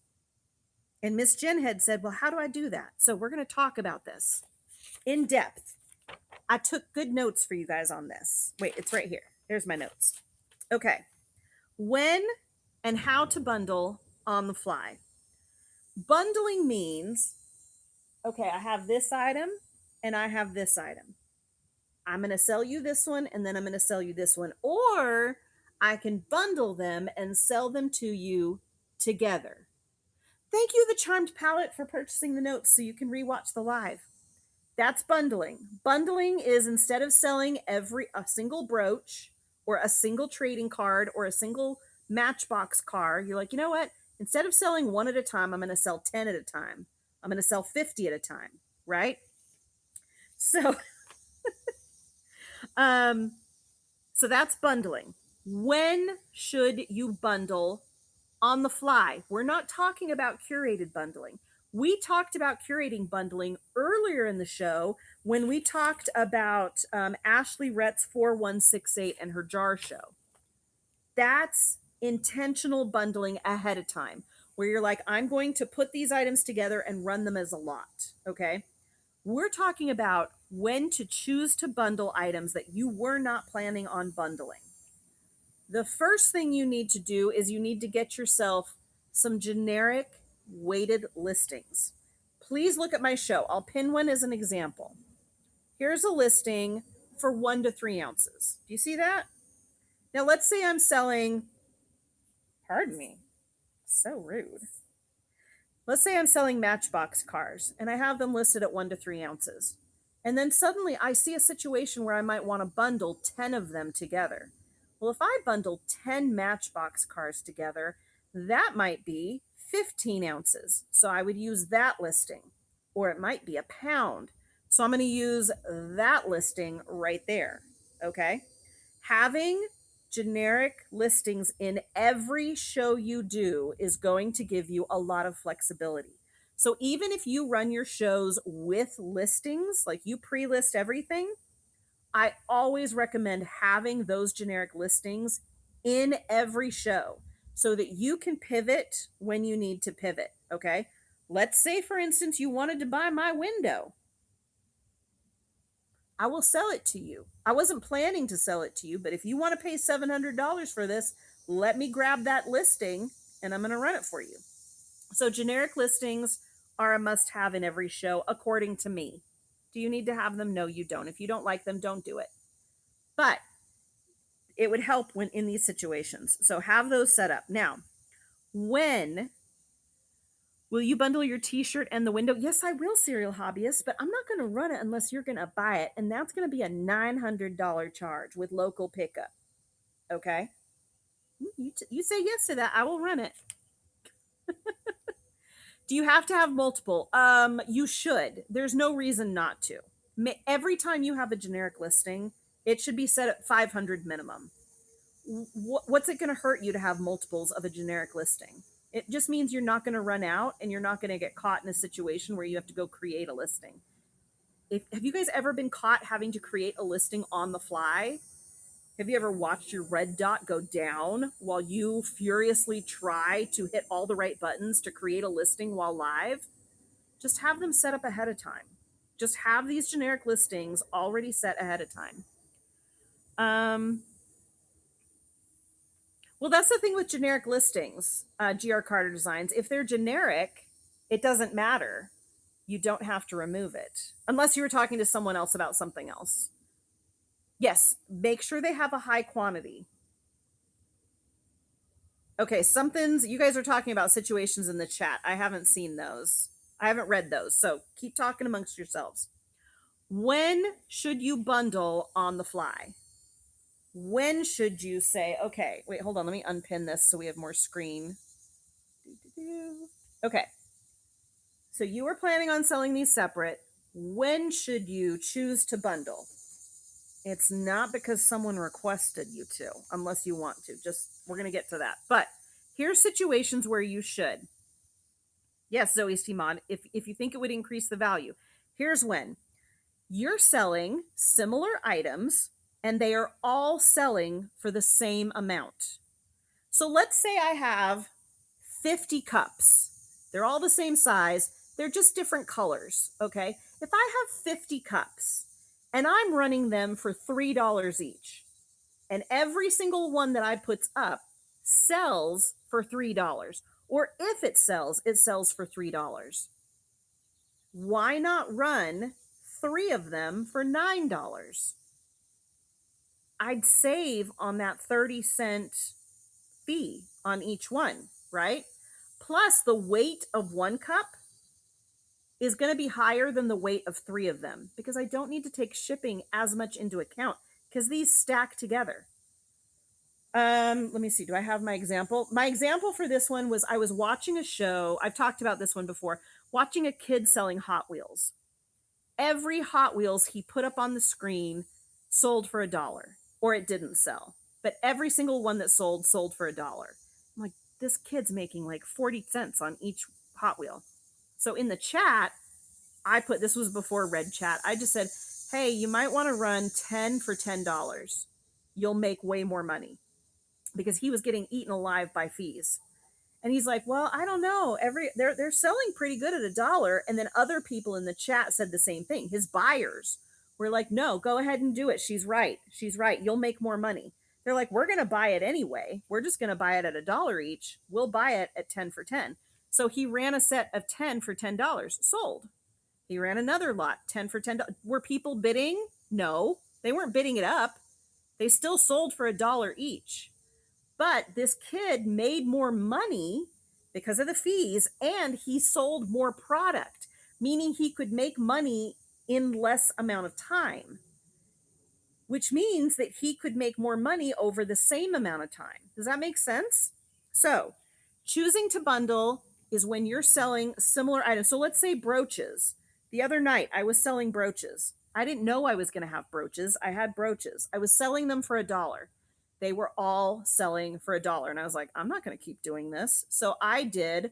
And Miss Jen Hen said, well, how do I do that? So we're going to talk about this in depth. I took good notes for you guys on this. Wait, it's right here. There's my notes. Okay. When and how to bundle on the fly. Bundling means, okay, I have this item and I have this item. I'm going to sell you this one and then I'm going to sell you this one. Or I can bundle them and sell them to you together. Thank you, The Charmed Palette, for purchasing the notes so you can rewatch the live. That's bundling. Bundling is instead of selling a single brooch or a single trading card or a single Matchbox card, you're like, you know what? Instead of selling one at a time, I'm going to sell 10 at a time. I'm going to sell 50 at a time, right? So, so that's bundling. When should you bundle on the fly? We're not talking about curated bundling. We talked about curating bundling earlier in the show when we talked about Ashley Rhett's 4168 and her jar show. That's intentional bundling ahead of time, where you're like, I'm going to put these items together and run them as a lot, okay? We're talking about when to choose to bundle items that you were not planning on bundling. The first thing you need to do is you need to get yourself some generic weighted listings. Please look at my show. I'll pin one as an example. Here's a listing for 1 to 3 ounces. Do you see that? Now let's say I'm selling, pardon me, so rude. Let's say I'm selling Matchbox cars and I have them listed at 1 to 3 ounces. And then suddenly I see a situation where I might want to bundle 10 of them together. Well, if I bundle 10 Matchbox cars together, that might be 15 ounces. So I would use that listing. Or it might be a pound. So I'm going to use that listing right there. Okay? Having generic listings in every show you do is going to give you a lot of flexibility. So even if you run your shows with listings, like you pre-list everything, I always recommend having those generic listings in every show so that you can pivot when you need to pivot, okay? Let's say, for instance, you wanted to buy my window. I will sell it to you. I wasn't planning to sell it to you, but if you want to pay $700 for this, let me grab that listing and I'm going to run it for you. So generic listings are a must-have in every show, according to me. Do you need to have them? No, you don't. If you don't like them, don't do it. But it would help when in these situations. So have those set up. Now, when will you bundle your t-shirt and the window? Yes, I will, Serial Hobbyist, but I'm not going to run it unless you're going to buy it. And that's going to be a $900 charge with local pickup. Okay? You say yes to that. I will run it. Do you have to have multiple? You should. There's no reason not to. Every time you have a generic listing, it should be set at 500 minimum. What's it going to hurt you to have multiples of a generic listing? It just means you're not going to run out and you're not going to get caught in a situation where you have to go create a listing. Have you guys ever been caught having to create a listing on the fly? Have you ever watched your red dot go down while you furiously try to hit all the right buttons to create a listing while live? Just have them set up ahead of time. Just have these generic listings already set ahead of time. Well, that's the thing with generic listings, GR Carter Designs. If they're generic, it doesn't matter. You don't have to remove it unless you were talking to someone else about something else. Yes, make sure they have a high quantity. Okay, something's, you guys are talking about situations in the chat. I haven't seen those. I haven't read those. So keep talking amongst yourselves. When should you bundle on the fly? When should you say, okay, wait, hold on. Let me unpin this so we have more screen. Okay. So you were planning on selling these separate. When should you choose to bundle? It's not because someone requested you to, unless you want to. Just, we're going to get to that. But here's situations where you should. Yes, Zoe's T-Mod, if you think it would increase the value. Here's when. You're selling similar items and they are all selling for the same amount. So let's say I have 50 cups. They're all the same size. They're just different colors, okay? If I have 50 cups and I'm running them for $3 each, and every single one that I put up sells for $3, or if it sells for $3. Why not run 3 of them for $9? I'd save on that 30-cent fee on each one, right? Plus, the weight of 1 cup is going to be higher than the weight of 3 of them because I don't need to take shipping as much into account because these stack together. Let me see. Do I have my example? My example for this one was I was watching a show. I've talked about this one before. Watching a kid selling Hot Wheels. Every Hot Wheels he put up on the screen sold for $1, or it didn't sell. But every single one that sold for $1. I'm like, this kid's making like 40 cents on each Hot Wheel. So in the chat, I put, this was before Red Chat, I just said, hey, you might want to run 10 for $10. You'll make way more money. Because he was getting eaten alive by fees. And he's like, well, I don't know. They're selling pretty good at $1. And then other people in the chat said the same thing. His buyers were like, no, go ahead and do it. She's right. She's right. You'll make more money. They're like, we're going to buy it anyway. We're just going to buy it at $1 each. We'll buy it at 10 for 10. So he ran a set of 10 for $10, sold. He ran another lot, 10 for $10. Were people bidding? No, they weren't bidding it up. They still sold for $1 each. But this kid made more money because of the fees, and he sold more product, meaning he could make money in less amount of time, which means that he could make more money over the same amount of time. Does that make sense? So choosing to bundle is when you're selling similar items. So let's say brooches. The other night I was selling brooches. I didn't know I was going to have brooches. I had brooches. I was selling them for $1. They were all selling for $1. And I was like, I'm not going to keep doing this. So I did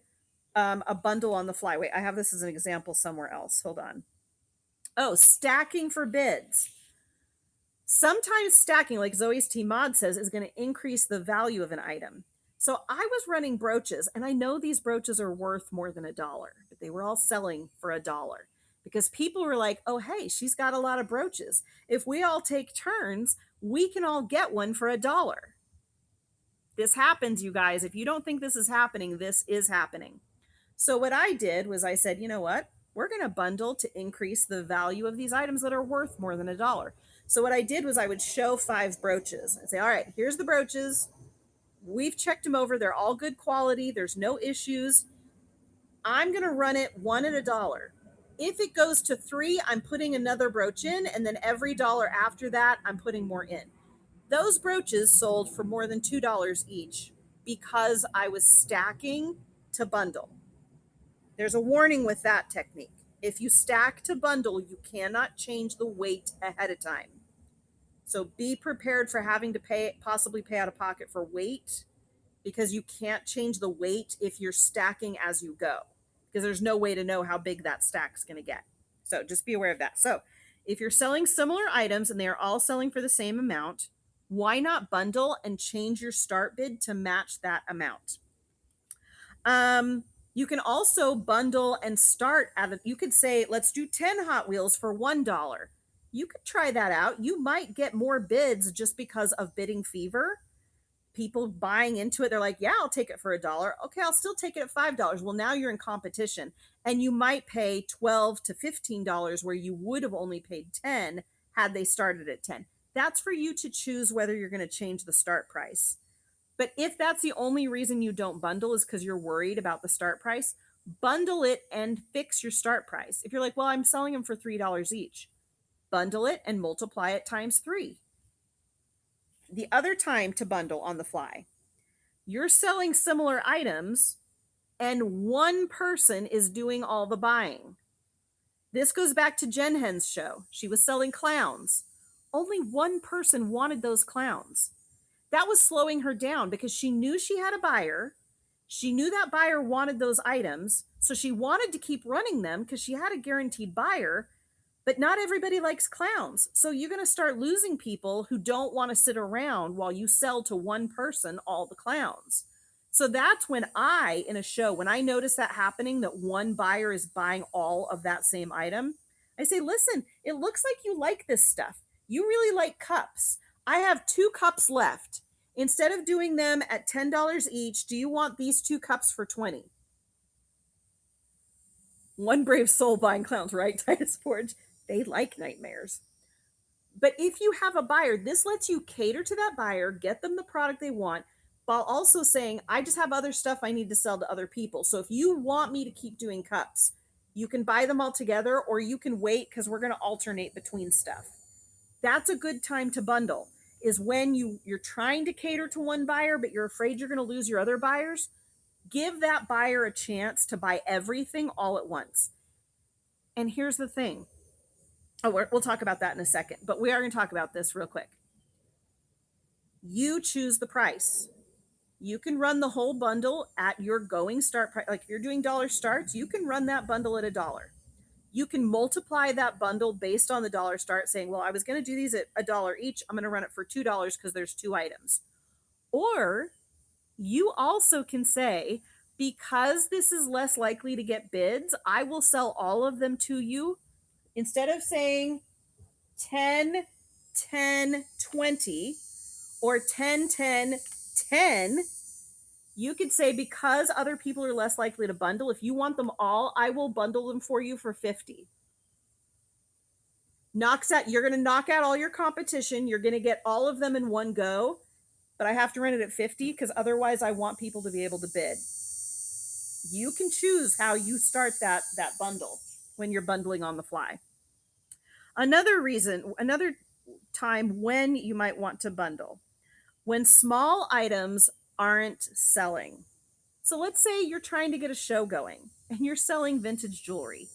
a bundle on the fly. Wait, I have this as an example somewhere else. Hold on. Oh, stacking for bids. Sometimes stacking, like Zoe's T-Mod says, is going to increase the value of an item. So I was running brooches, and I know these brooches are worth more than $1, but they were all selling for $1 because people were like, oh, hey, she's got a lot of brooches. If we all take turns, we can all get one for $1. This happens, you guys. If you don't think this is happening, this is happening. So what I did was I said, you know what? We're going to bundle to increase the value of these items that are worth more than $1. So what I did was I would show 5 brooches and say, all right, here's the brooches. We've checked them over. They're all good quality. There's no issues. I'm going to run it 1 at $1. If it goes to 3, I'm putting another brooch in, and then every dollar after that, I'm putting more in. Those brooches sold for more than $2 each because I was stacking to bundle. There's a warning with that technique. If you stack to bundle, you cannot change the weight ahead of time. So be prepared for having to possibly pay out of pocket for weight because you can't change the weight if you're stacking as you go, because there's no way to know how big that stack's going to get. So just be aware of that. So if you're selling similar items and they are all selling for the same amount, why not bundle and change your start bid to match that amount? You can also bundle and start at you could say, let's do 10 Hot Wheels for $1. You could try that out. You might get more bids just because of bidding fever. People buying into it, they're like, yeah, I'll take it for $1. Okay, I'll still take it at $5. Well, now you're in competition and you might pay $12 to $15 where you would have only paid 10 had they started at 10. That's for you to choose whether you're going to change the start price. But if that's the only reason you don't bundle is because you're worried about the start price, bundle it and fix your start price. If you're like, well, I'm selling them for $3 each, bundle it and multiply it times 3. The other time to bundle on the fly, you're selling similar items and one person is doing all the buying. This goes back to Jen Hen's show. She was selling clowns. Only one person wanted those clowns. That was slowing her down because she knew she had a buyer. She knew that buyer wanted those items. So she wanted to keep running them because she had a guaranteed buyer. But not everybody likes clowns. So you're going to start losing people who don't want to sit around while you sell to one person all the clowns. So that's when in a show, when I notice that happening, that one buyer is buying all of that same item, I say, listen, it looks like you like this stuff. You really like cups. I have 2 cups left. Instead of doing them at $10 each, do you want these 2 cups for 20? One brave soul buying clowns, right? Titus Forge. They like nightmares. But if you have a buyer, this lets you cater to that buyer, get them the product they want, while also saying, I just have other stuff I need to sell to other people. So if you want me to keep doing cups, you can buy them all together or you can wait because we're going to alternate between stuff. That's a good time to bundle, is when you're trying to cater to one buyer, but you're afraid you're going to lose your other buyers. Give that buyer a chance to buy everything all at once. And here's the thing. We'll talk about that in a second, but we are going to talk about this real quick. You choose the price. You can run the whole bundle at your going start price. Like if you're doing dollar starts, you can run that bundle at $1. You can multiply that bundle based on the dollar start, saying, well, I was going to do these at $1 each. I'm going to run it for $2 because there's 2 items. Or you also can say, because this is less likely to get bids, I will sell all of them to you. Instead of saying 10, 10, 20, or 10, 10, 10, you could say, because other people are less likely to bundle, if you want them all, I will bundle them for you for 50. You're going to knock out all your competition. You're going to get all of them in one go, but I have to run it at 50 because otherwise I want people to be able to bid. You can choose how you start that bundle when you're bundling on the fly. Another time when you might want to bundle, when small items aren't selling. So let's say you're trying to get a show going and you're selling vintage jewelry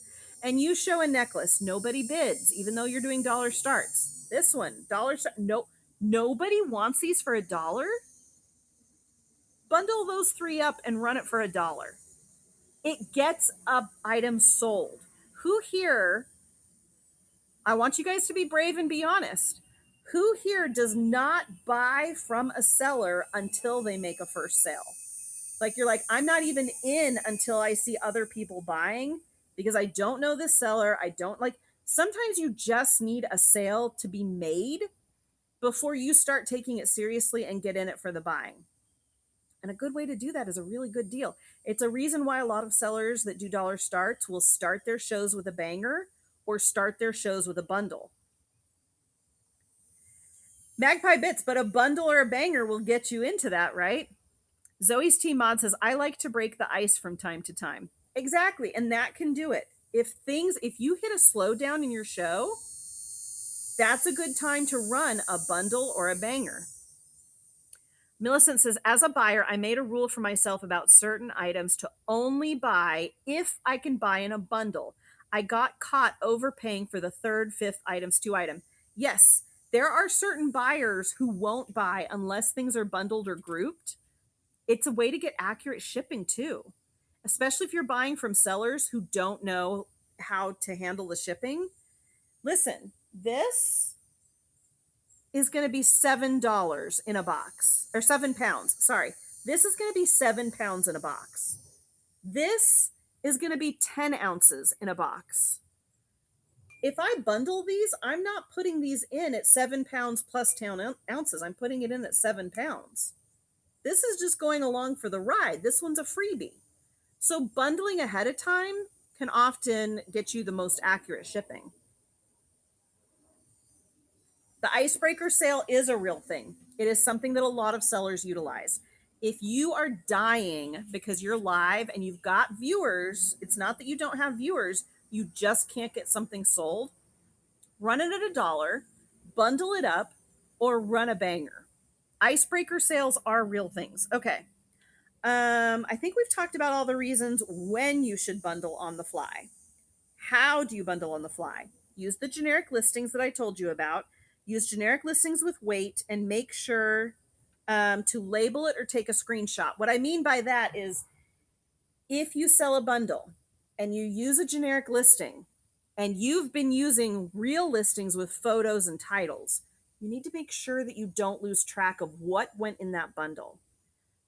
and you show a necklace. Nobody bids, even though you're doing dollar starts. This one, no, nobody wants these for $1. Bundle those 3 up and run it for $1. It gets an item sold. Who here, I want you guys to be brave and be honest. Who here does not buy from a seller until they make a first sale? Like you're like, I'm not even in until I see other people buying because I don't know this seller. I don't like, sometimes you just need a sale to be made before you start taking it seriously and get in it for the buying. And a good way to do that is a really good deal. It's a reason why a lot of sellers that do dollar starts will start their shows with a banger or start their shows with a bundle. Magpie Bits, but a bundle or a banger will get you into that, right? Zoe's Team Mod says, I like to break the ice from time to time. Exactly. And that can do it. If you hit a slowdown in your show, that's a good time to run a bundle or a banger. Millicent says, as a buyer, I made a rule for myself about certain items to only buy if I can buy in a bundle. I got caught overpaying for the 3rd, 5th items, 2 item. Yes, there are certain buyers who won't buy unless things are bundled or grouped. It's a way to get accurate shipping too, especially if you're buying from sellers who don't know how to handle the shipping. Listen, this is going to be $7 in a box, or £7. Sorry. This is going to be £7 in a box. This is going to be 10 ounces in a box. If I bundle these, I'm not putting these in at £7 plus 10 ounces. I'm putting it in at £7. This is just going along for the ride. This one's a freebie. So bundling ahead of time can often get you the most accurate shipping. The icebreaker sale is a real thing. It is something that a lot of sellers utilize. If you are dying because you're live and you've got viewers, it's not that you don't have viewers, you just can't get something sold, run it at $1, bundle it up, or run a banger. Icebreaker sales are real things. Okay. I think we've talked about all the reasons when you should bundle on the fly. How do you bundle on the fly? Use the generic listings that I told you about. Use generic listings with weight and make sure to label it or take a screenshot. What I mean by that is if you sell a bundle and you use a generic listing and you've been using real listings with photos and titles, you need to make sure that you don't lose track of what went in that bundle.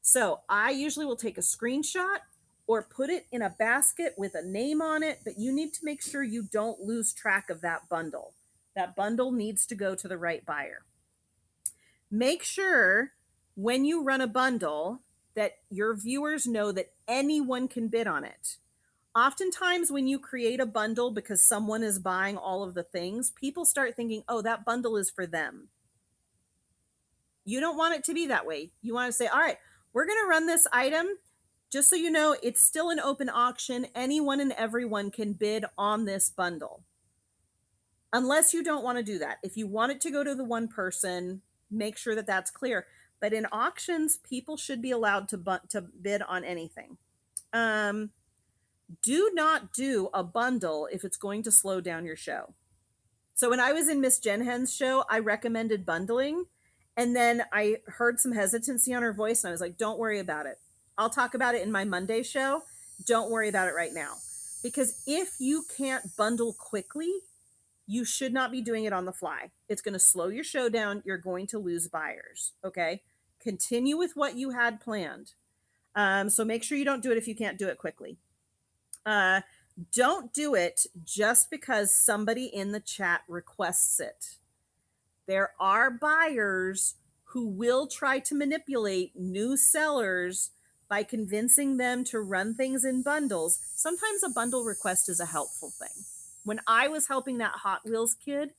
So I usually will take a screenshot or put it in a basket with a name on it, but you need to make sure you don't lose track of that bundle. That bundle needs to go to the right buyer. Make sure when you run a bundle that your viewers know that anyone can bid on it. Oftentimes, when you create a bundle because someone is buying all of the things, people start thinking, oh, that bundle is for them. You don't want it to be that way. You want to say, all right, we're going to run this item. Just so you know, it's still an open auction. Anyone and everyone can bid on this bundle. Unless you don't want to do that. If you want it to go to the one person, make sure that that's clear. But in auctions, people should be allowed to bid on anything. Do not do a bundle if it's going to slow down your show. So when I was in Miss Jen Hen's show, I recommended bundling. And then I heard some hesitancy on her voice, and I was like, don't worry about it. I'll talk about it in my Monday show. Don't worry about it right now. Because if you can't bundle quickly, you should not be doing it on the fly. It's going to slow your show down. You're going to lose buyers. Okay. Continue with what you had planned. So make sure you don't do it if you can't do it quickly. Don't do it just because somebody in the chat requests it. There are buyers who will try to manipulate new sellers by convincing them to run things in bundles. Sometimes a bundle request is a helpful thing. When I was helping that Hot Wheels kid,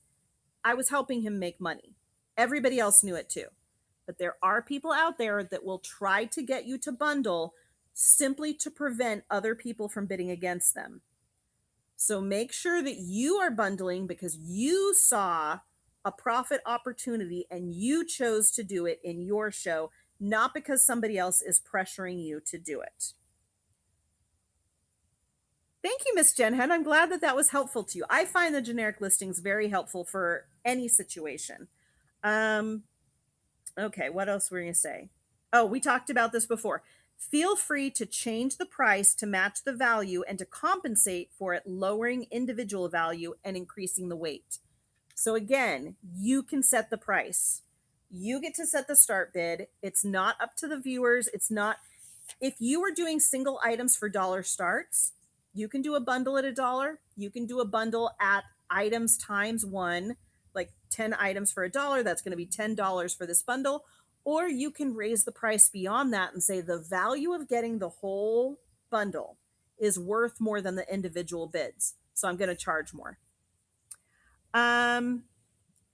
I was helping him make money. Everybody else knew it too. But there are people out there that will try to get you to bundle simply to prevent other people from bidding against them. So make sure that you are bundling because you saw a profit opportunity and you chose to do it in your show, not because somebody else is pressuring you to do it. Thank you, Miss Jen Hen. I'm glad that that was helpful to you. I find the generic listings very helpful for any situation. Okay, what else were we going to say? Oh, we talked about this before. Feel free to change the price to match the value and to compensate for it, lowering individual value and increasing the weight. So again, you can set the price. You get to set the start bid. It's not up to the viewers. It's not, if you were doing single items for dollar starts, you can do a bundle at $1. You can do a bundle at items times one, like 10 items for $1. That's going to be $10 for this bundle. Or you can raise the price beyond that and say the value of getting the whole bundle is worth more than the individual bids. So I'm going to charge more.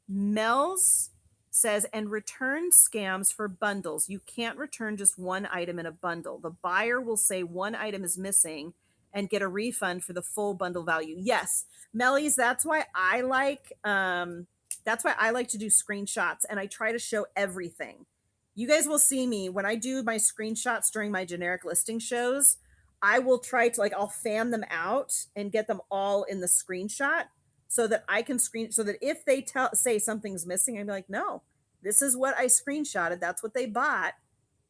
Mel's says, and return scams for bundles. You can't return just one item in a bundle. The buyer will say one item is missing and get a refund for the full bundle value. Yes, Melly's, that's why I like to do screenshots and I try to show everything. You guys will see me when I do my screenshots during my generic listing shows. I will try to, like, I'll fan them out and get them all in the screenshot so that I can so that if they say something's missing, I'm like, no, this is what I screenshotted. That's what they bought.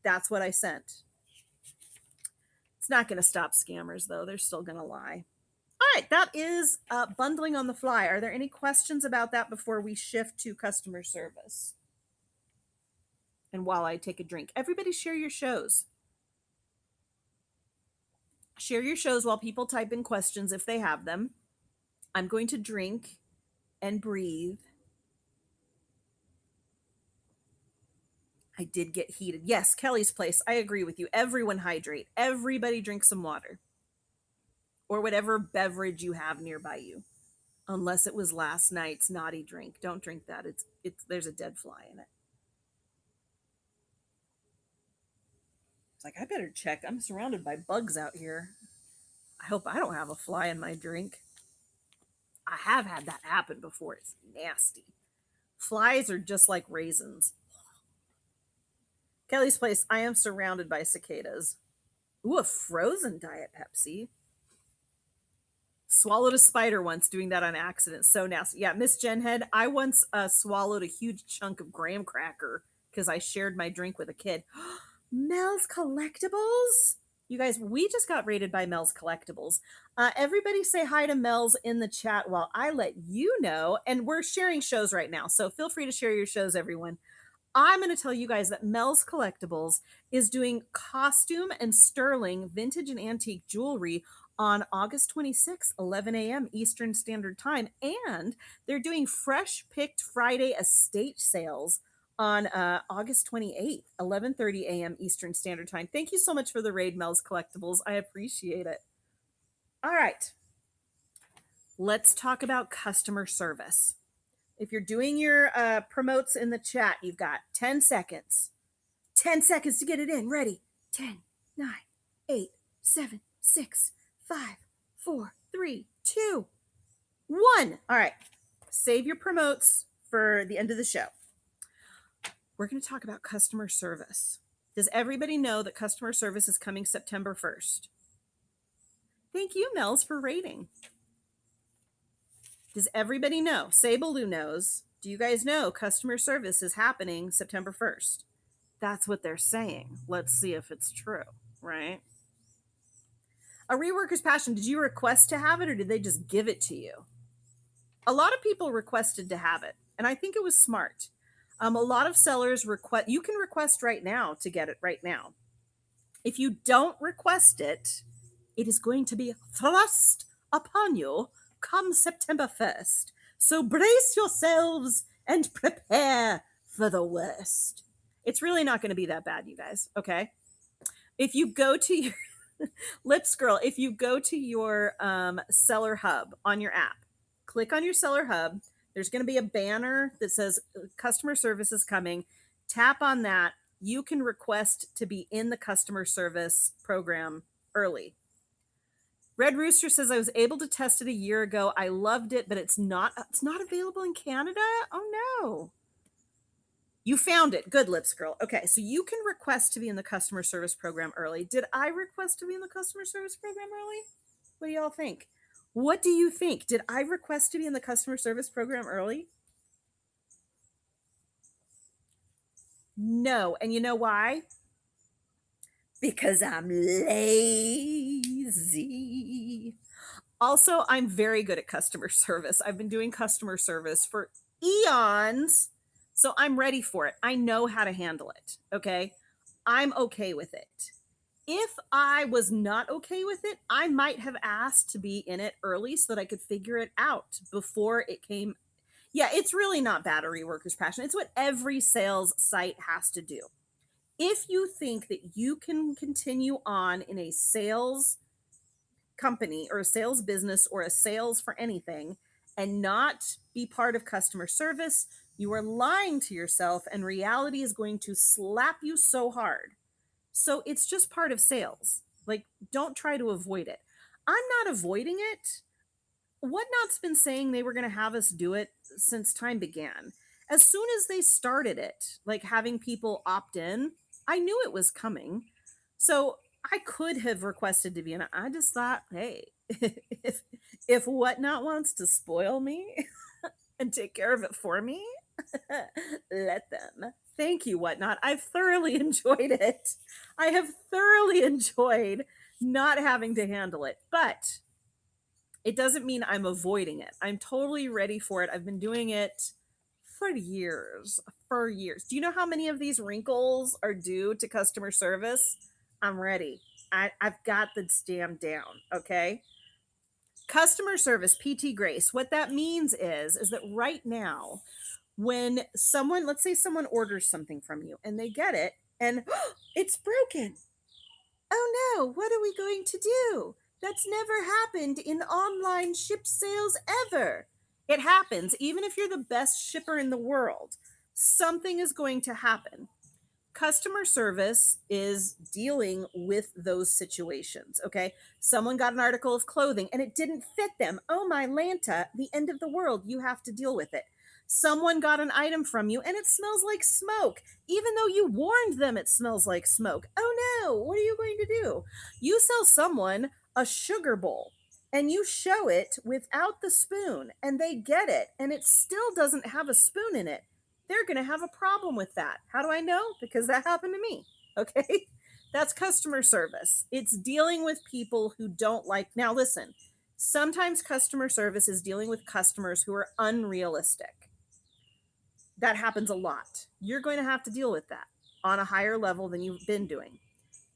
That's what I sent. It's not going to stop scammers, though. They're still going to lie. All right, that is bundling on the fly. Are there any questions about that before we shift to customer service? And while I take a drink, everybody share your shows. Share your shows while people type in questions if they have them. I'm going to drink and breathe. I did get heated. Yes, Kelly's Place. I agree with you. Everyone hydrate. Everybody drink some water or whatever beverage you have nearby you. Unless it was last night's naughty drink. Don't drink that. It's there's a dead fly in it. It's like I better check. I'm surrounded by bugs out here. I hope I don't have a fly in my drink. I have had that happen before. It's nasty. Flies are just like raisins. Kelly's Place. I am surrounded by cicadas. Ooh, a frozen Diet Pepsi. Swallowed a spider once doing that on accident. So nasty. Yeah, Miss Jenhead, I once swallowed a huge chunk of graham cracker because I shared my drink with a kid. Mel's Collectibles? You guys, we just got rated by Mel's Collectibles. Everybody say hi to Mel's in the chat while I let you know. And we're sharing shows right now. So feel free to share your shows, everyone. I'm going to tell you guys that Mel's Collectibles is doing costume and sterling vintage and antique jewelry on August 26th, 11 a.m. Eastern Standard Time. And they're doing fresh picked Friday estate sales on August 28th, 11:30 a.m. Eastern Standard Time. Thank you so much for the raid, Mel's Collectibles. I appreciate it. All right. Let's talk about customer service. If you're doing your promotes in the chat, you've got 10 seconds. 10 seconds to get it in. Ready? 10, 9, 8, 7, 6, 5, 4, 3, 2, 1. All right. Save your promotes for the end of the show. We're going to talk about customer service. Does everybody know that customer service is coming September 1st? Thank you, Mel's, for rating. Does everybody know? Sabaloo knows. Do you guys know customer service is happening September 1st? That's what they're saying. Let's see if it's true, right? A Reworker's Passion, did you request to have it or did they just give it to you? A lot of people requested to have it, and I think it was smart. A lot of sellers request, you can request right now to get it right now. If you don't request it, it is going to be thrust upon you come September 1st. So brace yourselves and prepare for the worst. It's really not going to be that bad, you guys, okay? If you go to your Lips Girl, if you go to your Seller Hub on your app, click on your Seller Hub, there's going to be a banner that says customer service is coming. Tap on that. You can request to be in the customer service program early. Red Rooster says I was able to test it a year ago. I loved it, but it's not available in Canada. Oh no. You found it. Good, Lips Girl. Okay, so you can request to be in the customer service program early. Did I request to be in the customer service program early? What do y'all think? What do you think? Did I request to be in the customer service program early? No. And you know why? Because I'm lazy. Also, I'm very good at customer service. I've been doing customer service for eons, so I'm ready for it. I know how to handle it, okay? I'm okay with it. If I was not okay with it, I might have asked to be in it early so that I could figure it out before it came. Yeah, it's really not bad, a Reworker's Passion. It's what every sales site has to do. If you think that you can continue on in a sales company or a sales business or a sales for anything and not be part of customer service, you are lying to yourself and reality is going to slap you so hard. So it's just part of sales. Like, don't try to avoid it. I'm not avoiding it. Whatnot's been saying they were going to have us do it since time began. As soon as they started it, like having people opt in, I knew it was coming. So I could have requested to be in it. I just thought, hey, if Whatnot wants to spoil me and take care of it for me, let them. Thank you, Whatnot. I've thoroughly enjoyed it. I have thoroughly enjoyed not having to handle it. But it doesn't mean I'm avoiding it. I'm totally ready for it. I've been doing it for years. For years. Do you know how many of these wrinkles are due to customer service? I'm ready. I've got this damn down. Okay. Customer service, PT Grace. What that means is that right now, when someone, let's say someone orders something from you and they get it and it's broken. Oh no, what are we going to do? That's never happened in online ship sales ever. It happens, even if you're the best shipper in the world. Something is going to happen. Customer service is dealing with those situations. Okay. Someone got an article of clothing and it didn't fit them. Oh, my Lanta, the end of the world. You have to deal with it. Someone got an item from you and it smells like smoke, even though you warned them it smells like smoke. Oh no, what are you going to do? You sell someone a sugar bowl and you show it without the spoon and they get it and it still doesn't have a spoon in it. They're going to have a problem with that. How do I know? Because that happened to me. Okay. That's customer service. It's dealing with people who don't like. Now, listen, sometimes customer service is dealing with customers who are unrealistic. That happens a lot. You're going to have to deal with that on a higher level than you've been doing.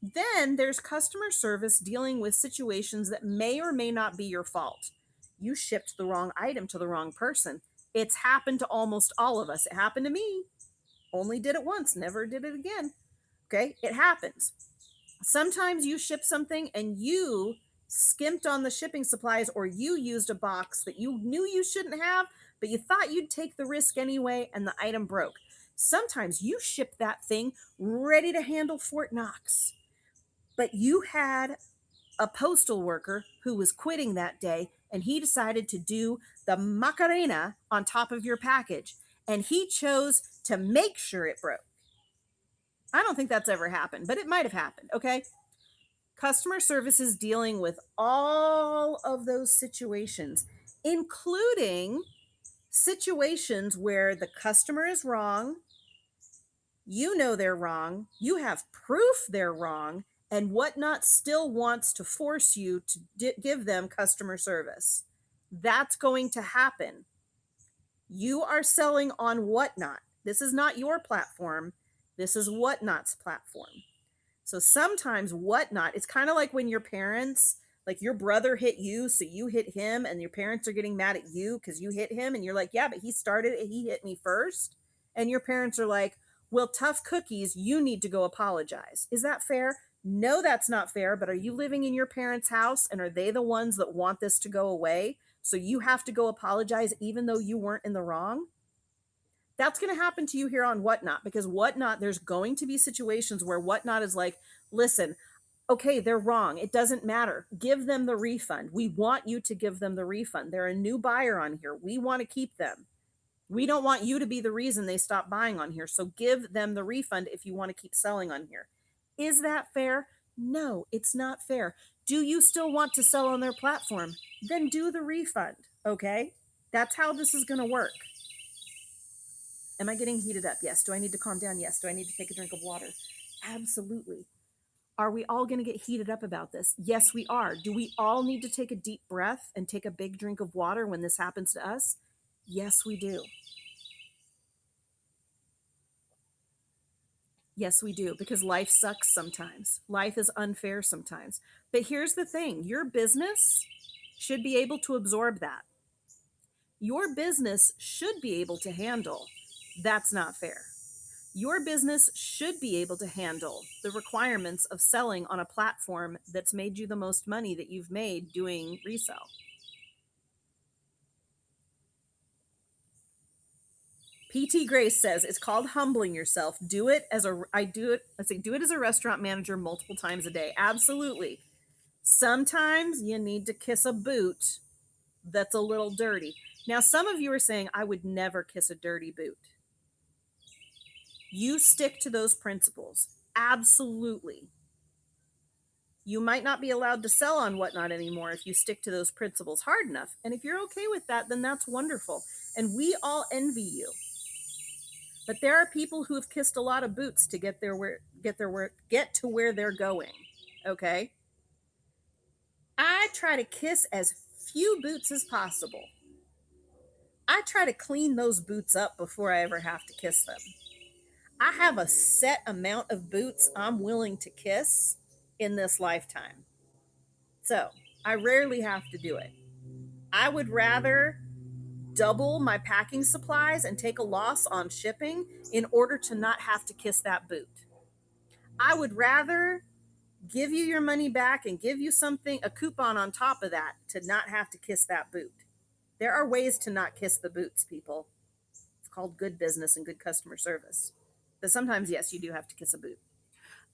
Then there's customer service dealing with situations that may or may not be your fault. You shipped the wrong item to the wrong person. It's happened to almost all of us. It happened to me. Only did it once, never did it again. Okay, it happens. Sometimes you ship something and you skimped on the shipping supplies or you used a box that you knew you shouldn't have, but you thought you'd take the risk anyway and the item broke. Sometimes you ship that thing ready to handle Fort Knox, but you had a postal worker who was quitting that day and he decided to do the Macarena on top of your package and he chose to make sure it broke. I don't think that's ever happened, but it might have happened. Okay. Customer service is dealing with all of those situations, including situations where the customer is wrong, you know they're wrong, you have proof they're wrong, and Whatnot still wants to force you to give them customer service. That's going to happen. You are selling on Whatnot. This is not your platform. This is Whatnot's platform. So sometimes Whatnot, it's kind of like when your parents, like your brother hit you, so you hit him, and your parents are getting mad at you because you hit him, and you're like, yeah, but he started it, he hit me first. And your parents are like, well, tough cookies, you need to go apologize. Is that fair? No, that's not fair. But are you living in your parents' house and are they the ones that want this to go away? So you have to go apologize even though you weren't in the wrong? That's going to happen to you here on Whatnot because Whatnot, there's going to be situations where Whatnot is like, listen, okay, they're wrong. It doesn't matter. Give them the refund. We want you to give them the refund. They're a new buyer on here. We want to keep them. We don't want you to be the reason they stop buying on here. So give them the refund if you want to keep selling on here. Is that fair? No, it's not fair. Do you still want to sell on their platform? Then do the refund. Okay? That's how this is going to work. Am I getting heated up? Yes. Do I need to calm down? Yes. Do I need to take a drink of water? Absolutely. Are we all going to get heated up about this? Yes, we are. Do we all need to take a deep breath and take a big drink of water when this happens to us? Yes, we do. Yes, we do, because life sucks sometimes. Life is unfair sometimes. But here's the thing, your business should be able to absorb that. Your business should be able to handle that's not fair. Your business should be able to handle the requirements of selling on a platform that's made you the most money that you've made doing resale. PT Grace says it's called humbling yourself. Do it as a I do it, let's say do it as a restaurant manager multiple times a day. Absolutely. Sometimes you need to kiss a boot that's a little dirty. Now, some of you are saying, I would never kiss a dirty boot. You stick to those principles. Absolutely. You might not be allowed to sell on Whatnot anymore if you stick to those principles hard enough. And if you're okay with that, then that's wonderful. And we all envy you. But there are people who have kissed a lot of boots to get to where they're going. Okay? I try to kiss as few boots as possible. I try to clean those boots up before I ever have to kiss them. I have a set amount of boots I'm willing to kiss in this lifetime. So I rarely have to do it. I would rather double my packing supplies and take a loss on shipping in order to not have to kiss that boot. I would rather give you your money back and give you something, a coupon on top of that, to not have to kiss that boot. There are ways to not kiss the boots, people. It's called good business and good customer service. But sometimes, yes, you do have to kiss a boot.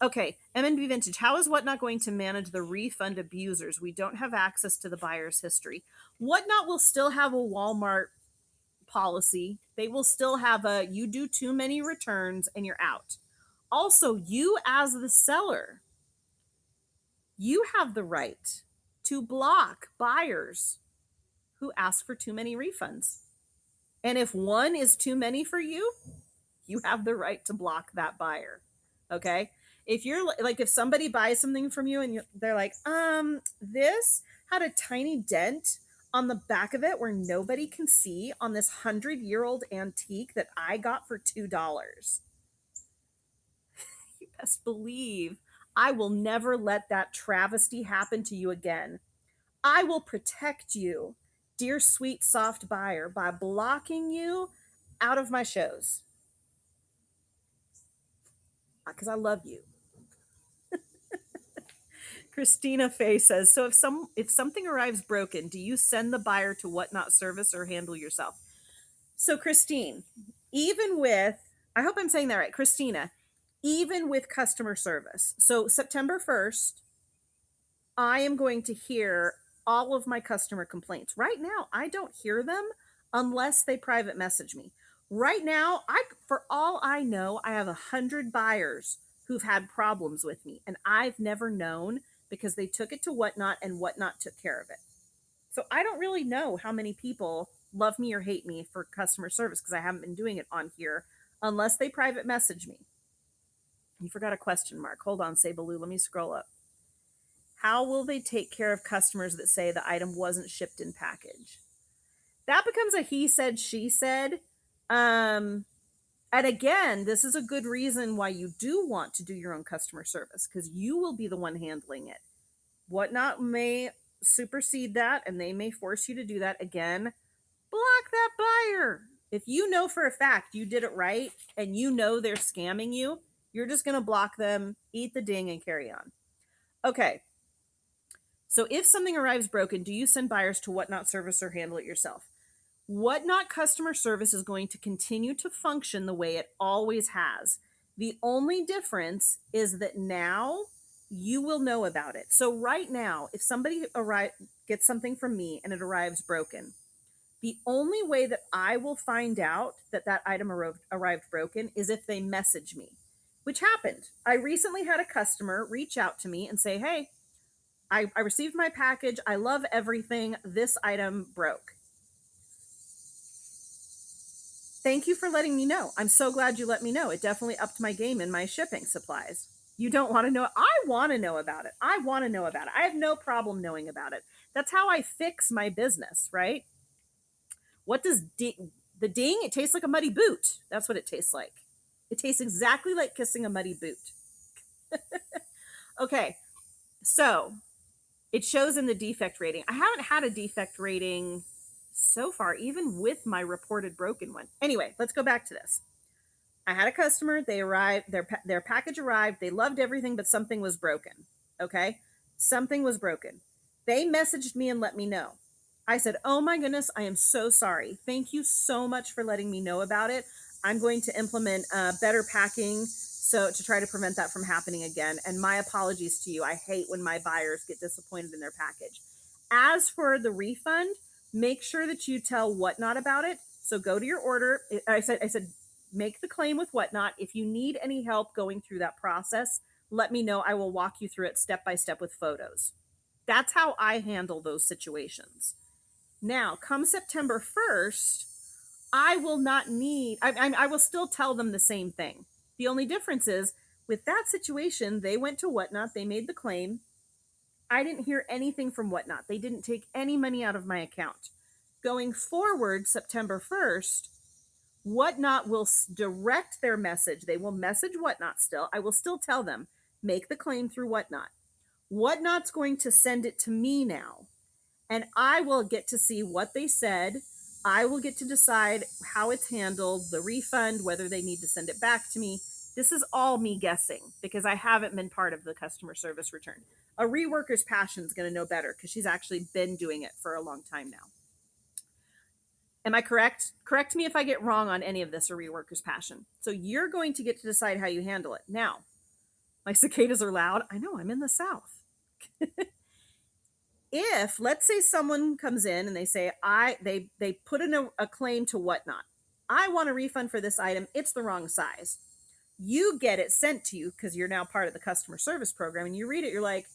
Okay, M&B Vintage, how is Whatnot going to manage the refund abusers? We don't have access to the buyer's history. Whatnot will still have a Walmart policy. They will still have a you do too many returns and you're out. Also, you as the seller, you have the right to block buyers who ask for too many refunds. And if one is too many for you, you have the right to block that buyer. Okay? If you're like, if somebody buys something from you and they're like, this had a tiny dent on the back of it where nobody can see on this 100-year-old antique that I got for $2. You best believe I will never let that travesty happen to you again. I will protect you, dear sweet soft buyer, by blocking you out of my shows. Because I love you. Christina Fay says, so if something arrives broken, do you send the buyer to Whatnot service or handle yourself? So Christine, even with, I hope I'm saying that right, Christina, even with customer service. So September 1st, I am going to hear all of my customer complaints. Right now, I don't hear them unless they private message me. Right now, for all I know, I have 100 buyers who've had problems with me, and I've never known because they took it to Whatnot and Whatnot took care of it. So I don't really know how many people love me or hate me for customer service because I haven't been doing it on here unless they private message me. You forgot a question mark. Hold on, Sabaloo. Let me scroll up. How will they take care of customers that say the item wasn't shipped in package? That becomes a he said, she said. And again, this is a good reason why you do want to do your own customer service because you will be the one handling it. Whatnot may supersede that and they may force you to do that. Again, block that buyer. If you know for a fact you did it right and you know they're scamming you, you're just going to block them, eat the ding, and carry on. Okay. So if something arrives broken, do you send buyers to Whatnot service or handle it yourself? Whatnot customer service is going to continue to function the way it always has. The only difference is that now you will know about it. So right now, if somebody gets something from me and it arrives broken, the only way that I will find out that that item arrived broken is if they message me, which happened. I recently had a customer reach out to me and say, hey, I received my package. I love everything. This item broke. Thank you for letting me know. I'm so glad you let me know. It definitely upped my game in my shipping supplies. You don't want to know. I want to know about it. I want to know about it. I have no problem knowing about it. That's how I fix my business, right? What does the ding? It tastes like a muddy boot. That's what it tastes like. It tastes exactly like kissing a muddy boot. Okay, so it shows in the defect rating. I haven't had a defect rating so far, even with my reported broken one. Anyway, let's go back to this. I had a customer, they arrived, their package arrived, they loved everything, but something was broken. Okay? Something was broken. They messaged me and let me know. I said, oh my goodness, I am so sorry. Thank you so much for letting me know about it. I'm going to implement better packing so to try to prevent that from happening again. And my apologies to you. I hate when my buyers get disappointed in their package. As for the refund, make sure that you tell Whatnot about it. So go to your order. I said, make the claim with Whatnot. If you need any help going through that process, let me know. I will walk you through it step by step with photos. That's how I handle those situations. Now, come September 1st, I will not need, I will still tell them the same thing. The only difference is with that situation, they went to Whatnot, they made the claim. I didn't hear anything from Whatnot. They didn't take any money out of my account. Going forward, September 1st, Whatnot will direct their message. They will message Whatnot still. I will still tell them, make the claim through Whatnot. Whatnot's going to send it to me now, and I will get to see what they said. I will get to decide how it's handled, the refund, whether they need to send it back to me. This is all me guessing because I haven't been part of the customer service return. A reworker's passion is going to know better because she's actually been doing it for a long time now. Am I correct? Correct me if I get wrong on any of this, a reworker's passion. So you're going to get to decide how you handle it. Now, my cicadas are loud. I know, I'm in the South. If, let's say, someone comes in and they say, they put in a claim to Whatnot. I want a refund for this item. It's the wrong size. You get it sent to you because you're now part of the customer service program, and you read it. You're like,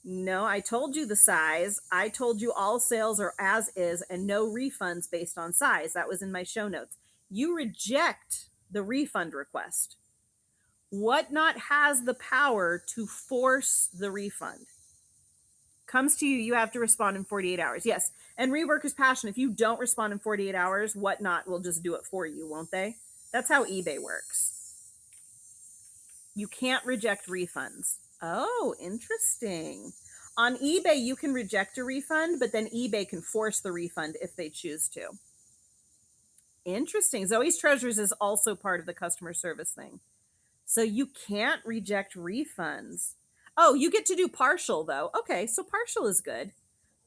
no, I told you the size. I told you all sales are as is and no refunds based on size. That was in my show notes. You reject the refund request. Whatnot has the power to force the refund. Comes to you, you have to respond in 48 hours. Yes. And Reworker's Passion, if you don't respond in 48 hours, Whatnot will just do it for you, won't they? That's how eBay works. You can't reject refunds. Oh, interesting. On eBay, you can reject a refund, but then eBay can force the refund if they choose to. Interesting. Zoe's Treasures is also part of the customer service thing. So you can't reject refunds. Oh, you get to do partial, though. Okay, so partial is good.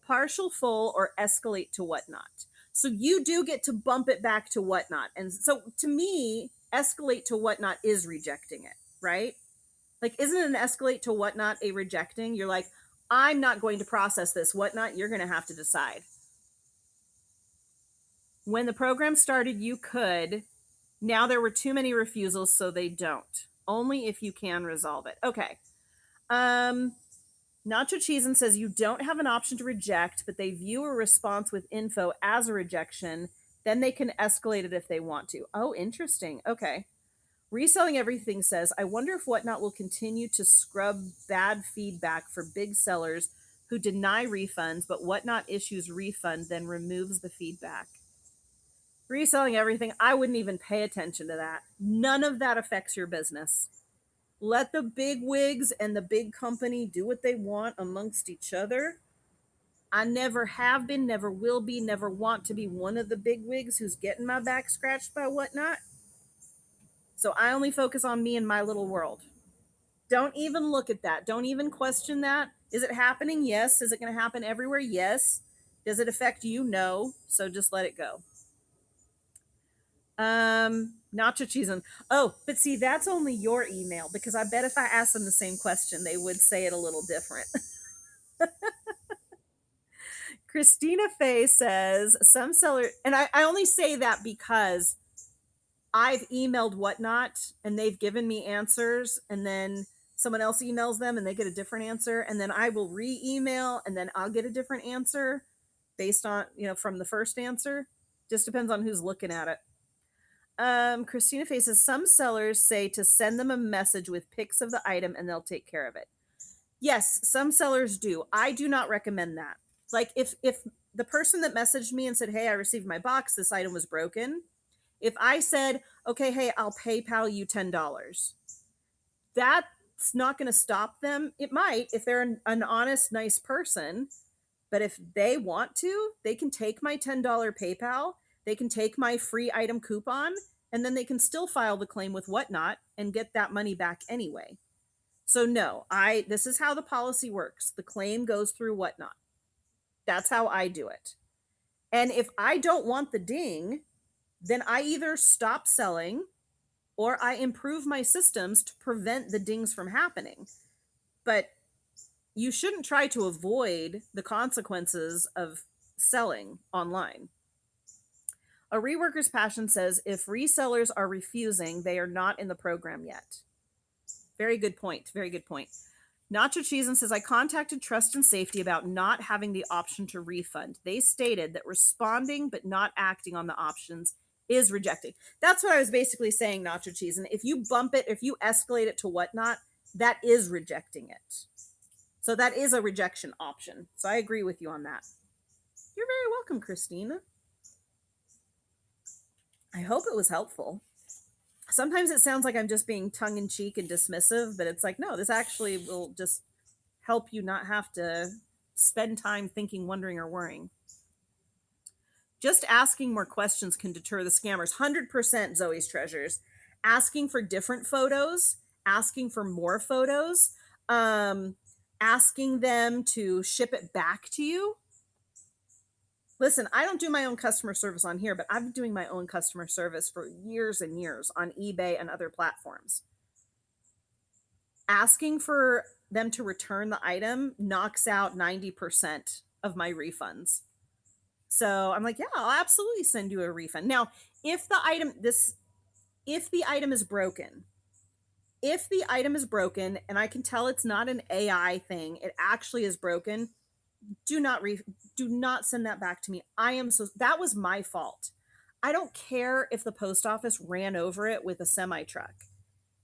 Partial, full, or escalate to Whatnot. So you do get to bump it back to Whatnot. And so to me, escalate to Whatnot is rejecting it, right? Like, isn't an escalate to Whatnot a rejecting? You're like, I'm not going to process this. Whatnot, you're going to have to decide. When the program started, you could. Now there were too many refusals, so they don't. Only if you can resolve it. Okay. Nacho Cheesin says you don't have an option to reject, but they view a response with info as a rejection. Then they can escalate it if they want to. Oh, interesting. Okay. Reselling Everything says, I wonder if Whatnot will continue to scrub bad feedback for big sellers who deny refunds, but Whatnot issues refund, then removes the feedback. Reselling Everything, I wouldn't even pay attention to that. None of that affects your business. Let the big wigs and the big company do what they want amongst each other. I never have been, never will be, never want to be one of the big wigs who's getting my back scratched by Whatnot. So I only focus on me and my little world. Don't even look at that. Don't even question that. Is it happening? Yes. Is it going to happen everywhere? Yes. Does it affect you? No. So just let it go. Nacho cheese. Oh, but see, that's only your email, because I bet if I asked them the same question, they would say it a little different. Christina Fay says some seller, and I only say that because I've emailed Whatnot and they've given me answers, and then someone else emails them and they get a different answer, and then I will re-email and then I'll get a different answer based on, from the first answer. Just depends on who's looking at it. Christina Fay says some sellers say to send them a message with pics of the item and they'll take care of it. Yes, some sellers do. I do not recommend that. Like, if the person that messaged me and said, hey, I received my box, this item was broken. If I said, okay, hey, I'll PayPal you $10, that's not going to stop them. It might if they're an honest, nice person. But if they want to, they can take my $10 PayPal. They can take my free item coupon, and then they can still file the claim with Whatnot and get that money back anyway. So no, this is how the policy works. The claim goes through Whatnot. That's how I do it. And if I don't want the ding, then I either stop selling or I improve my systems to prevent the dings from happening. But you shouldn't try to avoid the consequences of selling online. A Reworker's Passion says if resellers are refusing, they are not in the program yet. Very good point. Very good point. Nacho Cheesin says, I contacted Trust and Safety about not having the option to refund. They stated that responding but not acting on the options is rejecting. That's what I was basically saying, Nacho Cheesin. If you bump it, if you escalate it to Whatnot, that is rejecting it. So that is a rejection option. So I agree with you on that. You're very welcome, Christina. I hope it was helpful. Sometimes it sounds like I'm just being tongue in cheek and dismissive, but it's like, no, this actually will just help you not have to spend time thinking, wondering, or worrying. Just asking more questions can deter the scammers. 100% Zoe's treasures. Asking for different photos, asking for more photos, um, asking them to ship it back to you. Listen, I don't do my own customer service on here, but I've been doing my own customer service for years and years on eBay and other platforms. Asking for them to return the item knocks out 90% of my refunds. So I'm like, yeah, I'll absolutely send you a refund. Now, if the item if the item is broken, if the item is broken and I can tell it's not an AI thing, it actually is broken, do not do not send that back to me. That was my fault. I don't care if the post office ran over it with a semi truck.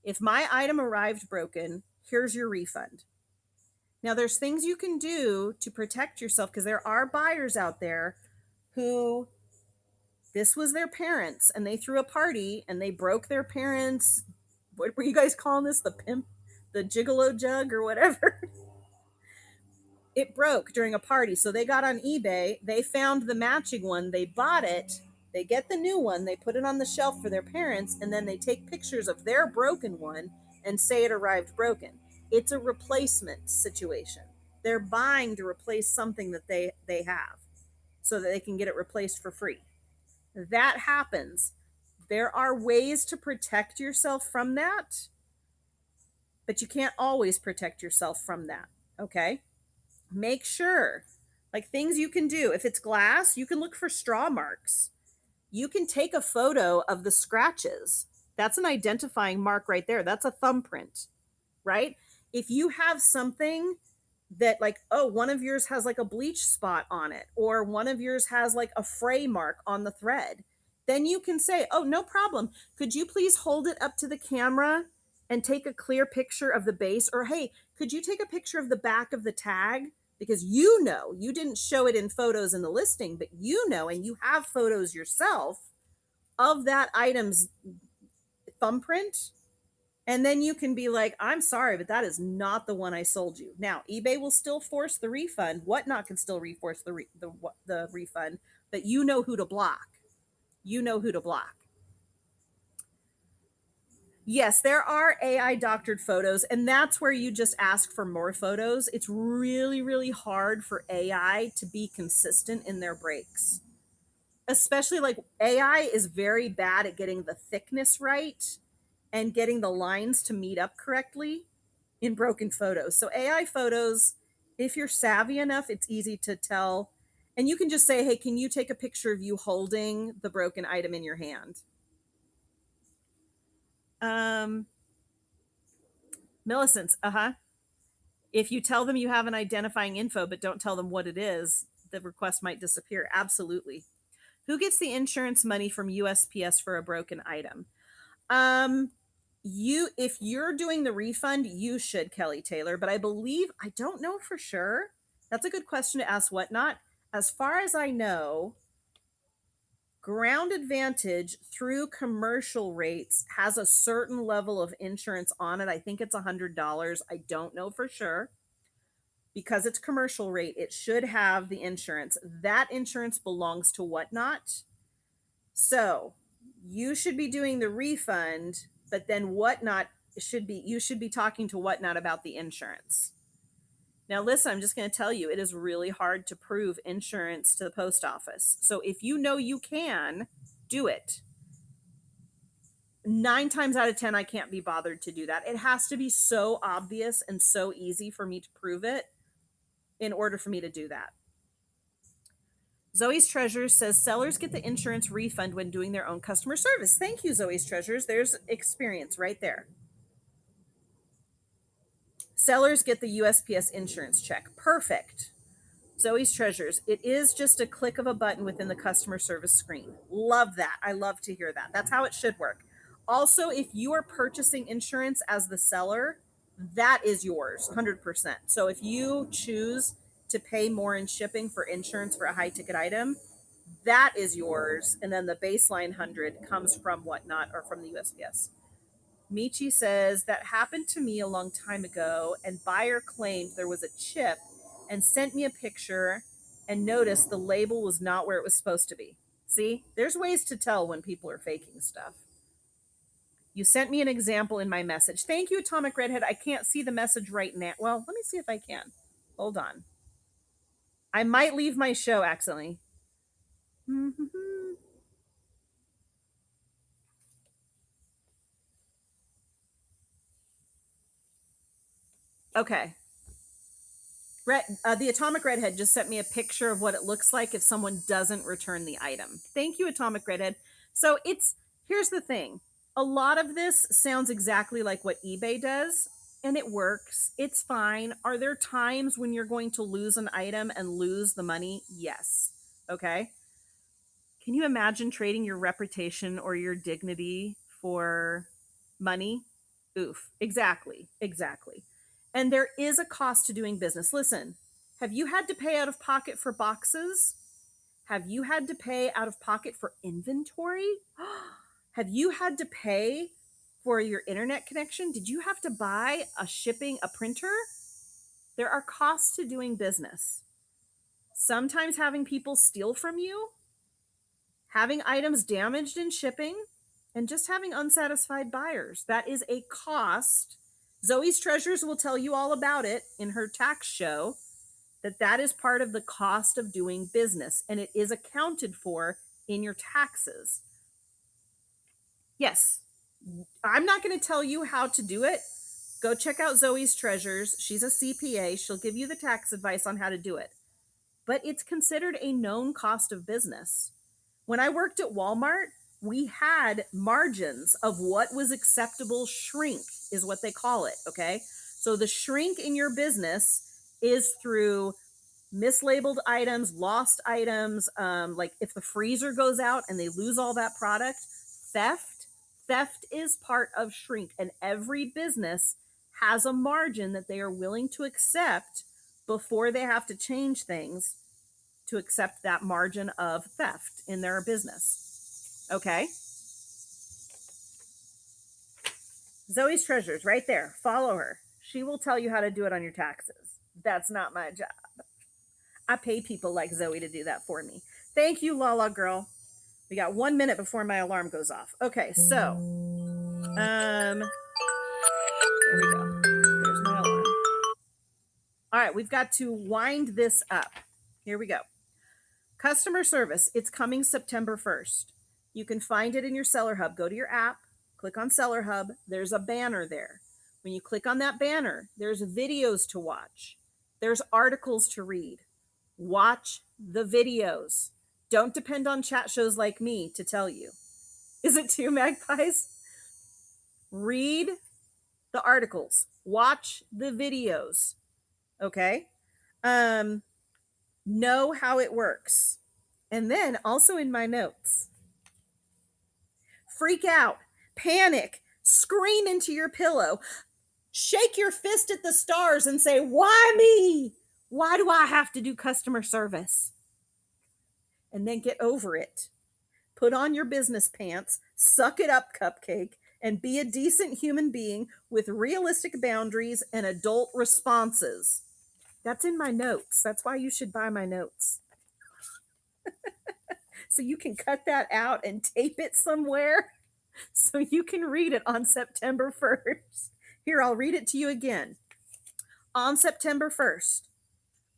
If my item arrived broken, here's your refund. Now there's things you can do to protect yourself because there are buyers out there who this was their parents and they threw a party and they broke their parents. What were you guys calling this? The pimp, the gigolo jug or whatever? It broke during a party. So they got on eBay, they found the matching one, they bought it, they get the new one, they put it on the shelf for their parents, and then they take pictures of their broken one and say it arrived broken. It's a replacement situation. They're buying to replace something that they have so that they can get it replaced for free. That happens. There are ways to protect yourself from that, but you can't always protect yourself from that. Okay? Make sure, like things you can do. If it's glass, you can look for straw marks. You can take a photo of the scratches. That's an identifying mark right there. That's a thumbprint, right? If you have something that like, oh, one of yours has like a bleach spot on it, or one of yours has like a fray mark on the thread, then you can say, oh, no problem. Could you please hold it up to the camera and take a clear picture of the base? Or hey, could you take a picture of the back of the tag? Because you know, you didn't show it in photos in the listing, but you know, and you have photos yourself of that item's thumbprint. And then you can be like, I'm sorry, but that is not the one I sold you. Now, eBay will still force the refund. Whatnot can still reforce the refund, but you know who to block. You know who to block. Yes, there are AI doctored photos, and that's where you just ask for more photos. It's really, really hard for AI to be consistent in their breaks. Especially like AI is very bad at getting the thickness right and getting the lines to meet up correctly in broken photos. So AI photos, if you're savvy enough, it's easy to tell. And you can just say, hey, can you take a picture of you holding the broken item in your hand? Um, Millicent's, if you tell them you have an identifying info, but don't tell them what it is, the request might disappear. Absolutely. Who gets the insurance money from USPS for a broken item? You, if you're doing the refund, you should, Kelly Taylor, but I believe, I don't know for sure. That's a good question to ask Whatnot. As far as I know, Ground Advantage through commercial rates has a certain level of insurance on it. I think it's $100. I don't know for sure. Because it's commercial rate, it should have the insurance. That insurance belongs to Whatnot. So you should be doing the refund, but then Whatnot you should be talking to Whatnot about the insurance. Now, listen, I'm just going to tell you, it is really hard to prove insurance to the post office. So if you know you can, do it. 9 times out of 10, I can't be bothered to do that. It has to be so obvious and so easy for me to prove it in order for me to do that. Zoe's Treasures says sellers get the insurance refund when doing their own customer service. Thank you, Zoe's Treasures. There's experience right there. Sellers get the USPS insurance check. Perfect. Zoe's Treasures. It is just a click of a button within the customer service screen. Love that. I love to hear that. That's how it should work. Also, if you are purchasing insurance as the seller, that is yours 100%. So if you choose to pay more in shipping for insurance for a high ticket item, that is yours. And then the baseline 100 comes from Whatnot or from the USPS. Michi says that happened to me a long time ago, and buyer claimed there was a chip and sent me a picture and noticed the label was not where it was supposed to be. See, there's ways to tell when people are faking stuff. You sent me an example in my message. Thank you, Atomic Redhead. I can't see the message right now. Well, let me see if I can. Hold on. I might leave my show accidentally. Okay. The Atomic Redhead just sent me a picture of what it looks like if someone doesn't return the item. Thank you, Atomic Redhead. So here's the thing. A lot of this sounds exactly like what eBay does, and it works. It's fine. Are there times when you're going to lose an item and lose the money? Yes. Okay. Can you imagine trading your reputation or your dignity for money? Oof. Exactly. Exactly. And there is a cost to doing business. Listen, have you had to pay out of pocket for boxes? Have you had to pay out of pocket for inventory? Have you had to pay for your internet connection? Did you have to buy a printer? There are costs to doing business. Sometimes having people steal from you, having items damaged in shipping, and just having unsatisfied buyers. That is a cost. Zoe's Treasures will tell you all about it in her tax show, that is part of the cost of doing business, and it is accounted for in your taxes. Yes, I'm not going to tell you how to do it. Go check out Zoe's Treasures. She's a CPA. She'll give you the tax advice on how to do it. But it's considered a known cost of business. When I worked at Walmart, we had margins of what was acceptable shrink, is what they call it. Okay. So the shrink in your business is through mislabeled items, lost items. Like if the freezer goes out and they lose all that product, theft is part of shrink. And every business has a margin that they are willing to accept before they have to change things to accept that margin of theft in their business. Okay. Zoe's Treasures right there. Follow her. She will tell you how to do it on your taxes. That's not my job. I pay people like Zoe to do that for me. Thank you, Lala girl. We got 1 minute before my alarm goes off. Okay, so there we go. There's my alarm. All right, we've got to wind this up. Here we go. Customer service. It's coming September 1st. You can find it in your Seller Hub. Go to your app, click on Seller Hub. There's a banner there. When you click on that banner, there's videos to watch. There's articles to read. Watch the videos. Don't depend on chat shows like me to tell you. Is it two magpies? Read the articles. Watch the videos. Okay? Know how it works. And then also in my notes, freak out, panic, scream into your pillow, shake your fist at the stars and say, why me? Why do I have to do customer service? And then get over it. Put on your business pants, suck it up, Cupcake, and be a decent human being with realistic boundaries and adult responses. That's in my notes. That's why you should buy my notes. So you can cut that out and tape it somewhere so you can read it on September 1st. Here, I'll read it to you again. On September 1st,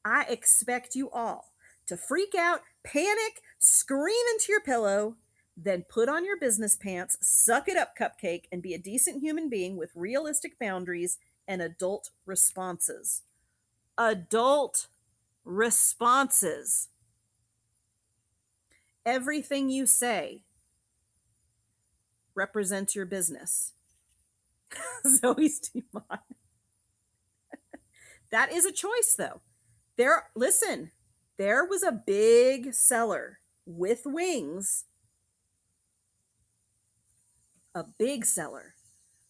I expect you all to freak out, panic, scream into your pillow, then put on your business pants, suck it up, Cupcake, and be a decent human being with realistic boundaries and adult responses. Adult responses. Everything you say represents your business. Zoe's Demon. That is a choice, though. Listen, there was a big seller with wings, a big seller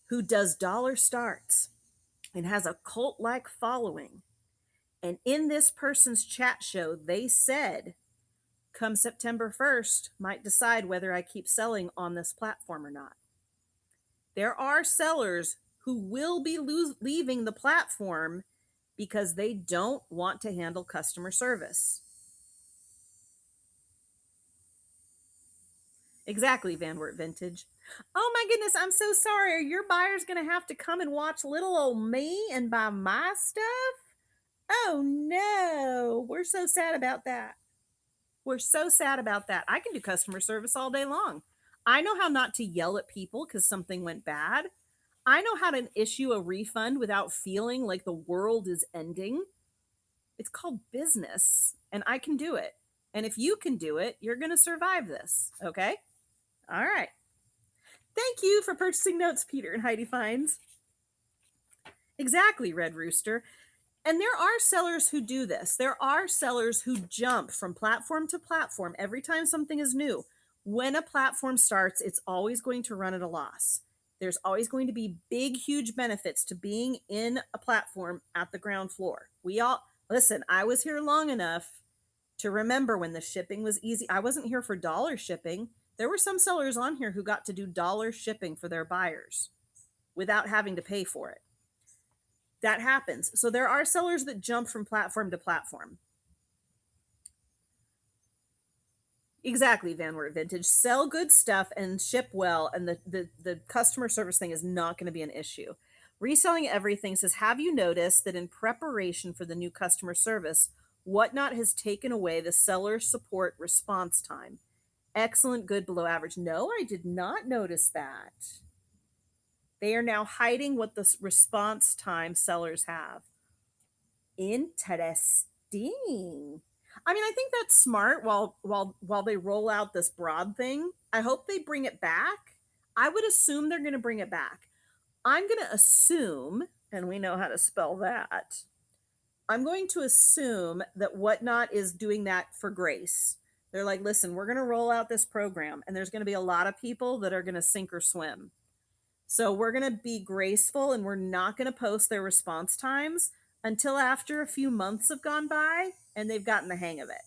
who does dollar starts. and has a cult like following. And in this person's chat show, they said, come September 1st, might decide whether I keep selling on this platform or not. There are sellers who will be leaving the platform because they don't want to handle customer service. Exactly, Van Wert Vintage. Oh my goodness, I'm so sorry. Are your buyers going to have to come and watch little old me and buy my stuff? Oh no, we're so sad about that. We're so sad about that. I can do customer service all day long. I know how not to yell at people because something went bad. I know how to issue a refund without feeling like the world is ending. It's called business, and I can do it. And if you can do it, you're going to survive this. Okay? All right. Thank you for purchasing notes, Peter and Heidi Fines. Exactly, Red Rooster. And there are sellers who do this. There are sellers who jump from platform to platform every time something is new. When a platform starts, it's always going to run at a loss. There's always going to be big, huge benefits to being in a platform at the ground floor. We all, listen, I was here long enough to remember when the shipping was easy. I wasn't here for dollar shipping. There were some sellers on here who got to do dollar shipping for their buyers without having to pay for it. That happens. So there are sellers that jump from platform to platform. Exactly, Van Wert Vintage. Sell good stuff and ship well, and the customer service thing is not going to be an issue. Reselling Everything says, have you noticed that in preparation for the new customer service, Whatnot has taken away the seller support response time? Excellent, good, below average. No, I did not notice that. They are now hiding what the response time sellers have. Interesting. I mean, I think that's smart while they roll out this broad thing. I hope they bring it back. I would assume they're going to bring it back. I'm going to assume, and we know how to spell that. I'm going to assume that Whatnot is doing that for grace. They're like, listen, we're going to roll out this program, and there's going to be a lot of people that are going to sink or swim. So we're going to be graceful, and we're not going to post their response times until after a few months have gone by and they've gotten the hang of it.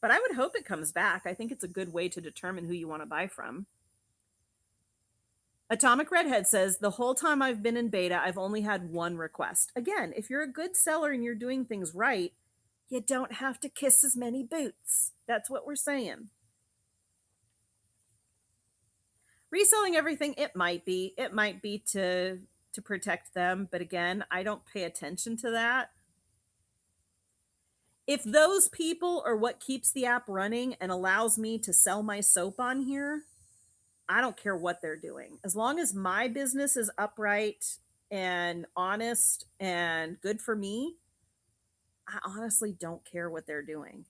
But I would hope it comes back. I think it's a good way to determine who you want to buy from. Atomic Redhead says, the whole time I've been in beta, I've only had one request. Again, if you're a good seller and you're doing things right, you don't have to kiss as many boots. That's what we're saying. Reselling Everything, it might be to protect them, but again, I don't pay attention to that. If those people are what keeps the app running and allows me to sell my soap on here, I don't care what they're doing. As long as my business is upright and honest and good for me, I honestly don't care what they're doing.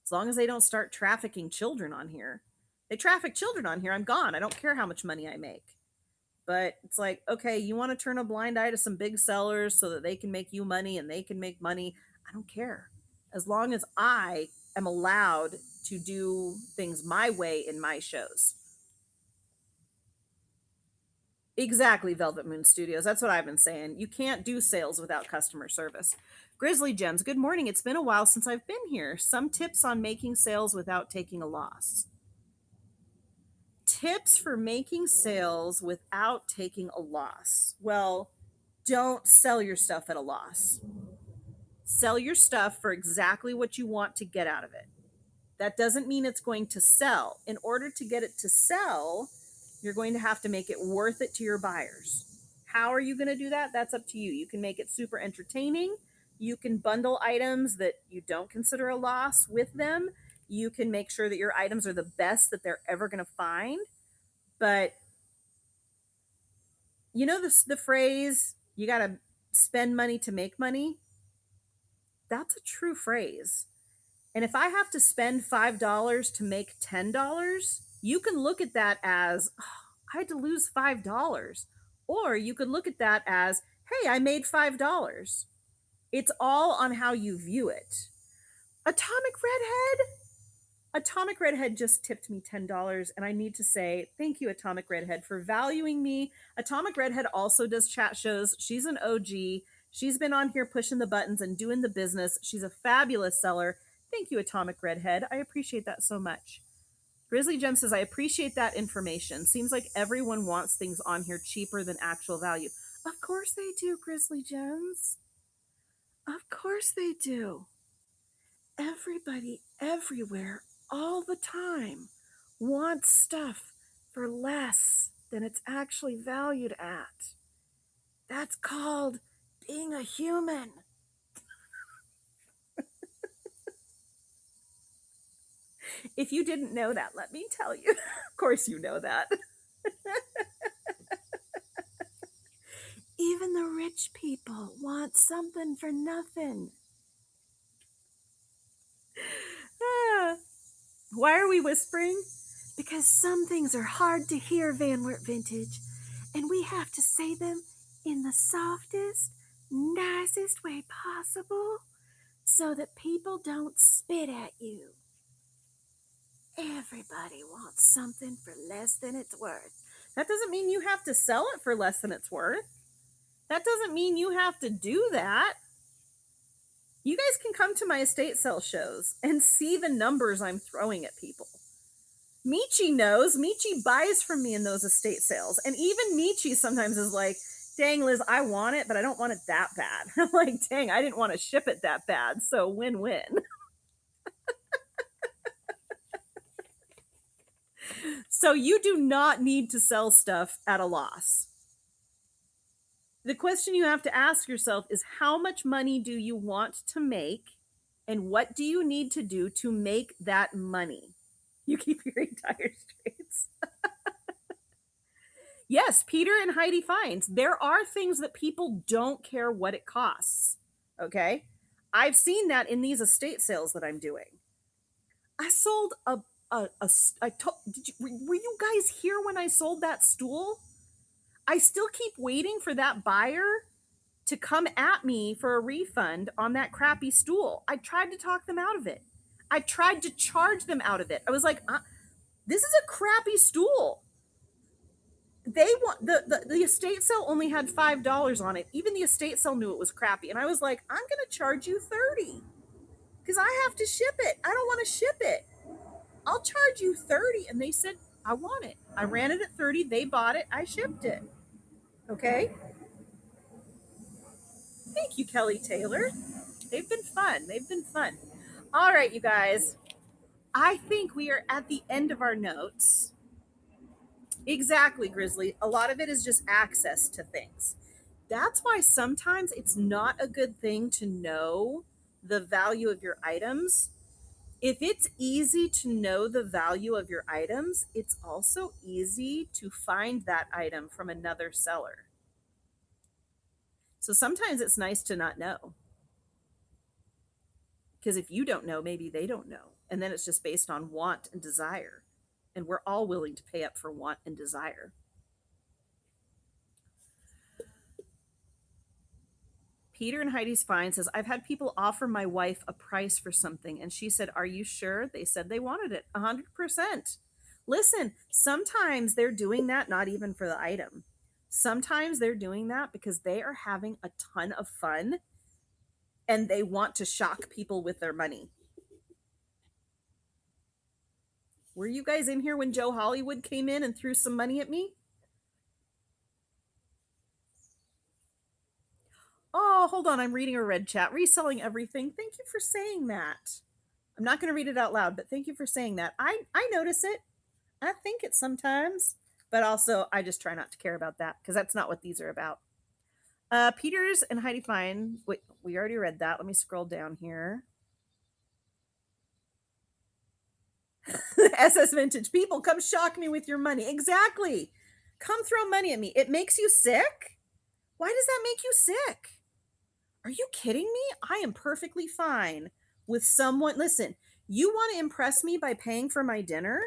As long as they don't start trafficking children on here. They traffic children on here, I'm gone. I don't care how much money I make. But it's like, okay, you want to turn a blind eye to some big sellers so that they can make you money and they can make money. I don't care. As long as I am allowed to do things my way in my shows. Exactly, Velvet Moon Studios. That's what I've been saying. You can't do sales without customer service. Grizzly Gems, good morning. It's been a while since I've been here. Some tips on making sales without taking a loss. Tips for making sales without taking a loss. Well, don't sell your stuff at a loss. Sell your stuff for exactly what you want to get out of it. That doesn't mean it's going to sell. In order to get it to sell, you're going to have to make it worth it to your buyers. How are you going to do that? That's up to you. You can make it super entertaining. You can bundle items that you don't consider a loss with them. You can make sure that your items are the best that they're ever going to find. But you know the phrase, you got to spend money to make money? That's a true phrase. And if I have to spend $5 to make $10, you can look at that as, oh, I had to lose $5. Or you could look at that as, hey, I made $5. It's all on how you view it. Atomic Redhead, Atomic Redhead just tipped me $10, and I need to say thank you, Atomic Redhead, for valuing me. Atomic Redhead also does chat shows. She's an OG. She's been on here pushing the buttons and doing the business. She's a fabulous seller. Thank you, Atomic Redhead. I appreciate that so much. Grizzly Gem says, I appreciate that information. Seems like everyone wants things on here cheaper than actual value. Of course they do, Grizzly Gems. Of course they do. Everybody, everywhere, all the time, wants stuff for less than it's actually valued at. That's called being a human. If you didn't know that, let me tell you. Of course, you know that. Even the rich people want something for nothing. Why are we whispering? Because some things are hard to hear, Van Wert Vintage, and we have to say them in the softest, nicest way possible so that people don't spit at you. Everybody wants something for less than it's worth. That doesn't mean you have to sell it for less than it's worth. That doesn't mean you have to do that. You guys can come to my estate sale shows and see the numbers I'm throwing at people. Michi knows. Michi buys from me in those estate sales. And even Michi sometimes is like, dang, Liz, I want it, but I don't want it that bad. I'm like, dang, I didn't want to ship it that bad. So win-win. So you do not need to sell stuff at a loss. The question you have to ask yourself is how much money do you want to make and what do you need to do to make that money? You keep hearing Dire Straits. Yes, Peter and Heidi finds there are things that people don't care what it costs. Okay? I've seen that in these estate sales that I'm doing. I sold were you guys here when I sold that stool? I still keep waiting for that buyer to come at me for a refund on that crappy stool. I tried to talk them out of it. I tried to charge them out of it. I was like, this is a crappy stool. They want the estate sale only had $5 on it. Even the estate sale knew it was crappy. And I was like, I'm gonna charge you $30 because I have to ship it. I don't want to ship it. I'll charge you $30. And they said, I want it. I ran it at $30. They bought it. I shipped it. Okay. Thank you, Kelly Taylor. They've been fun. They've been fun. All right, you guys. I think we are at the end of our notes. Exactly, Grizzly. A lot of it is just access to things. That's why sometimes it's not a good thing to know the value of your items. If it's easy to know the value of your items, it's also easy to find that item from another seller. So sometimes it's nice to not know. Because if you don't know, maybe they don't know. And then it's just based on want and desire. And we're all willing to pay up for want and desire. Peter and Heidi's Fine says, I've had people offer my wife a price for something. And she said, are you sure? They said they wanted it 100%. Listen, sometimes they're doing that not even for the item. Sometimes they're doing that because they are having a ton of fun and they want to shock people with their money. Were you guys in here when Joe Hollywood came in and threw some money at me? Oh, hold on. I'm reading a red chat. Reselling everything. Thank you for saying that. I'm not going to read it out loud, but thank you for saying that. I notice it. I think it sometimes, but also I just try not to care about that because that's not what these are about. Peters and Heidi Fine. Wait, we already read that. Let me scroll down here. SS Vintage. People, come shock me with your money. Exactly. Come throw money at me. It makes you sick? Why does that make you sick? Are you kidding me? I am perfectly fine with someone. Listen, you want to impress me by paying for my dinner?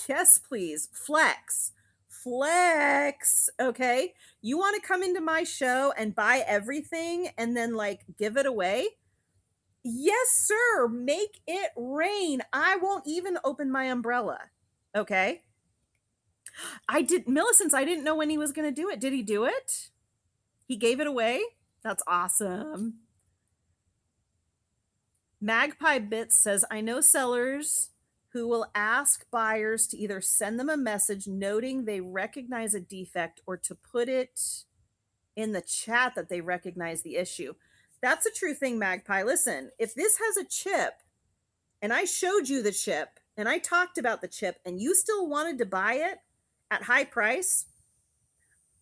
Yes, please. Flex. Flex. Okay. You want to come into my show and buy everything and then like give it away? Yes, sir. Make it rain. I won't even open my umbrella. Okay. I did Millicent's. I didn't know when he was going to do it. Did he do it? He gave it away? That's awesome. Magpie Bits says, I know sellers who will ask buyers to either send them a message noting they recognize a defect or to put it in the chat that they recognize the issue. That's a true thing, Magpie. Listen, if this has a chip and I showed you the chip and I talked about the chip and you still wanted to buy it at high price,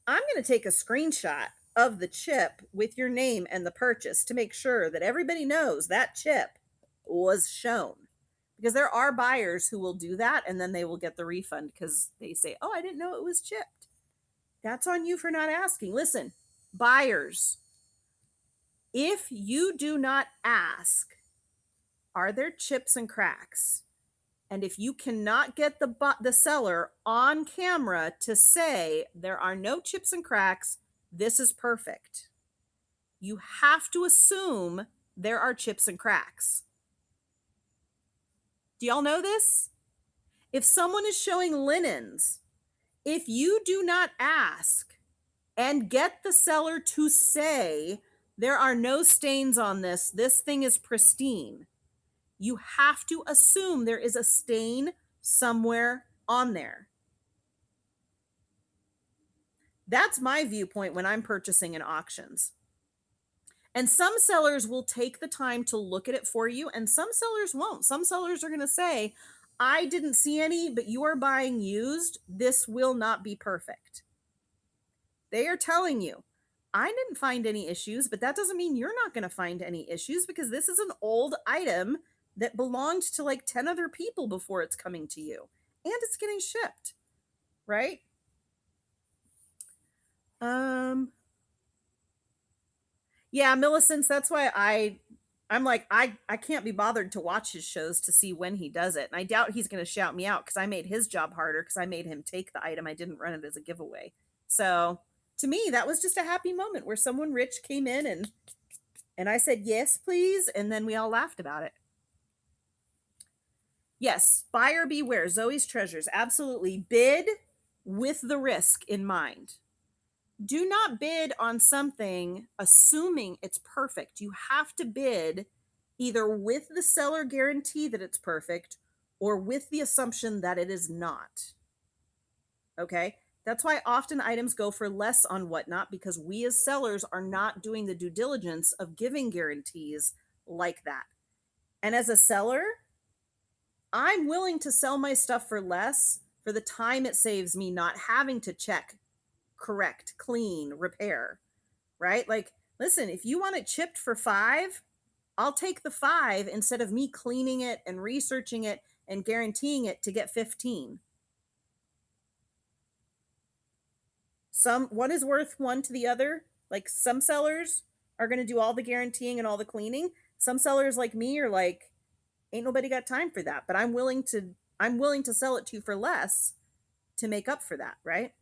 I'm going to take a screenshot of the chip with your name and the purchase to make sure that everybody knows that chip was shown. Because there are buyers who will do that and then they will get the refund because they say, oh, I didn't know it was chipped. That's on you for not asking. Listen, buyers, if you do not ask, are there chips and cracks? And if you cannot get the seller on camera to say there are no chips and cracks, this is perfect. You have to assume there are chips and cracks. Do y'all know this? If someone is showing linens, if you do not ask and get the seller to say there are no stains on this thing is pristine, you have to assume there is a stain somewhere on there. That's my viewpoint when I'm purchasing in auctions. And some sellers will take the time to look at it for you, and some sellers won't. Some sellers are going to say, I didn't see any, but you are buying used. This will not be perfect. They are telling you, I didn't find any issues, but that doesn't mean you're not going to find any issues because this is an old item that belonged to like 10 other people before it's coming to you and it's getting shipped, right? Yeah, Millicent, that's why I'm like I can't be bothered to watch his shows to see when he does it. And I doubt he's going to shout me out cuz I made his job harder cuz I made him take the item. I didn't run it as a giveaway. So, to me, that was just a happy moment where someone rich came in and I said, "Yes, please," and then we all laughed about it. Yes, buyer beware, Zoe's treasures. Absolutely. Bid with the risk in mind. Do not bid on something assuming it's perfect. You have to bid either with the seller guarantee that it's perfect or with the assumption that it is not. Okay? That's why often items go for less on Whatnot because we as sellers are not doing the due diligence of giving guarantees like that. And as a seller, I'm willing to sell my stuff for less for the time it saves me not having to check, correct, clean, repair, right? Like, listen, if you want it chipped for 5, I'll take the 5 instead of me cleaning it and researching it and guaranteeing it to get 15. One is worth one to the other. Like some sellers are going to do all the guaranteeing and all the cleaning. Some sellers like me are like, ain't nobody got time for that, but I'm willing to sell it to you for less to make up for that, right?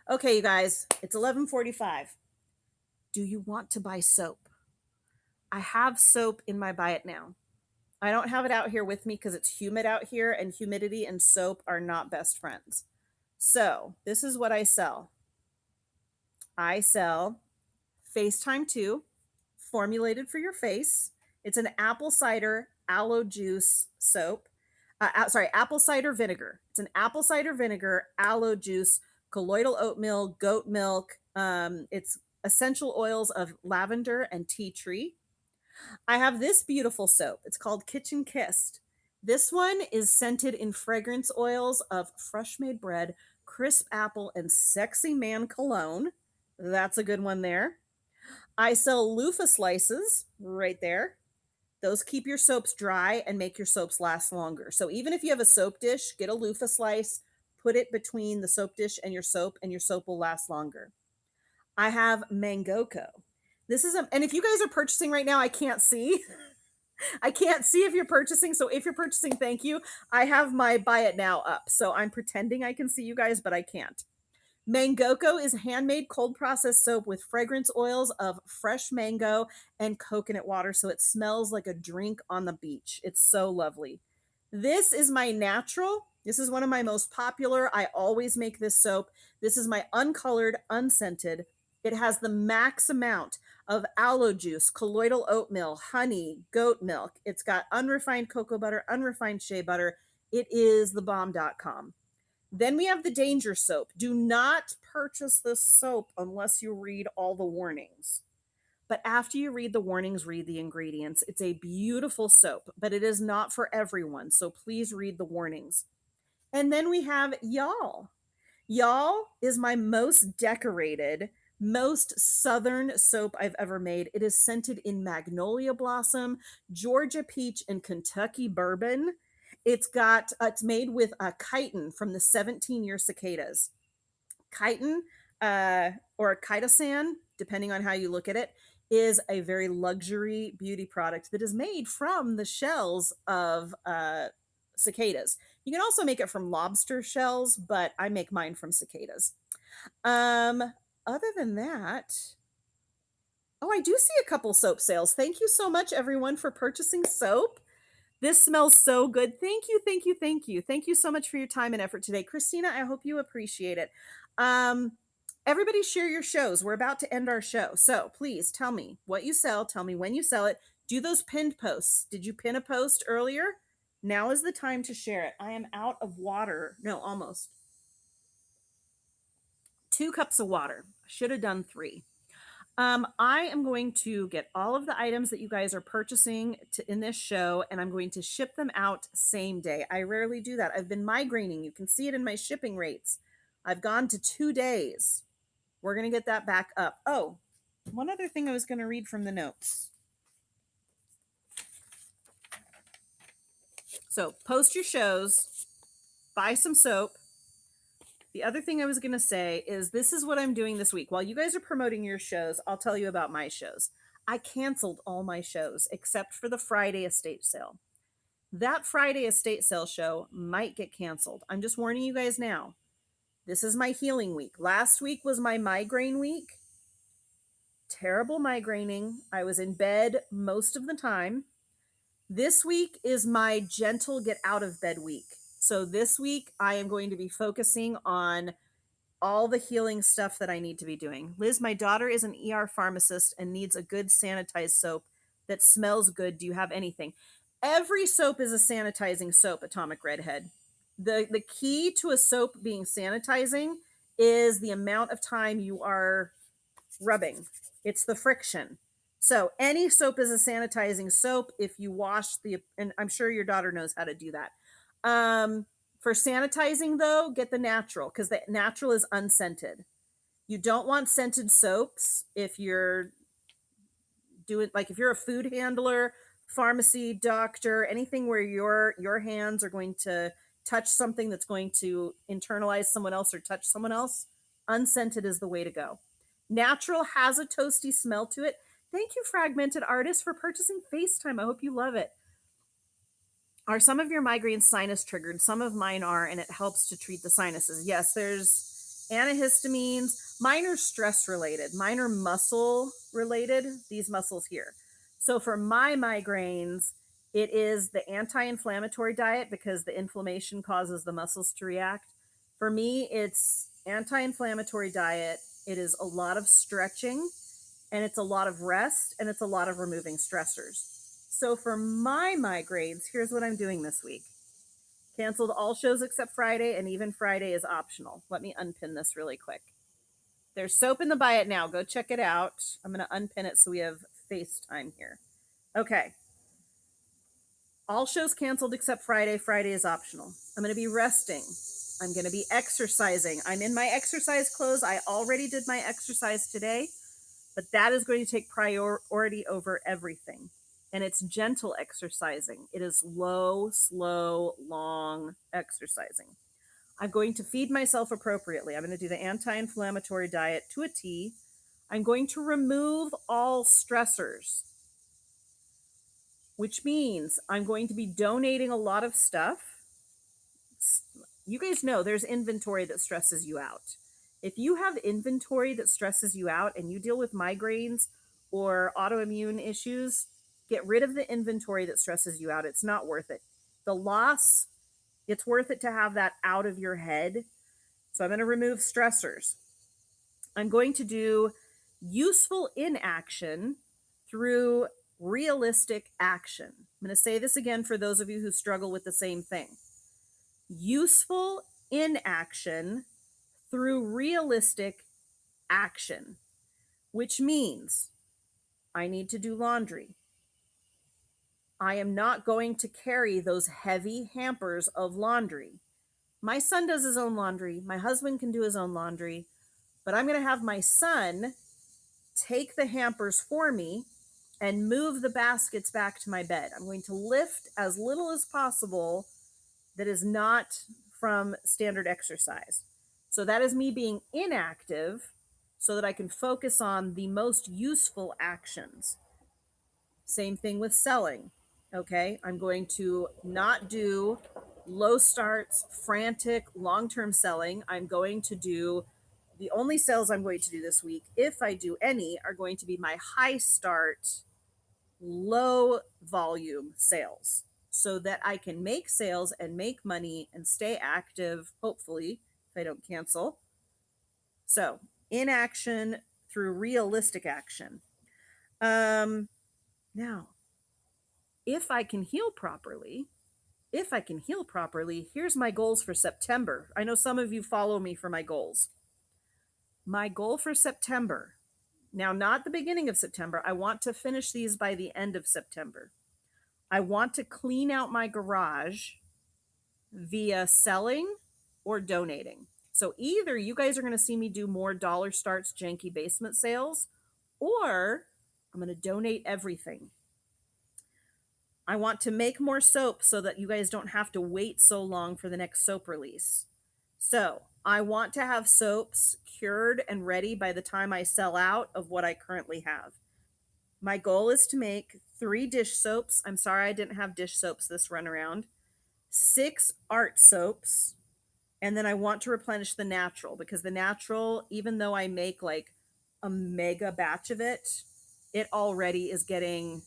Okay, you guys, it's 11:45. Do you want to buy soap? I have soap in my buy it now. I don't have it out here with me because it's humid out here and humidity and soap are not best friends. So, this is what I sell. I sell FaceTime 2, formulated for your face. It's an apple cider aloe juice soap. Apple cider vinegar. It's an apple cider vinegar, aloe juice, colloidal oatmeal, goat milk. It's essential oils of lavender and tea tree. I have this beautiful soap. It's called Kitchen Kissed. This one is scented in fragrance oils of fresh made bread, crisp apple, and sexy man cologne. That's a good one there. I sell loofah slices right there. Those keep your soaps dry and make your soaps last longer. So even if you have a soap dish, get a loofah slice, put it between the soap dish and your soap will last longer. I have Mangoko. And if you guys are purchasing right now, I can't see. I can't see if you're purchasing. So if you're purchasing, thank you. I have my buy it now up. So I'm pretending I can see you guys, but I can't. Mangoko is handmade cold processed soap with fragrance oils of fresh mango and coconut water, so it smells like a drink on the beach. It's so lovely. This is my natural. This is one of my most popular. I always make this soap. This is my uncolored, unscented. It has the max amount of aloe juice, colloidal oatmeal, honey, goat milk. It's got unrefined cocoa butter, unrefined shea butter. It is thebomb.com. Then we have the danger soap. Do not purchase this soap unless you read all the warnings. But after you read the warnings, read the ingredients. It's a beautiful soap, but it is not for everyone. So please read the warnings. And then we have Y'all. Y'all is my most decorated, most southern soap I've ever made. It is scented in magnolia blossom, Georgia peach, and Kentucky bourbon. It's made with a chitin from the 17-year cicadas. Chitin, or chitosan, depending on how you look at it, is a very luxury beauty product that is made from the shells of cicadas. You can also make it from lobster shells, but I make mine from cicadas. Um, Other than that, oh, I do see a couple soap sales. Thank you so much, everyone, for purchasing soap. This smells so good. Thank you, thank you, thank you. Thank you so much for your time and effort today. Christina, I hope you appreciate it. Um, Everybody share your shows. We're about to end our show. So please tell me what you sell. Tell me when you sell it. Do those pinned posts. Did you pin a post earlier? Now is the time to share it. I am out of water. No, almost. 2 cups of water. I should have done 3. I am going to get all of the items that you guys are purchasing in this show, and I'm going to ship them out same day. I rarely do that. I've been migrating. You can see it in my shipping rates. I've gone to 2 days. We're going to get that back up. Oh, one other thing I was going to read from the notes. So post your shows, buy some soap. The other thing I was going to say is this is what I'm doing this week. While you guys are promoting your shows, I'll tell you about my shows. I canceled all my shows except for the Friday estate sale. That Friday estate sale show might get canceled. I'm just warning you guys now. This is my healing week. Last week was my migraine week. Terrible migraining. I was in bed most of the time. This week is my gentle get out of bed week. So this week I am going to be focusing on all the healing stuff that I need to be doing. Liz, my daughter is an ER pharmacist and needs a good sanitized soap that smells good. Do you have anything? Every soap is a sanitizing soap, Atomic Redhead. The key to a soap being sanitizing is the amount of time you are rubbing. It's the friction. So any soap is a sanitizing soap if you wash and I'm sure your daughter knows how to do that. For sanitizing, though, get the natural because the natural is unscented. You don't want scented soaps if you're if you're a food handler, pharmacy, doctor, anything where your hands are going to touch something that's going to internalize someone else or touch someone else. Unscented is the way to go. Natural has a toasty smell to it. Thank you, Fragmented Artist, for purchasing FaceTime. I hope you love it. Are some of your migraines sinus triggered? Some of mine are, and it helps to treat the sinuses. Yes, there's antihistamines. Mine are stress related. Mine are muscle related, these muscles here. So for my migraines, it is the anti-inflammatory diet because the inflammation causes the muscles to react. For me, it's anti-inflammatory diet. It is a lot of stretching, and it's a lot of rest, and it's a lot of removing stressors. So for my migraines, here's what I'm doing this week. Canceled all shows except Friday, and even Friday is optional. Let me unpin this really quick. There's soap in the Buy It Now. Go check it out. I'm going to unpin it so we have FaceTime here. Okay. All shows canceled except Friday. Friday is optional. I'm going to be resting. I'm going to be exercising. I'm in my exercise clothes. I already did my exercise today, but that is going to take priority over everything. And it's gentle exercising. It is low, slow, long exercising. I'm going to feed myself appropriately. I'm going to do the anti-inflammatory diet to a T. I'm going to remove all stressors, which means I'm going to be donating a lot of stuff. You guys know there's inventory that stresses you out. If you have inventory that stresses you out and you deal with migraines or autoimmune issues, get rid of the inventory that stresses you out. It's not worth it. The loss, it's worth it to have that out of your head. So I'm going to remove stressors. I'm going to do useful inaction through realistic action. I'm going to say this again for those of you who struggle with the same thing. Useful inaction through realistic action, which means I need to do laundry. I am not going to carry those heavy hampers of laundry. My son does his own laundry. My husband can do his own laundry, but I'm going to have my son take the hampers for me and move the baskets back to my bed. I'm going to lift as little as possible that is not from standard exercise. So that is me being inactive so that I can focus on the most useful actions. Same thing with selling. Okay, I'm going to not do low starts, frantic, long-term selling. I'm going to do the only sales I'm going to do this week, if I do any, are going to be my high start, low volume sales so that I can make sales and make money and stay active, hopefully, if I don't cancel. So, inaction through realistic action. Now, if I can heal properly, here's my goals for September. I know some of you follow me for my goals. My goal for September, now not the beginning of September, I want to finish these by the end of September. I want to clean out my garage via selling or donating. So either you guys are going to see me do more dollar starts janky basement sales, or I'm going to donate everything. I want to make more soap so that you guys don't have to wait so long for the next soap release. So I want to have soaps cured and ready by the time I sell out of what I currently have. My goal is to make 3 dish soaps. I'm sorry I didn't have dish soaps this run around. 6 art soaps. And then I want to replenish the natural, because the natural, even though I make like a mega batch of it, it already is getting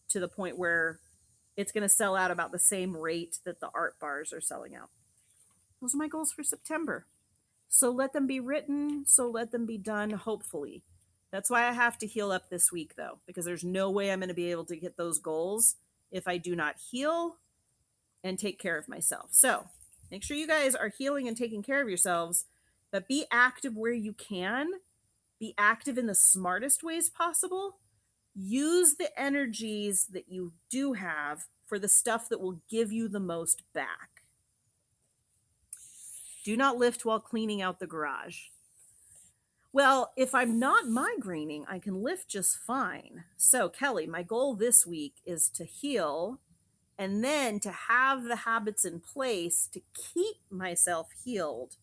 to the point where it's going to sell out about the same rate that the art bars are selling out. Those are my goals for September. So let them be written, so let them be done, hopefully. That's why I have to heal up this week, though, because there's no way I'm going to be able to get those goals if I do not heal and take care of myself. So make sure you guys are healing and taking care of yourselves, but be active where you can. Be active in the smartest ways possible. Use the energies that you do have for the stuff that will give you the most back. Do not lift while cleaning out the garage. Well, if I'm not migraining, I can lift just fine. So, Kelly, my goal this week is to heal and then to have the habits in place to keep myself healed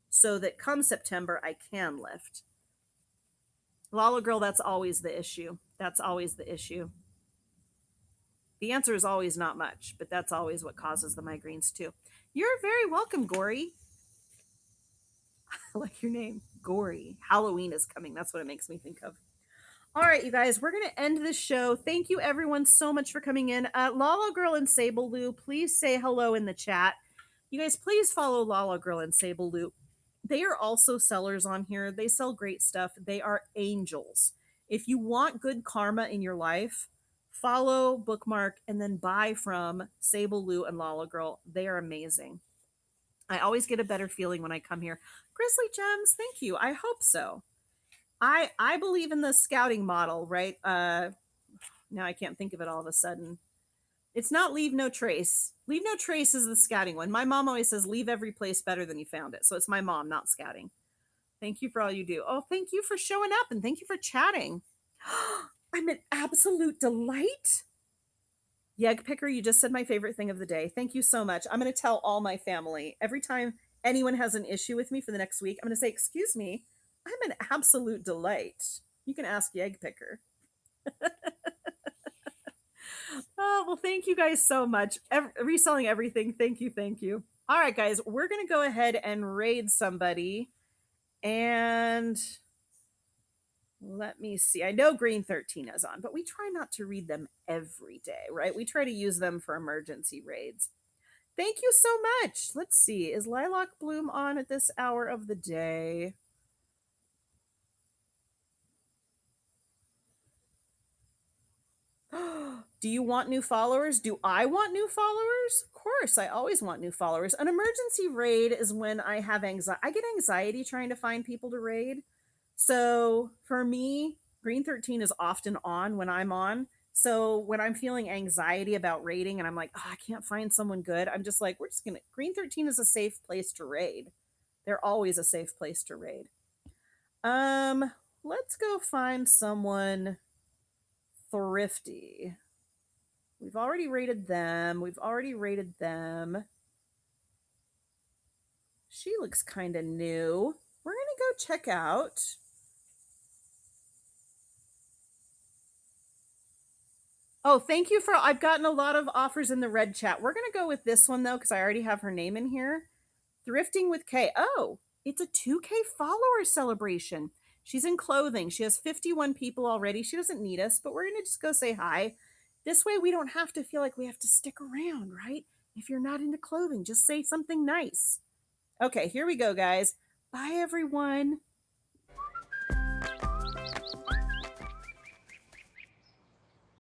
so that come September, I can lift. Lala girl, that's always the issue. That's always the issue. The answer is always not much, but that's always what causes the migraines too. You're very welcome, Gory. I like your name, Gory. Halloween is coming. That's what it makes me think of. All right, you guys, we're going to end this show. Thank you, everyone, so much for coming in. Lala Girl and Sable Lou, please say hello in the chat. You guys, please follow Lala Girl and Sable Lou. They are also sellers on here. They sell great stuff. They are angels. If you want good karma in your life, follow, bookmark, and then buy from Sable Lou and Lala Girl. They are amazing. I always get a better feeling when I come here. Grizzly Gems, thank you. I hope so. I believe in the scouting model, right? Now I can't think of it all of a sudden. It's not leave no trace. Leave no trace is the scouting one. My mom always says leave every place better than you found it. So it's my mom, not scouting. Thank you for all you do. Oh, thank you for showing up and thank you for chatting. I'm an absolute delight. Yeg Picker, you just said my favorite thing of the day. Thank you so much. I'm going to tell all my family every time anyone has an issue with me for the next week. I'm going to say, excuse me, I'm an absolute delight. You can ask Yeg Picker. Oh, well, thank you guys so much. Reselling everything. Thank you. Thank you. All right, guys, we're going to go ahead and raid somebody. And let me see. I know Green 13 is on, but we try not to read them every day, right? We try to use them for emergency raids. Thank you so much. Let's see. Is Lilac Bloom on at this hour of the day? Do you want new followers? Do I want new followers? Of course, I always want new followers. An emergency raid is when I have anxiety. I get anxiety trying to find people to raid. So for me, Green 13 is often on when I'm on. So when I'm feeling anxiety about raiding and I'm like, oh, I can't find someone good, I'm just like, we're just gonna. Green 13 is a safe place to raid. They're always a safe place to raid. Um, let's go find someone thrifty. We've already rated them. We've already rated them. She looks kind of new. We're going to go check out. Oh, thank you for. I've gotten a lot of offers in the red chat. We're going to go with this one, though, because I already have her name in here. Thrifting with K. Oh, it's a 2K follower celebration. She's in clothing. She has 51 people already. She doesn't need us, but we're going to just go say hi. This way, we don't have to feel like we have to stick around, right? If you're not into clothing, just say something nice. Okay, here we go, guys. Bye, everyone.